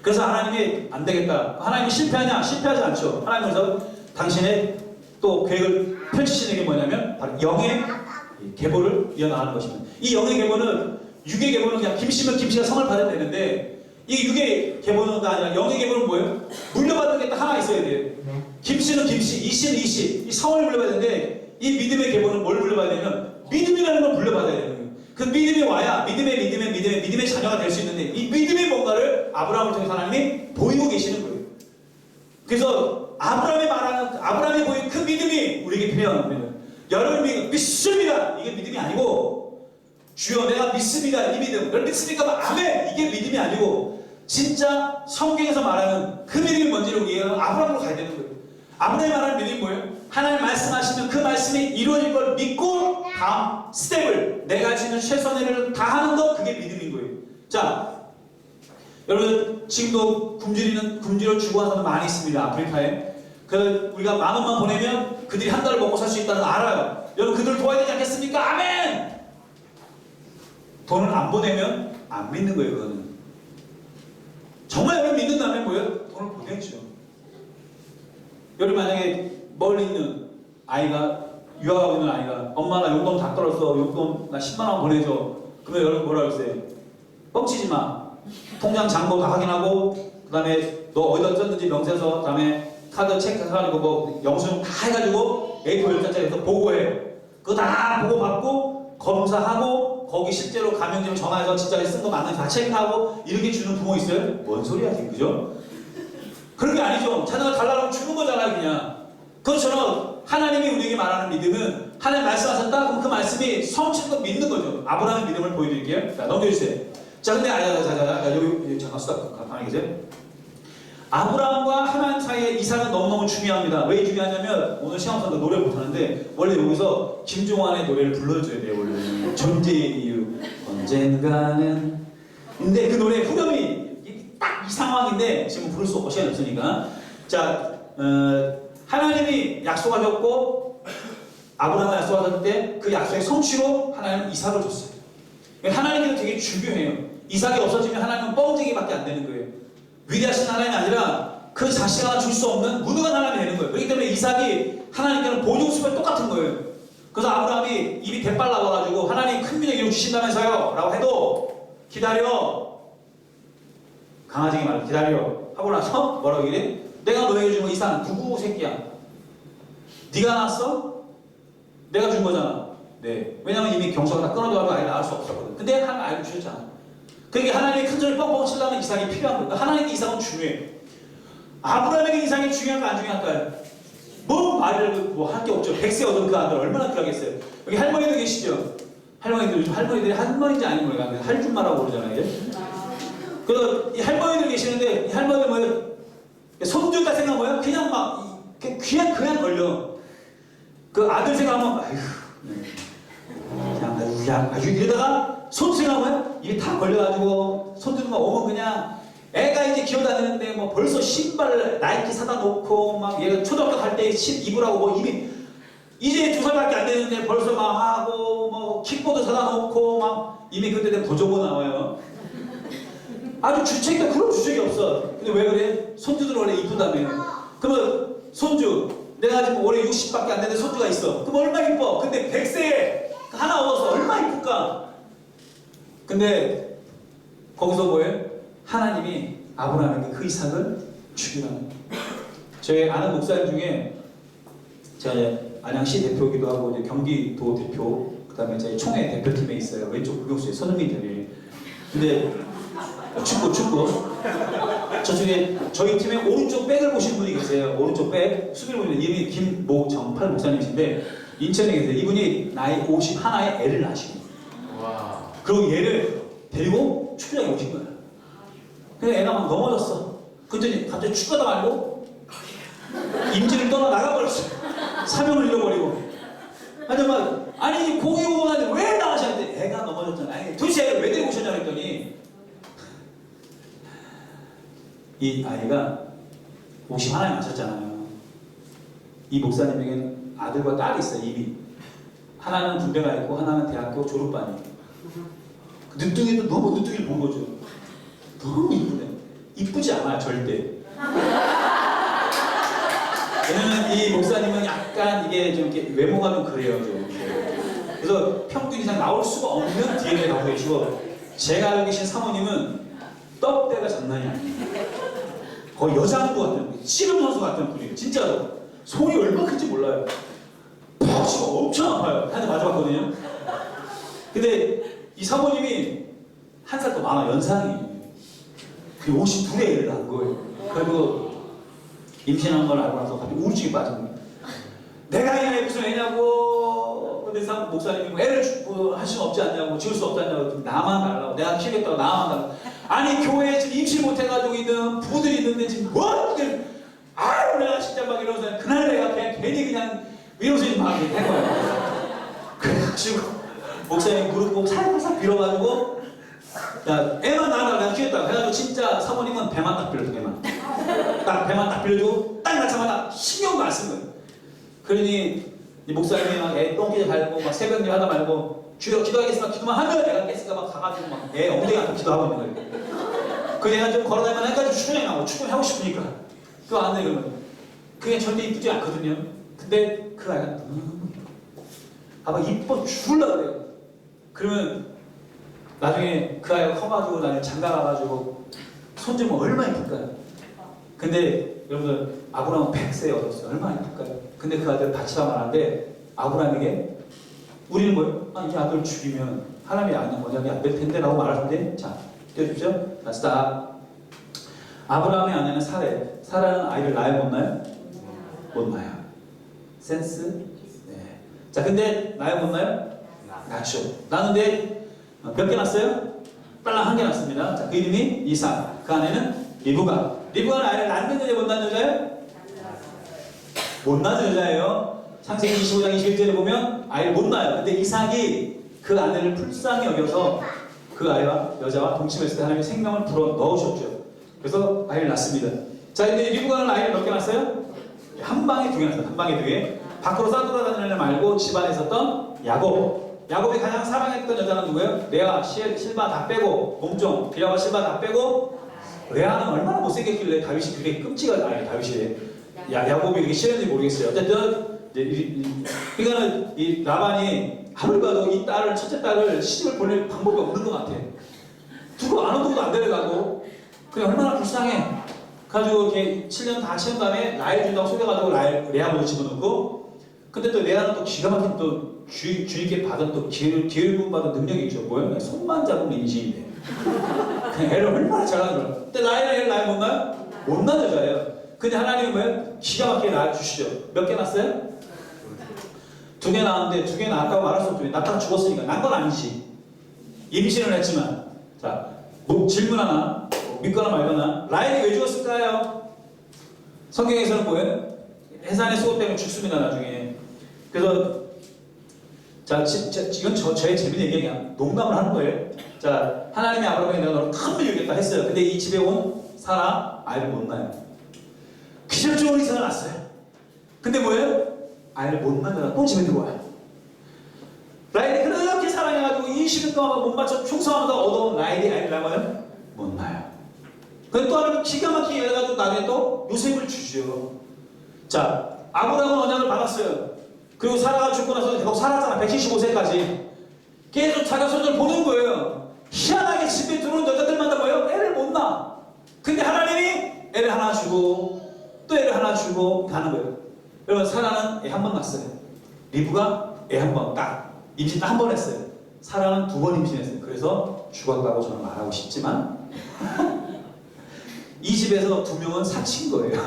그래서 하나님이 안 되겠다. 하나님이 실패하냐? 실패하지 않죠. 하나님께서 당신의 또 계획을 펼치시는 게 뭐냐면 바로 영의 계보를 이어나가는 것입니다. 이 영의 계보는 육의 계보는 그냥 김씨면 김씨가 성을 받아야 되는데 이 육의 계보는 아니라 영의 계보는 뭐예요? 물려받는 게 딱 하나 있어야 돼요. 김씨는 김씨, 이씨는 이씨. 이 성을 물려받아야 되는데 이 믿음의 계보는 뭘 물려받아야 되냐면 믿음이라는 걸 물려받아야 되는 거예요. 그 믿음이 와야 믿음의 자녀가 될 수 있는데 이 믿음의 뭔가를 아브라함을 통해서 하나님이 보이고 계시는 거예요. 그래서 아브라함이 보인 그 믿음이 우리에게 필요한 겁니다. 여러분이 믿습니다. 이게 믿음이 아니고 주여 내가 믿습니다. 이 믿음. 널 믿습니까? 아멘. 이게 믿음이 아니고 진짜 성경에서 말하는 그 믿음이 뭔지를 우리가 아브라함으로 가야 되는 거예요. 아브라함이 말하는 믿음이 뭐예요? 하나님 말씀하시면 그 말씀이 이루어질 걸 믿고 다음 스텝을 내가 지는 최선을 다하는 것 그게 믿음인 거예요. 자, 여러분 지금도 굶주려 죽어가는 사람 많이 있습니다. 아프리카에. 우리가 10,000원만 보내면 그들이 한 달을 먹고 살 수 있다는 거 알아요. 여러분 그들을 도와야 되지 않겠습니까? 아멘! 돈을 안 보내면 안 믿는 거예요. 그거는. 정말 여러분 믿는다면 뭐예요? 돈을 보내죠. 여러분 만약에 멀리 있는 아이가 유학하고 있는 아이가 엄마 나 용돈 다 떨었어. 용돈 나 10만원 보내줘. 그러면 여러분 뭐라 그러세요? 뻥치지 마. 통장 잔고 다 확인하고 그 다음에 너 어디다 썼는지 명세서 그 다음에 카드 체크 해가지고 뭐 영수증 다 해가지고 A4 10장짜리 해서 보고해. 그거 다 보고받고 검사하고 거기 실제로 가명점 전화해서 진짜 쓴 거 맞는지 다 체크하고 이렇게 주는 부모 있어요? 뭔 소리야 지금 그죠? 그런 게 아니죠. 자녀가 달라고 주는 거잖아요 그냥. 그것처럼 하나님이 우리에게 말하는 믿음은 하나님 말씀하셨다? 그럼 그 말씀이 성취된 거 믿는 거죠. 아브라함의 믿음을 보여드릴게요. 자 넘겨주세요. 자 근데 여기 잠깐 수다 가만히 계세요. 아브라함과 하나님 사이의 이삭은 너무너무 중요합니다. 왜 중요하냐면 오늘 시험선도 노래 못하는데 원래 여기서 김종환의 노래를 불러줘야 돼요. 원래 존재의 이유 언젠가는. 근데 그 노래 후렴이 딱 이 상황인데 지금 부를 수 없고 시간이 없으니까 자 하나님이 약속하셨고 아브라함과 약속하셨을 때 그 약속의 성취로 하나님은 이삭을 줬어요. 하나님께는 되게 중요해요. 이삭이 없어지면 하나님은 뻥쟁이밖에 안 되는 거예요. 위대하신 하나님이 아니라 그 자식 하나 줄 수 없는 무능한 하나님이 되는 거예요. 그렇기 때문에 이삭이 하나님께는 보증수표 똑같은 거예요. 그래서 아브라함이 입이 대빨 나와가지고 하나님 큰 민족 이루어 주신다면서요 라고 해도 기다려, 강아지가 말해 기다려 하고 나서 뭐라고 얘기해? 내가 너에게 준 거 이삭은 누구 새끼야? 네가 낳았어? 내가 준 거잖아. 네. 왜냐면 이미 경서가 다 끊어져가지고 아이를 낳을 수 없었거든. 근데 하나님 알고 주셨잖아. 그러니까 하나님의 큰 소리 뻥뻥 치려면 이삭이 필요한 거예요. 그러니까 하나님께 이삭은 중요해요. 아브라함에게 이삭이 중요할까 안 중요할까요? 뭐 말을 뭐 할 게 없죠. 100세 얻은 그 아들 얼마나 필요하겠어요. 여기 할머니도 계시죠. 할머니들 요즘 할머니들이 할머니인지 아닌 모르겠는데 할줌마라고 그러잖아요. 이제. 그래서 이 할머니들 계시는데 이 할머니들 뭐예요? 손주가 생각 뭐예요? 그냥 막 귀에 그냥 걸려. 그 아들 생각하면 아휴 그냥 아주 이러다가 손주 생각 뭐예요? 입에 다 걸려가지고 손주가 오면 그냥 애가 이제 기어다니는데 뭐 벌써 신발 나이키 사다 놓고 막 얘가 초등학교 갈 때 입으라고 뭐 이미 이제 2살밖에 안 되는데 벌써 막 하고 뭐 킥보드 사다 놓고 막 이미 그때 되면 도조고 나와요. 아주 주책도 그런 주책이 없어. 근데 왜 그래? 손주들 원래 이쁘다며. 그러면 손주 내가 지금 올해 60밖에 안 되는데 손주가 있어. 그럼 얼마나 이뻐? 근데 100세에 하나 얻어서 얼마나 이쁠까? 근데 거기서 뭐예요? 하나님이 아브라함에게 그 이삭을 주기라는 거예요. 저희 아는 목사님 중에 제가 안양시 대표기도 하고 이제 경기도 대표, 그 다음에 저희 총회 대표팀에 있어요. 왼쪽 국영수의 손흥민들이. 근데 축구 저쪽에 저희 팀의 오른쪽 백을 보시는 분이 계세요. 오른쪽 백 수비를 보시는 이름이 김모정팔 목사님이신데 인천에 계세요. 이분이 나이 51에 애를 낳으시고 그리고 얘를 데리고 축구장에 오신 거예요. 근데 애가 막 넘어졌어. 그랬더니 갑자기 축구하다 말고 임진을 떠나 나가버렸어. 사명을 잃어버리고. 아니 공이 오고 나는데 왜 나가셨는데 애가 넘어졌잖아. 아니 도대체 애를 왜 데리고 오셨냐 그랬더니 이 아이가 51에 맞았잖아요. 이 목사님에게는 아들과 딸이 있어요. 이미 하나는 군대가 있고 하나는 대학교 졸업반이에요. 늦둥이도 너무 늦둥이를 본 거죠. 너무 이쁘네. 이쁘지 않아요 절대. 왜냐면 이 목사님은 약간 이게 좀 이렇게 외모가 좀 그래요 좀. 그래서 평균 이상 나올 수가 없는 DNA를 갖고 계시고 제가 알고 계신 사모님은 떡대가 장난이 아니에요. 거의 여장부 같은 씨름 선수 같은 분이에요. 진짜로 손이 얼마나 큰지 몰라요. 벅치가 엄청 아파요. 한 대 맞아봤거든요. 근데 이 사모님이 한 살 더 많아 연상이. 그 52에 애를 낳은 거예요. 그리고 임신한 걸 알고 나서 갑자기 우울증에 빠진 거예요. 내가 이 애에 무슨 애냐고. 근데 목사님이 뭐 애를 할 수는 없지 않냐고, 지울 수 없지 않냐고. 나만 달라고. 내가 키우겠다고 나만 달라고. 아니 교회에 지금 임신 못해가지고 있는 부부들이 있는데 지금 뭐 이렇게 아유 내가 진짜 막 이러면서 그날 내가 그냥 괜히 그냥 위로서인 마음이 된 거예요. 그래가지고 목사님 무릎 꼭 살짝 빌어가지고 야 애만 낳으라고 내가 키웠다고 해가지고 진짜 사모님은 배만 딱 빌려줘. 배만 딱 빌려주고 딱 낳자마자 신경도 안 쓴 거예요. 그러니 이 목사님이 막 애 똥기를 밟고 막 새벽일 하다 말고 주여 기도하겠습니다. 기도만 하면 내가 깼을까 막 가가지고 막 애 엉덩이 앞에 기도하고 있는 거예요. 그 애가 좀 걸어다니면 해가지고 축구장에 나오고 축구를 하고 싶으니까 그거 안 돼 그러면 그게 절대 이쁘지 않거든요. 근데 그 아이가 너무 아마 이뻐 죽을라 그래요. 그러면 나중에 그 아이가 커가지고 나중에 장가 가가지고 손주면 얼마나 이쁠까요? 근데 여러분들 아브라함은 100세에 얻었어요. 얼마나 이쁠까요? 근데 그 아들 바치라 말하는데 아브라함에게 우리는 뭐예요? 이 아들 죽이면 하나님의 언약이 안 될 텐데 라고 말하는데 자 띄워주십시오. 자 스탑. 아브라함의 아내는 사라는 아이를 낳아요 못 낳아요? 못 낳아요. 센스? 네. 자 근데 낳아요 못 낳아요? 낳죠. 낳는데 몇 개 낳았어요? 빨랑 한 개 낳습니다. 자 그 이름이 이삭. 그 아내는 리브가. 리브가는 아이를 낳는 여자예요 못 낳는 여자예요? 못 낳는 여자예요. 창세기 25장 21절에 보면 아이를 못 낳아요. 근데 이삭이 그 아내를 불쌍히 여겨서 그 아이와 여자와 동침했을 때 하나님이 생명을 불어 넣으셨죠. 그래서 아이를 낳습니다. 자, 근데 리브가는 아이를 몇 개 낳았어요? 한 방에 두 개 낳았어요. 한 방에 두 개. 밖으로 싸돌아다니는 애 말고 집안에 있었던 야곱. 야곱이 가장 사랑했던 여자는 누구예요? 레아, 실바 다 빼고 몸종, 빌라와 실바 다 빼고 레아는 얼마나 못생겼길래 다윗이 그렇게 아니 다윗이 야곱이 그렇게 싫었는지 모르겠어요. 어쨌든 그러니까는 이 라반이 아무리 봐도 이 딸을 첫째 딸을 시집을 보낼 방법이 없는 것 같아. 두고 안 오고도 안 데려가고 그래 얼마나 불쌍해. 가지고 이렇게 7년 다 채운 다음에 라헬 준다고 속여가지고 레아 먼저 집어넣고 근데 또 레아는 또 기가 막힌 또 주님께 받은 또 기회를 받은 능력이 있죠. 뭐예요? 손만 잡으면 임신인데 그냥 애를 얼마나 잘하는 거야. 근데 라헬은 라헬 못나요? 못난 여자예요. 근데 하나님은 뭐예요? 기가 막히게 낳아주시죠. 몇 개 낳았어요? 2개 낳았는데 2개 낳았다고 말할 수 없죠. 낳다가 죽었으니까 난 건 아니지. 임신을 했지만 자 질문 하나 믿거나 말거나 라헬이 왜 죽었을까요? 성경에서는 뭐예요? 해산의 수고 때문에 죽습니다 나중에. 그래서 자 이건 저의 재밌는 얘기야. 농담을 하는 거예요. 자 하나님이 아브라함에게 내가 너를 큰 물 주겠다 했어요. 근데 이 집에 온 사라 아이를 못 낳아요. 기절적으로 이상을 낳았어요. 근데 뭐예요? 아이를 못 낳느라 또 집에 들어와요. 라헬이 그렇게 사랑해가지고 20년 동안 못 맞춰 충성하면서 얻어온 라헬이 아이를 낳아요? 못 낳아요. 근데 또 하나님 기가 막히게 해가지고 나중에 또 요셉을 주죠. 자 아브라함은 언약을 받았어요. 그리고 사라가 죽고 나서 계속 살았잖아. 175세까지 계속 자기 손을 보는 거예요. 희한하게 집에 들어오는 여자들마다 뭐예요? 애를 못 낳아. 근데 하나님이 애를 하나 주고 또 애를 하나 주고 가는 거예요. 여러분 사라는 애 한 번 낳았어요. 리브가 애 한 번 딱 임신 딱 한 번 했어요. 사라는 2번 임신했어요. 그래서 죽었다고 저는 말하고 싶지만 이 집에서 2명은 사친 거예요.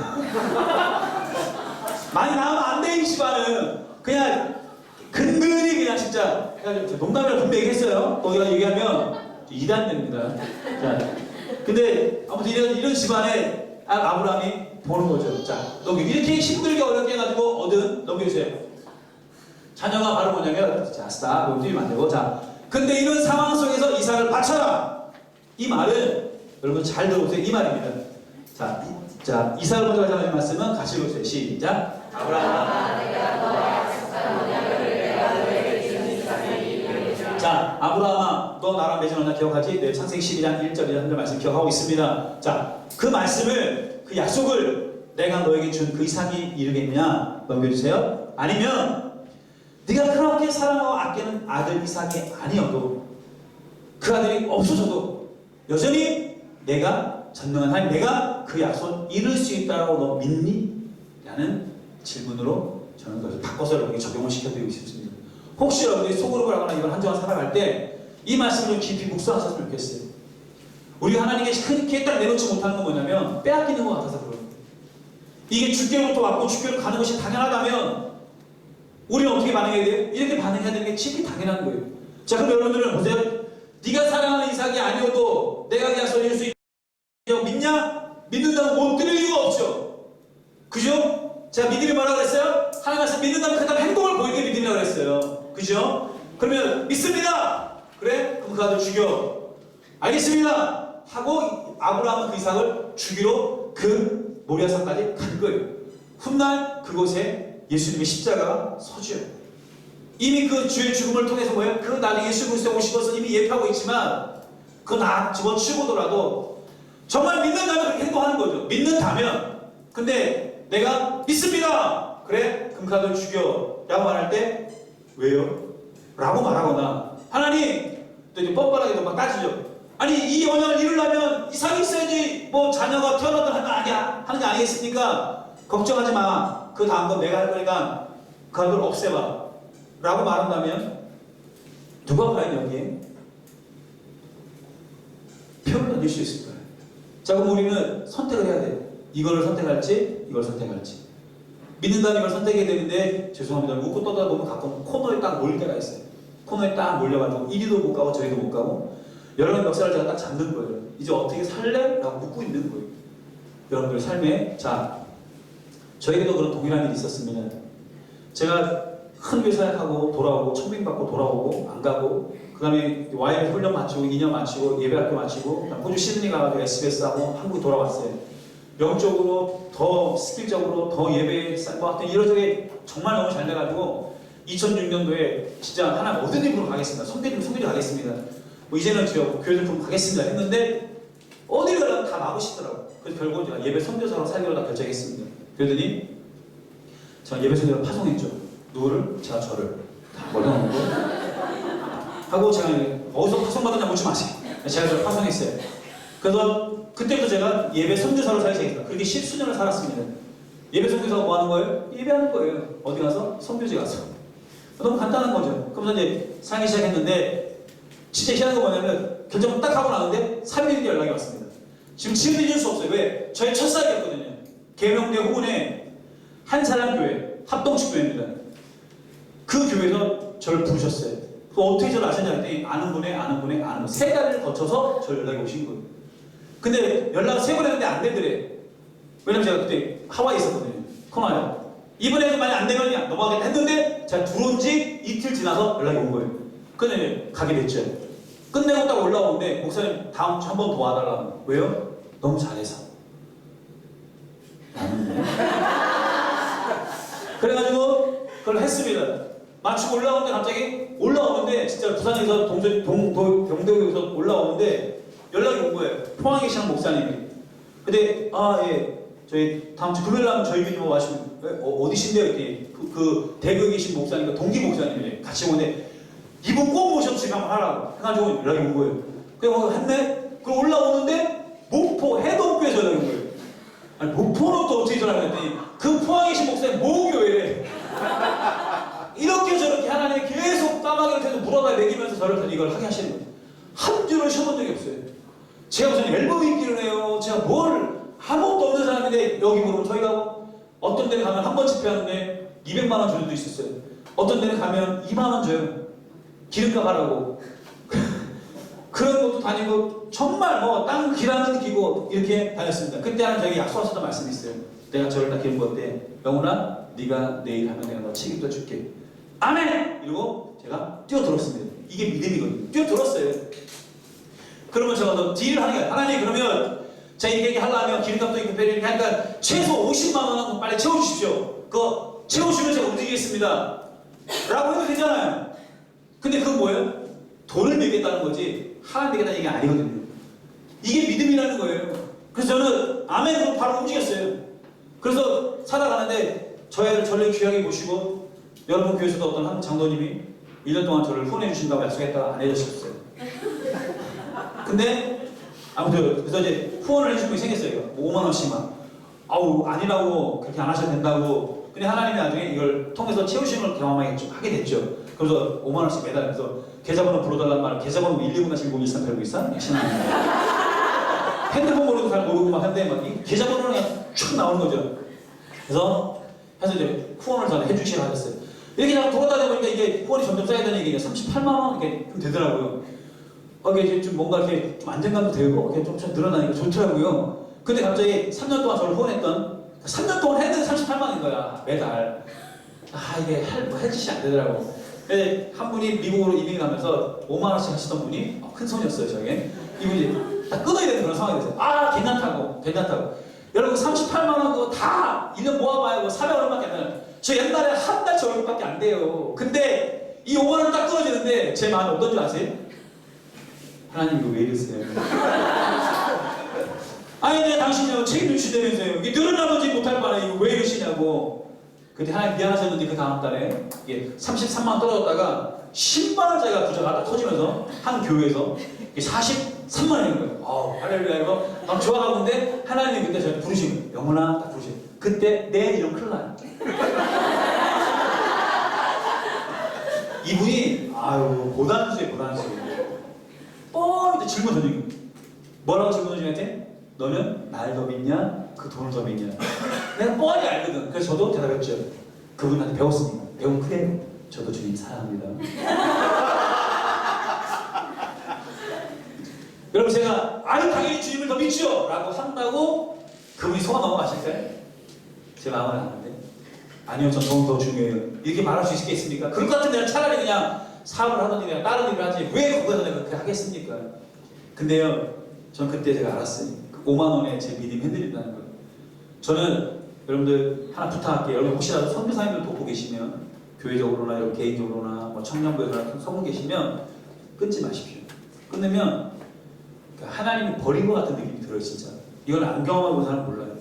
많이 나오면 안 돼 이 집안은. 그냥 근근히 그냥 진짜 농담을 분명히 했어요. 거기가 얘기하면 이단됩니다. 자, 근데 아무튼 이런 집안에 아브라함이 보는 거죠. 자, 이렇게 힘들게 어렵게 해가지고 얻은 넘겨주세요. 자녀가 바로 뭐냐면 자, 스탑 뛰면 안 되고 자, 근데 이런 상황 속에서 이삭을 바쳐라. 이 말은 여러분 잘 들어보세요. 이 말입니다. 자, 이삭을 먼저 가자는 말씀은 같이 보세요. 시작. 아브라함아, 내가 너와 약속한 언약을 내가 너에게 주는 이삭을 자, 아브라함아, 너 나랑 맺은 언약 기억하지? 네, 창세기 12장 1절 2절 말씀 기억하고 있습니다. 자, 그 말씀을, 그 약속을 내가 너에게 준 그 이삭이 이루겠냐? 넘겨주세요. 아니면 네가 그렇게 사랑하고 아끼는 아들 이삭이 아니어도 그 아들이 없어져도 여전히 내가 전능한 하나님, 내가 그 약속을 이룰 수 있다고 너 믿니? 라는 질문으로 저는 그것을 바꿔서 여러분에게 적용을 시켜드리고 싶습니다. 혹시 여러분이 속으로 하거나 이걸 한 주간 살아갈 때 이 말씀을 좀 깊이 묵상하셨으면 좋겠어요. 우리 하나님께 그렇게 딱 내놓지 못하는 건 뭐냐면 빼앗기는 것 같아서 그래요. 이게 주께로부터 왔고 주께로 가는 것이 당연하다면 우리는 어떻게 반응해야 돼요? 이렇게 반응해야 되는 게 지극히 당연한 거예요. 자, 그럼 여러분들은 보세요. 네가 사랑하는 이삭이 아니어도 내가 그 약속을 이룰 수 있다고 믿냐? 믿는다고 못 드릴 이유가 없죠. 그죠? 제가 믿음이 뭐라고 그랬어요? 하나님 말씀 믿는다면 그 다음 행동을 보이게 믿음이라고 그랬어요. 그죠? 그러면 믿습니다. 그래? 그럼 그 아들 죽여. 알겠습니다. 하고 아브라함은 그 이삭을 죽이러 그 모리아산까지 간 거예요. 훗날 그곳에 예수님의 십자가가 서죠. 이미 그 주의 죽음을 통해서 뭐예요? 그 나중에 예수 그리스도가 오신 것을 이미 예표하고 있지만 그건 다 집어치우고더라도 정말 믿는다면 그렇게 행동하는 거죠. 믿는다면. 근데 내가 믿습니다. 그래? 그럼 그 아들 죽여. 라고 말할 때 왜요? 라고 말하거나 하나님 또 이제 뻔뻔하게 막 따지죠. 아니 이 언약을 이루려면 이삭이 있어야지 뭐 자녀가 태어나든 하는 게 아니겠습니까? 걱정하지 마. 그 다음 건 내가 할 거니까 그 아들 없애봐. 라고 말한다면 누가 과연 여기에 표를 던질 수 있을까요? 자, 그럼 우리는 선택을 해야 돼요. 이거를 선택할지 이걸 선택할지. 믿는다는 걸 선택해야 되는데 죄송합니다. 묻고 떠다 보면 가끔 코너에 딱 몰릴 때가 있어요. 코너에 딱 몰려가지고 이리도 못 가고 저리도 못 가고 여러분의 역사를 제가 딱 잡는 거예요. 이제 어떻게 살래? 라고 묻고 있는 거예요. 여러분들 삶에 자, 저에게도 그런 동일한 일이 있었습니다. 제가 큰 교회 사역하고 돌아오고 청빙받고 돌아오고 안 가고 그 다음에 YM 훈련 마치고 2년 마치고 예배학교 마치고 호주 시드니 가가지고 SBS 하고 한국 돌아왔어요. 영적으로 더 스킬적으로 더 예배에 뭐 하여튼 이러저러 정말 너무 잘 돼가지고 2006년도에 진짜 하나 모든 힘으로 가겠습니다. 선교도 가겠습니다. 뭐 이제는 저 교회 좀 가겠습니다 했는데 어딜 가든 다 막으시더라고요. 그래서 결국은 제가 예배 선교사로 살기로 다 결정했습니다. 그러더니 제가 예배 선교사로 파송했죠. 누구를? 제가 저를 다 몰아놓고 하고 제가 어디서 파송받았냐 묻지 마세요. 제가 저를 파송했어요. 그래서 그때부터 제가 예배 선교사로 살기 시작했어요. 그렇게 10수년을 살았습니다. 예배 선교사가 뭐 하는 거예요? 예배하는 거예요. 어디 가서? 선교지 가서. 너무 간단한 거죠. 그러면서 이제 살기 시작했는데 진짜 희한한 거 뭐냐면 결정을 딱 하고 나는데 3일 뒤에 연락이 왔습니다. 지금 잊을 수 없어요. 왜? 저희 첫 살이었거든요. 계명대 후문에 한사람교회, 합동축교회입니다. 그 교회에서 저를 부르셨어요. 어떻게 저를 아셨냐 했더니 아는 분, 세 달을 거쳐서 저 연락이 오신 거예요. 근데 연락을 3번 했는데 안 되더래. 왜냐면 제가 그때 하와이에 있었거든요. 코로나에. 이번에도 만약 안 되면 넘어가겠다 했는데 제가 들어온 지 이틀 지나서 연락이 온 거예요. 근데 가게 됐죠. 끝내고 딱 올라오는데 목사님 다음 주 한 번 더 와달라고. 왜요? 너무 잘해서. 그래가지고 그걸 했습니다. 마치고 올라오는데 갑자기 올라오는데 진짜 부산에서 경대에서 올라오는데 연락이 온 거예요. 포항에 계시는 목사님이. 근데 예 저희 다음 주 금요일 날 저희 교회 와시면 어디신데요? 이렇게 그 대구에 계신 목사님과 동기 목사님이 같이 오는데 이분 꼭 모셔서 지금 한번 하라고 해가지고 연락이 온 거예요. 그래서 했네. 그리고 올라오는데 목포 해동교에서 연락이 온 거예요. 아니 목포는 또 어떻게 전화를 했더니 그 포항에 계신 목사님 모교회래. 이렇게 저렇게 하나님이 계속 까마귀를 계속 물어다 먹이면서 저를 이걸 하게 하시는 거예요. 한 줄을 쉬어본 적이 없어요. 제가 무슨 앨범 인기를 해요. 제가 뭘 아무것도 없는 사람인데 여기 물으면 저희가 어떤 데는 가면 한 번 집회하는데 200만 원 주는 데도 있었어요. 어떤 데는 가면 2만 원 줘요. 기름값 하라고. 그런 것도 다니고 정말 뭐 땅 길하는 기고 이렇게 다녔습니다. 그때 하는 저에게 약속하셨던 말씀이 있어요. 내가 저를 딱 기른 건데 영훈아 네가 내일 하면 내가 너 책임져 줄게. 아멘! 이러고 제가 뛰어들었습니다. 이게 믿음이거든요. 뛰어들었어요. 그러면 제가 더 딜을 하는 게 하나님 그러면 제가 이렇게 하려면 기름값도 있고 이렇게 하니까 최소 50만 원은 빨리 채워주십시오. 그거 채워주면 제가 움직이겠습니다. 라고 해도 되잖아요. 근데 그건 뭐예요? 돈을 내겠다는 거지 하나님 내겠다는 얘기 아니거든요. 이게 믿음이라는 거예요. 그래서 저는 아멘으로 바로 움직였어요. 그래서 살아가는데 저희를 전례 귀하게 모시고 여러분 교회에서도 어떤 한 장로님이 1년 동안 저를 후원해 주신다고 약속했다가 안 해주셨어요. 근데 아무튼 그래서 이제 후원을 해주신 분이 생겼어요. 5만 원씩만. 아우 아니라고 그렇게 안 하셔도 된다고. 근데 하나님이 나중에 이걸 통해서 채우심을 경험하게 좀 하게 됐죠. 그래서 5만 원씩 매달 그래서 계좌번호 불러달라는 말을 계좌번호 119-101-13-813 핸드폰 번호도 잘 모르고 막 한데 막 계좌번호는 그냥 쭉 나오는 거죠. 그래서 이제 후원을 잘 해주시라 하셨어요. 이렇게 자꾸 돌아다니다 보니까 이게 후원이 점점 쌓이더니 이게 38만 원 이렇게 좀 되더라고요. 이게 좀 뭔가 이렇게 좀 안정감도 되고 이렇게 좀 늘어나니까 좋더라고요. 근데 갑자기 3년 동안 저를 후원했던 3년 동안 했는데 38만 원인 거야 매달. 이게 할 짓이 안 되더라고. 근데 한 분이 미국으로 이민 가면서 5만 원씩 하시던 분이 큰 손이었어요 저게. 이분이 다 끊어야 되는 그런 상황이 됐어요. 괜찮다고. 여러분 38만 원 그거 다 1년 모아봐야 400원밖에 안 돼요. 저 옛날에 한 달치 월급밖에 안 돼요. 근데 이 5만 원 딱 끊어지는데 제 마음이 어떤 줄 아세요? 하나님 이거 왜 이러세요? 아니 내가 당신이 책임 주시다면서요. 이게 늘어나보지 못할 바에 이거 왜 이러시냐고. 근데 하나님 미안하셨는데 그 다음 달에 이게 33만 원 떨어졌다가 10만 원짜리가 부자가 터지면서 한 교회에서 43만 원인 거예요. 할렐루야 이거 막 좋아하고 있는데 하나님이 그때 저를 부르시고 영혼아 딱 부르시고 그때 내 이름 큰일 나요. 이분이 고단수예요. 이제 질문 던지고 뭐라고 질문 던지는데 너는 날 더 믿냐? 그 돈을 더 믿냐? 내가 뻔히 알거든. 그래서 저도 대답했죠. 그분한테 배웠으니까. 배운 그래 저도 주님 사랑합니다. 여러분 제가 당연히 주님을 더 믿죠! 라고 한다고 그분이 속아 넘어가실까요? 제 마음은 아는데 아니요 전 돈 더 중요해요. 이렇게 말할 수 있겠습니까? 그럴 것 같은 내가 차라리 그냥 사업을 하든지 그냥 다른 일을 하지 왜 거기서 내가 그렇게 하겠습니까? 근데요 전 그때 제가 알았어요. 그 5만 원에 제 믿음이 흔들린다는 걸. 저는 여러분들 하나 부탁할게요. 여러분 혹시라도 선교사님들 돕고 계시면 교회적으로나 이런 개인적으로나 뭐 청년부에서나 선교 계시면 끊지 마십시오. 끊으면 하나님이 버린 것 같은 느낌이 들어요, 진짜. 이걸 안 경험하고 사람 몰라요.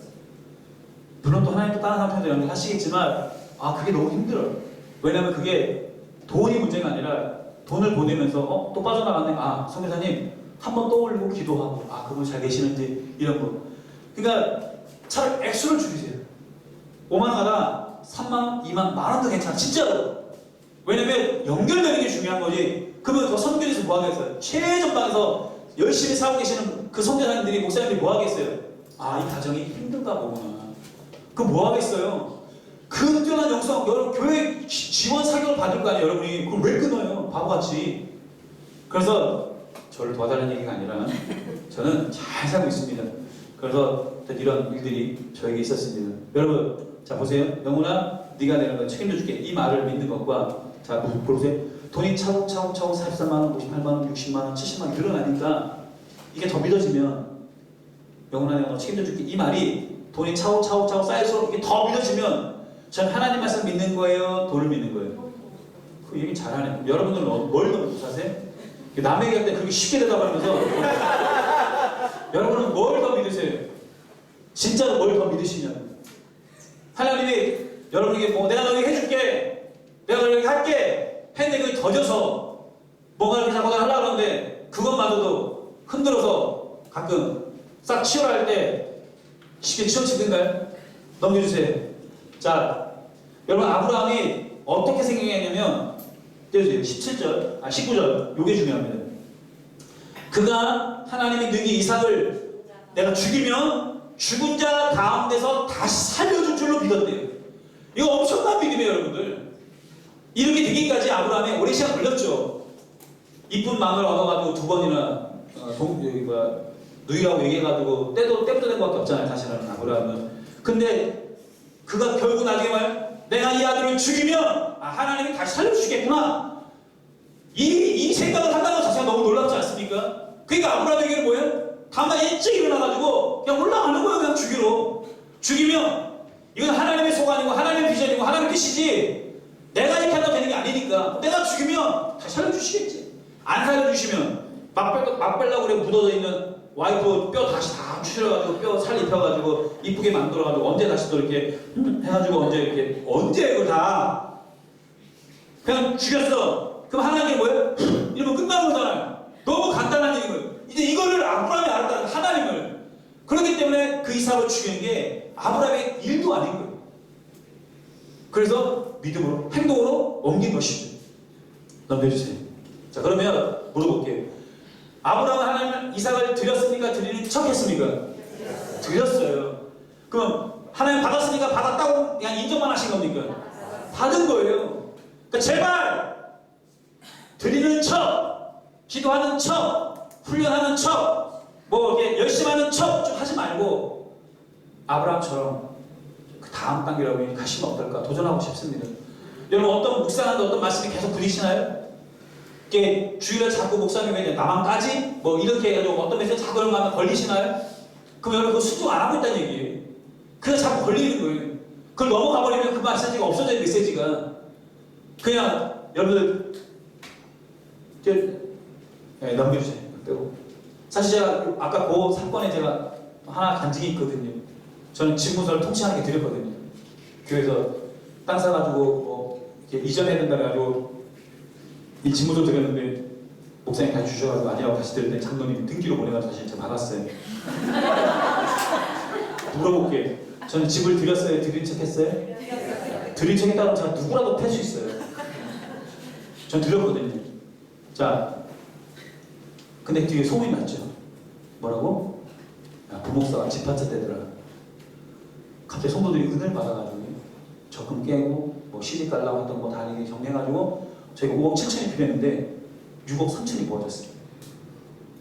물론 또 하나님 또 다른 사람한테 연결하시겠지만 그게 너무 힘들어요. 왜냐면 그게 돈이 문제가 아니라 돈을 보내면서 또 빠져나갔네. 선교사님 한번 떠올리고 기도하고 그분 잘 계시는지 이런 거. 그러니까 차라리 액수를 줄이세요. 5만 원 가다 3만 원, 2만, 만 원도 괜찮아. 진짜로. 왜냐면 연결되는 게 중요한 거지. 그러면 더 선교에서 뭐 하겠어요? 최전방에서 열심히 살고 계시는 그 선교사님들이 목사님들이 뭐 하겠어요? 이 가정이 힘든가 보구나. 그럼 뭐 하겠어요? 그 뛰어난 영성, 여러분 교회 지원 사격을 받을 거 아니에요, 여러분이. 그걸 왜 끊어요? 바보같이. 그래서 저를 도와달라는 얘기가 아니라 저는 잘 살고 있습니다. 그래서 이런 일들이 저에게 있었습니다. 여러분, 자 보세요. 영훈아, 네가 내는 거 책임져 줄게. 이 말을 믿는 것과 자 보세요. 돈이 차곡차곡 44만 원, 58만 원, 60만 원, 70만 원 늘어나니까 이게 더 믿어지면 영훈아 내가 너 책임져 줄게. 이 말이 돈이 차곡차곡 쌓일수록 이게 더 믿어지면 전 하나님 말씀 믿는 거예요? 돈을 믿는 거예요? 그 얘기 잘하네. 여러분들은 뭘 더 믿고 사세요? 남의 얘기할 때 그렇게 쉽게 대답하면서 여러분은 뭘 더 믿으세요? 진짜로 뭘 더 믿으시냐고. 하나님이 여러분에게 내가 너에게 해줄게, 내가 너에게 할게 했는데 그게 더져서 뭔가 이렇게 자꾸 하려고 하는데 그것마저도 흔들어서 가끔 싹 치우라 할 때 쉽게 치워지던가요? 넘겨주세요. 자, 여러분 아브라함이 어떻게 생각했냐면 떼주세요. 17절, 19절 요게 중요합니다. 그가 하나님이 능히 이삭을 내가 죽이면 죽은 자 가운데서 다시 살려줄 줄로 믿었대요. 이거 엄청난 믿음이에요, 여러분들. 이렇게 되기까지 아브라함이 오랜 시간 걸렸죠. 이쁜 마음을 얻어가지고 두 번이나 누이라고 얘기해가지고 때부터 된 것밖에 없잖아요, 사실은 아브라함은. 근데 그가 결국 나중에 내가 이 아들을 죽이면 하나님이 다시 살려주시겠구나. 이 생각을 한다는 것 자체가 너무 놀랍지 않습니까? 그러니까 아브라함에게는 뭐예요? 다음날 일찍 일어나가지고 그냥 올라가는 거예요. 그냥 죽이면 이건 하나님의 소관이고 하나님의 비전이고 하나님의 뜻이지 내가 이렇게 한다고 되는 게 아니니까 내가 죽이면 다시 살려주시겠지. 안 살려주시면 막 빼려고 그래 묻어져 있는 와이프 뼈 다시 다 추려가지고 뼈 살 입혀가지고 이쁘게 만들어가지고 언제 다시 또 이렇게 해가지고 언제 이걸 다 그냥 죽였어. 그럼 하나님이 뭐예요? 이러면 끝나는 거잖아요. 너무 간단한 얘기예요. 이제 이거를 아브라함이 알았다는 하나님을. 그렇기 때문에 그 이삭을 죽이는 게 아브라함의 일도 아닌 거예요. 그래서 믿음으로 행동으로 옮긴 것이죠. 넘겨주세요. 자, 그러면 물어볼게요. 아브라함은 하나님 이삭을 드렸습니까? 드리는 척 했습니까? 드렸어요. 그럼 하나님 받았으니까 받았다고 그냥 인정만 하신 겁니까? 받은 거예요. 그러니까 제발 드리는 척, 기도하는 척, 훈련하는 척, 이렇게 열심히 하는 척 좀 하지 말고 아브라함처럼 그 다음 단계라고 가시면 어떨까? 도전하고 싶습니다. 여러분 어떤 묵상하는데 어떤 말씀이 계속 부딪히나요? 이게 주일에 자꾸 목사님이 나만 까지? 이렇게 해가지고 어떤 메시지 자꾸 이런 거 하면 걸리시나요? 그럼 여러분 그거 수긍 안 하고 있다는 얘기예요. 그냥 자꾸 걸리는 거예요. 그걸 넘어가 버리면 그 메시지가 없어져요. 메시지가. 그냥 여러분들 넘겨주세요. 빼고. 사실 제가 아까 그 사건에 제가 하나 간증이 있거든요. 저는 집무서를 통치하는 게 드렸거든요. 교회에서 땅 사가지고 이렇게 이전해야 된다 해가지고 이 집무서 드렸는데 목사님 다시 주셔가지고 아니라고 다시 드릴 때 장로님 등기로 보내가지고 다시 제가 받았어요. 물어볼게요. 저는 집을 드렸어요? 드린 척 했어요? 드린 척 했다고 제가 누구라도 팰 수 있어요. 전 드렸거든요. 자, 근데 뒤에 소문이 났죠. 뭐라고? 야, 부목사가 집 한차 떼더라. 갑자기 성도들이 은혜를 받아가지고 적금 깨고 시집 가려고 했던 거 다 정리해가지고 저희가 5억 7천이 필요했는데 6억 3천이 모아졌어요.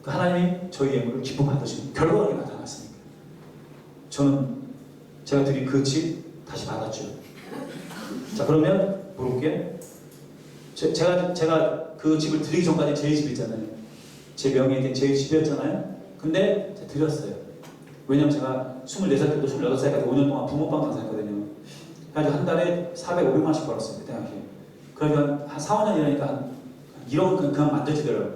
그 하나님이 저희 예물을 기쁨 받으시고 결과가 이렇게 나타났으니까 저는 제가 드린 그 집 다시 받았죠. 자, 그러면 물어볼게요. 제가 그 집을 드리기 전까지 제 집이잖아요. 제 명의에 된 제 집이었잖아요. 근데 제가 드렸어요. 왜냐면 제가 24살 때부터 28살까지 5년 동안 붕어빵 장사했거든요. 그래서 한 달에 400, 500만 원씩 벌었어요. 그때 당시에. 그러니까 한 4, 5년 일하니까 한 1억은 그냥 만들어지더라고요.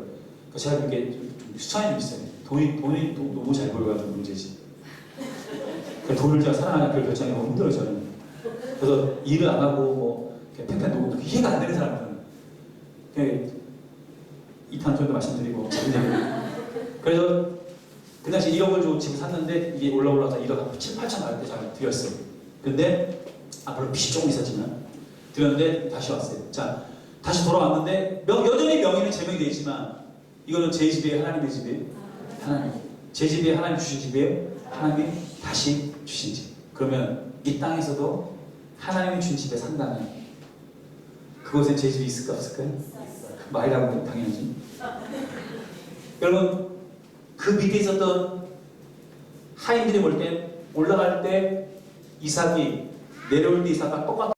그러니까 제가 이게 좀 수찬이 좀 있어요. 돈이 너무 잘 벌어가지고 문제지. 그러니까 돈을 제가 사랑하는 그걸 결정이 너무 힘들어요, 저는. 그래서 일을 안 하고 뭐 팽팽 놀고 이해가 안 되는 사람들은. 그냥 2탄 정도 말씀드리고 작은 얘기. 그래서 그 당시 1억을 주고 집을 샀는데 이게 올라서 1억 7, 8천 나올 때 잘 드렸어요. 근데 물론 빚이 조금 있었지만 드렸는데 다시 왔어요. 자, 다시 돌아왔는데 여전히 명의는 제 명이 되어 있지만 이거는 제 집이에요, 하나님의 집이에요? 하나님. 제 집이에요, 하나님 주신 집이에요? 하나님이 다시 주신 집. 그러면 이 땅에서도 하나님이 준 집에 산다면 그곳에 제 집이 있을까 없을까요? 말이라고 당연하지. 여러분 그 밑에 있었던 하인들이 볼 때 올라갈 때 이삭이 내려올 때 이삭과 똑같은